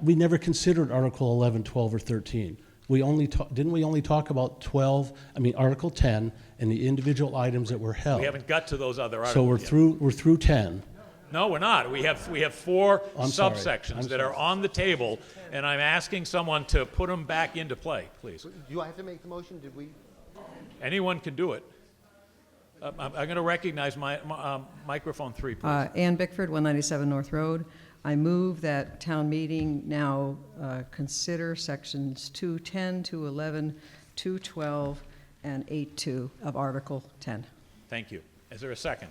we never considered Article 11, 12, or 13. Didn't we only talk about Article 10 and the individual items that were held? We haven't got to those other articles So we're yet. through 10. No, we're not. We have 4 I'm sorry. subsections I'm that are on the table, and I'm asking someone to put them back into play, please. Do I have to make the motion? Did we? Anyone can do it. I'm going to recognize microphone 3, please. Ann Bickford, 197 North Road. I move that town meeting now consider sections 210, 211, 212, and 8.2 of Article 10. Thank you. Is there a second?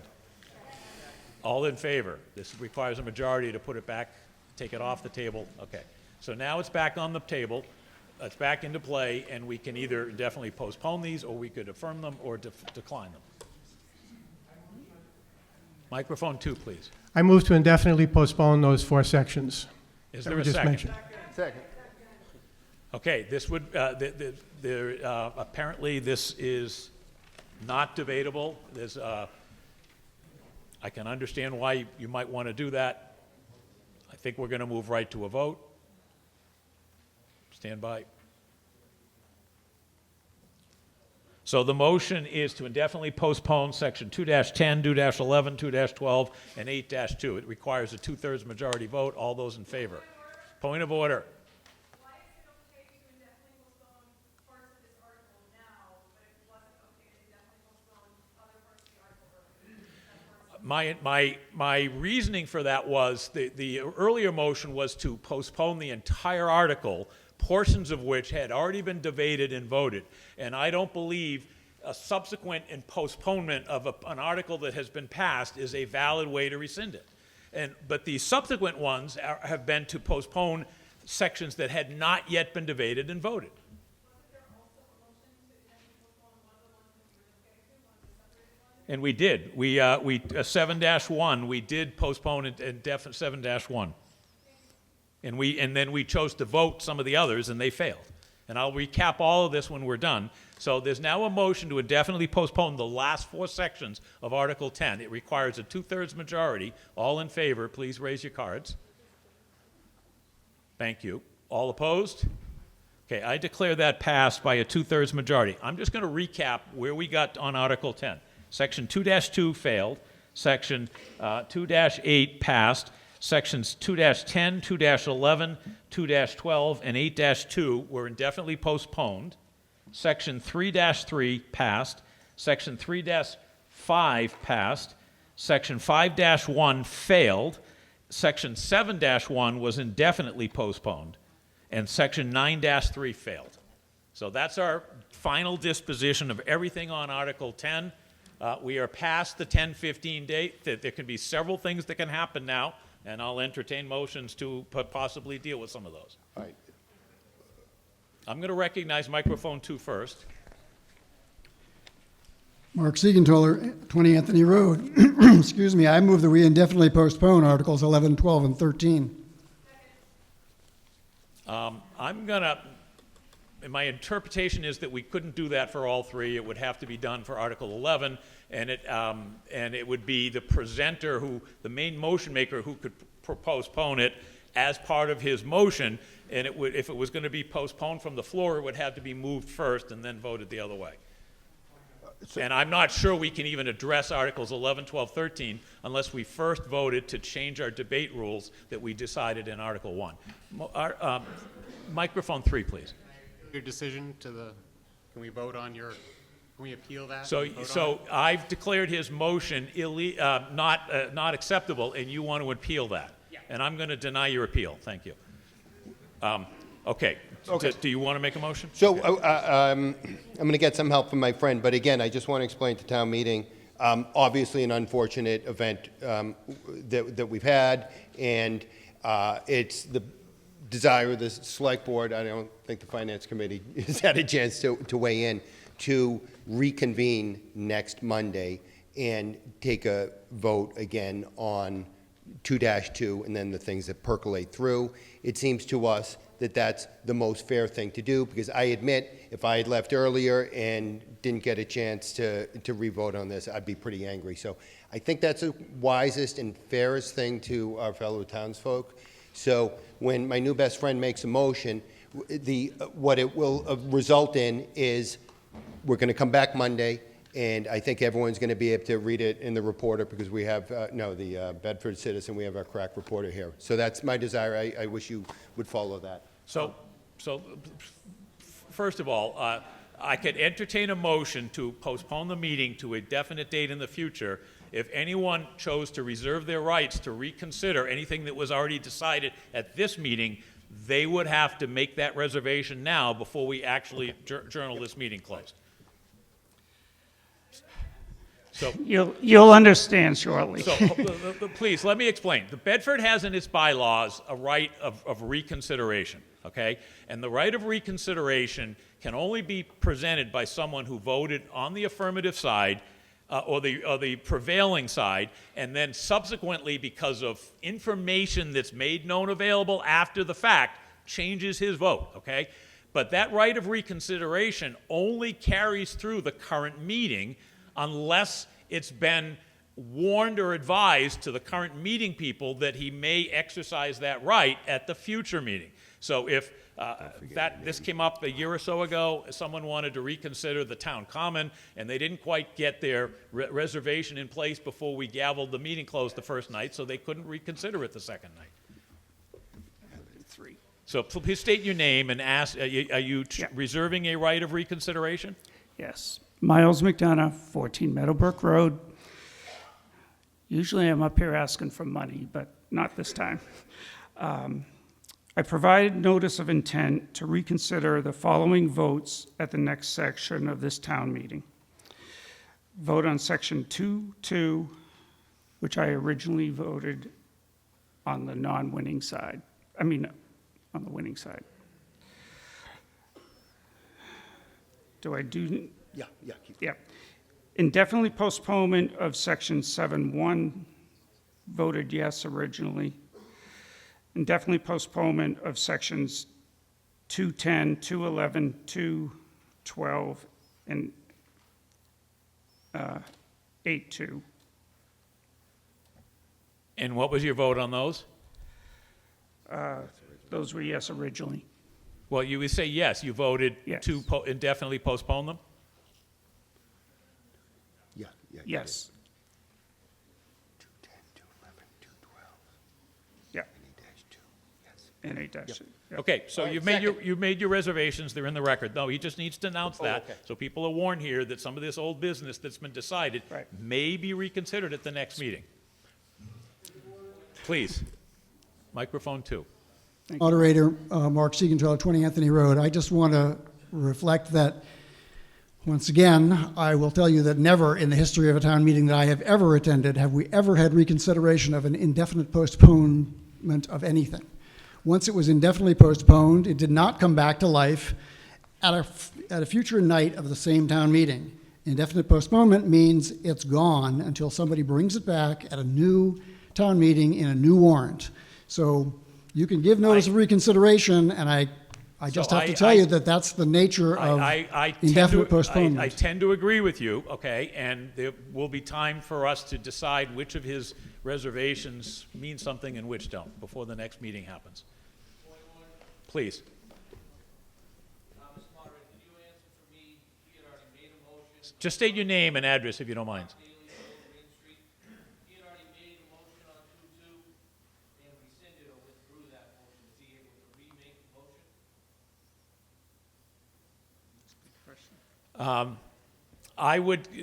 All in favor? This requires a majority to put it back, take it off the table. Okay. So now it's back on the table. It's back into play, and we can either indefinitely postpone these, or we could affirm them or decline them. Microphone 2, please. I move to indefinitely postpone those 4 sections. Is that there were a just second? mentioned. Second. Okay, this would, apparently this is not debatable. I can understand why you might want to do that. I think we're going to move right to a vote. Stand by. So the motion is to indefinitely postpone section 2-10, 2-11, 2-12, and 8-2. It requires a 2/3 majority vote. All those in favor? Point of order. My reasoning for that was the earlier motion was to postpone the entire article, portions of which had already been debated and voted. And I don't believe a subsequent postponement of an article that has been passed is a valid way to rescind it. But the subsequent ones have been to postpone sections that had not yet been debated and voted. And we did. 7-1, we did postpone it and 7-1. And then we chose to vote some of the others, and they failed. And I'll recap all of this when we're done. So there's now a motion to indefinitely postpone the last 4 sections of Article 10. It requires a 2/3 majority. All in favor, please raise your cards. Thank you. All opposed? Okay, I declare that passed by a 2/3 majority. I'm just going to recap where we got on Article 10. Section 2-2 failed. Section 2-8 passed. Sections 2-10, 2-11, 2-12, and 8-2 were indefinitely postponed. Section 3-3 passed. Section 3-5 passed. Section 5-1 failed. Section 7-1 was indefinitely postponed. And Section 9-3 failed. So that's our final disposition of everything on Article 10. We are past the 10/15 date. There can be several things that can happen now, and I'll entertain motions to possibly deal with some of those. All right. I'm going to recognize microphone 2 first. Mark Siegenthaler, 20 Anthony Road. Excuse me, I move that we indefinitely postpone Articles 11, 12, and 13. I'm gonna, and my interpretation is that we couldn't do that for all three. It would have to be done for Article 11, and it would be the presenter the main motion maker who could postpone it as part of his motion, and if it was going to be postponed from the floor, it would have to be moved first and then voted the other way. And I'm not sure we can even address Articles 11, 12, 13 unless we first voted to change our debate rules that we decided in Article 1. Microphone 3, please. Your decision to the, can we vote on your, can we appeal that? So I've declared his motion not acceptable, and you want to appeal that. Yeah. And I'm going to deny your appeal. Thank you. Okay. Do you want to make a motion? So I'm going to get some help from my friend, but again, I just want to explain to town meeting, obviously an unfortunate event that we've had, and it's the desire of the select board, I don't think the finance committee has had a chance to weigh in, to reconvene next Monday and take a vote again on 2-2 and then the things that percolate through. It seems to us that that's the most fair thing to do, because I admit if I had left earlier and didn't get a chance to re-vote on this, I'd be pretty angry. So I think that's the wisest and fairest thing to our fellow townsfolk. So when my new best friend makes a motion, what it will result in is we're going to come back Monday, and I think everyone's going to be able to read it in the Reporter, because we have, the Bedford Citizen, we have our crack reporter here. So that's my desire. I wish you would follow that. So first of all, I could entertain a motion to postpone the meeting to a definite date in the future if anyone chose to reserve their rights to reconsider anything that was already decided at this meeting. They would have to make that reservation now before we actually journal this meeting closed. So You'll understand shortly. So please, let me explain. The Bedford has in its bylaws a right of reconsideration, okay? And the right of reconsideration can only be presented by someone who voted on the affirmative side or the prevailing side, and then subsequently, because of information that's made known available after the fact, changes his vote, okay? But that right of reconsideration only carries through the current meeting unless it's been warned or advised to the current meeting people that he may exercise that right at the future meeting. So if this came up a year or so ago, someone wanted to reconsider the town common, and they didn't quite get their reservation in place before we gavelled the meeting closed the first night, so they couldn't reconsider it the second night. So please state your name and ask, are you reserving a right of reconsideration? Yes. Miles McDonough, 14 Meadowbrook Road. Usually I'm up here asking for money, but not this time. I provided notice of intent to reconsider the following votes at the next section of this town meeting. Vote on section 2.2, which I originally voted on the non-winning side. On the winning side. Do I do? Yeah. Yeah. Indefinitely postponement of section 7.1, voted yes originally. Indefinitely postponement of sections 2.10, 2.11, 2.12, and 8.2. And what was your vote on those? Those were yes originally. Well, you would say yes. You voted Yes. to indefinitely postpone them? Yes. 210, 211, 212. Yeah. And 8-2. Yep. Okay, so you've made your reservations. They're in the record. No, he just needs to announce that, okay. so people are warned here that some of this old business that's been decided may be reconsidered at the next meeting. Please, microphone 2. Moderator, Mark Siegenthaler, 20 Anthony Road. I just want to reflect that, once again, I will tell you that never in the history of a town meeting that I have ever attended have we ever had reconsideration of an indefinite postponement of anything. Once it was indefinitely postponed, it did not come back to life at a future night of the same town meeting. Indefinite postponement means it's gone until somebody brings it back at a new town meeting in a new warrant. So you can give notice of reconsideration, and I just So have to tell you that that's the nature of I indefinite I postponement. tend to agree with you, okay, and there will be time for us to decide which of his reservations mean something and which don't before the next meeting happens. Please. Just state your name and address if you don't mind.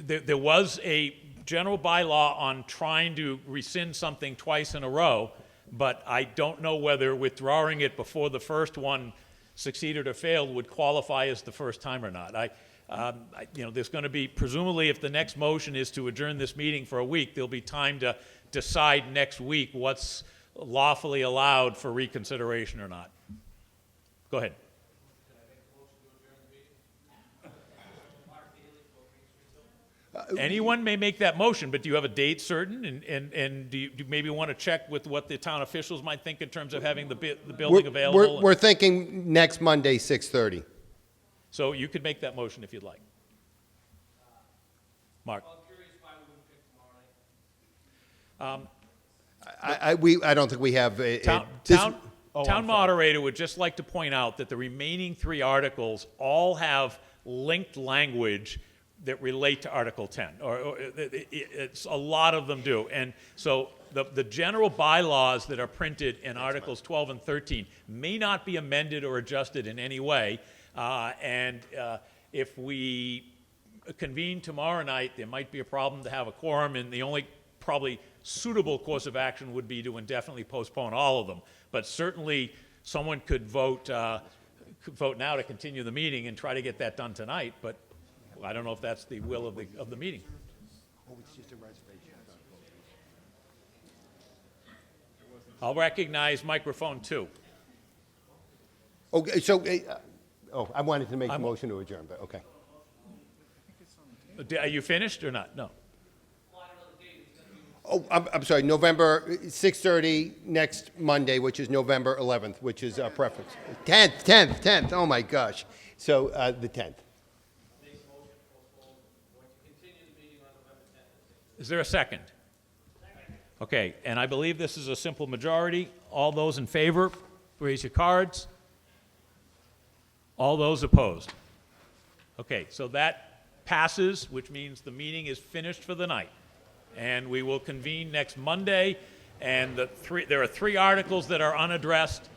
There was a general bylaw on trying to rescind something twice in a row, but I don't know whether withdrawing it before the first one succeeded or failed would qualify as the first time or not. There's going to be, presumably if the next motion is to adjourn this meeting for a week, there'll be time to decide next week what's lawfully allowed for reconsideration or not. Go ahead. Anyone may make that motion, but do you have a date certain? And do you maybe want to check with what the town officials might think in terms of having the building available? We're thinking next Monday, 6:30. So you could make that motion if you'd like. Mark? I don't think we have a... Town moderator would just like to point out that the remaining 3 articles all have linked language that relate to Article 10, or it's a lot of them do. And so the general bylaws that are printed in Articles 12 and 13 may not be amended or adjusted in any way. If we convene tomorrow night, there might be a problem to have a quorum, and the only probably suitable course of action would be to indefinitely postpone all of them. But certainly, someone could vote now to continue the meeting and try to get that done tonight, but I don't know if that's the will of the meeting. I'll recognize microphone 2. Okay, so, I wanted to make a motion to adjourn, but okay. Are you finished or not? No. Oh, I'm sorry, November 6:30 next Monday, which is November 11th, which is our preference. 10th, oh my gosh. So, the 10th. Is there a second? Okay, and I believe this is a simple majority. All those in favor, raise your cards. All those opposed? Okay, so that passes, which means the meeting is finished for the night. And we will convene next Monday, and there are 3 articles that are unaddressed.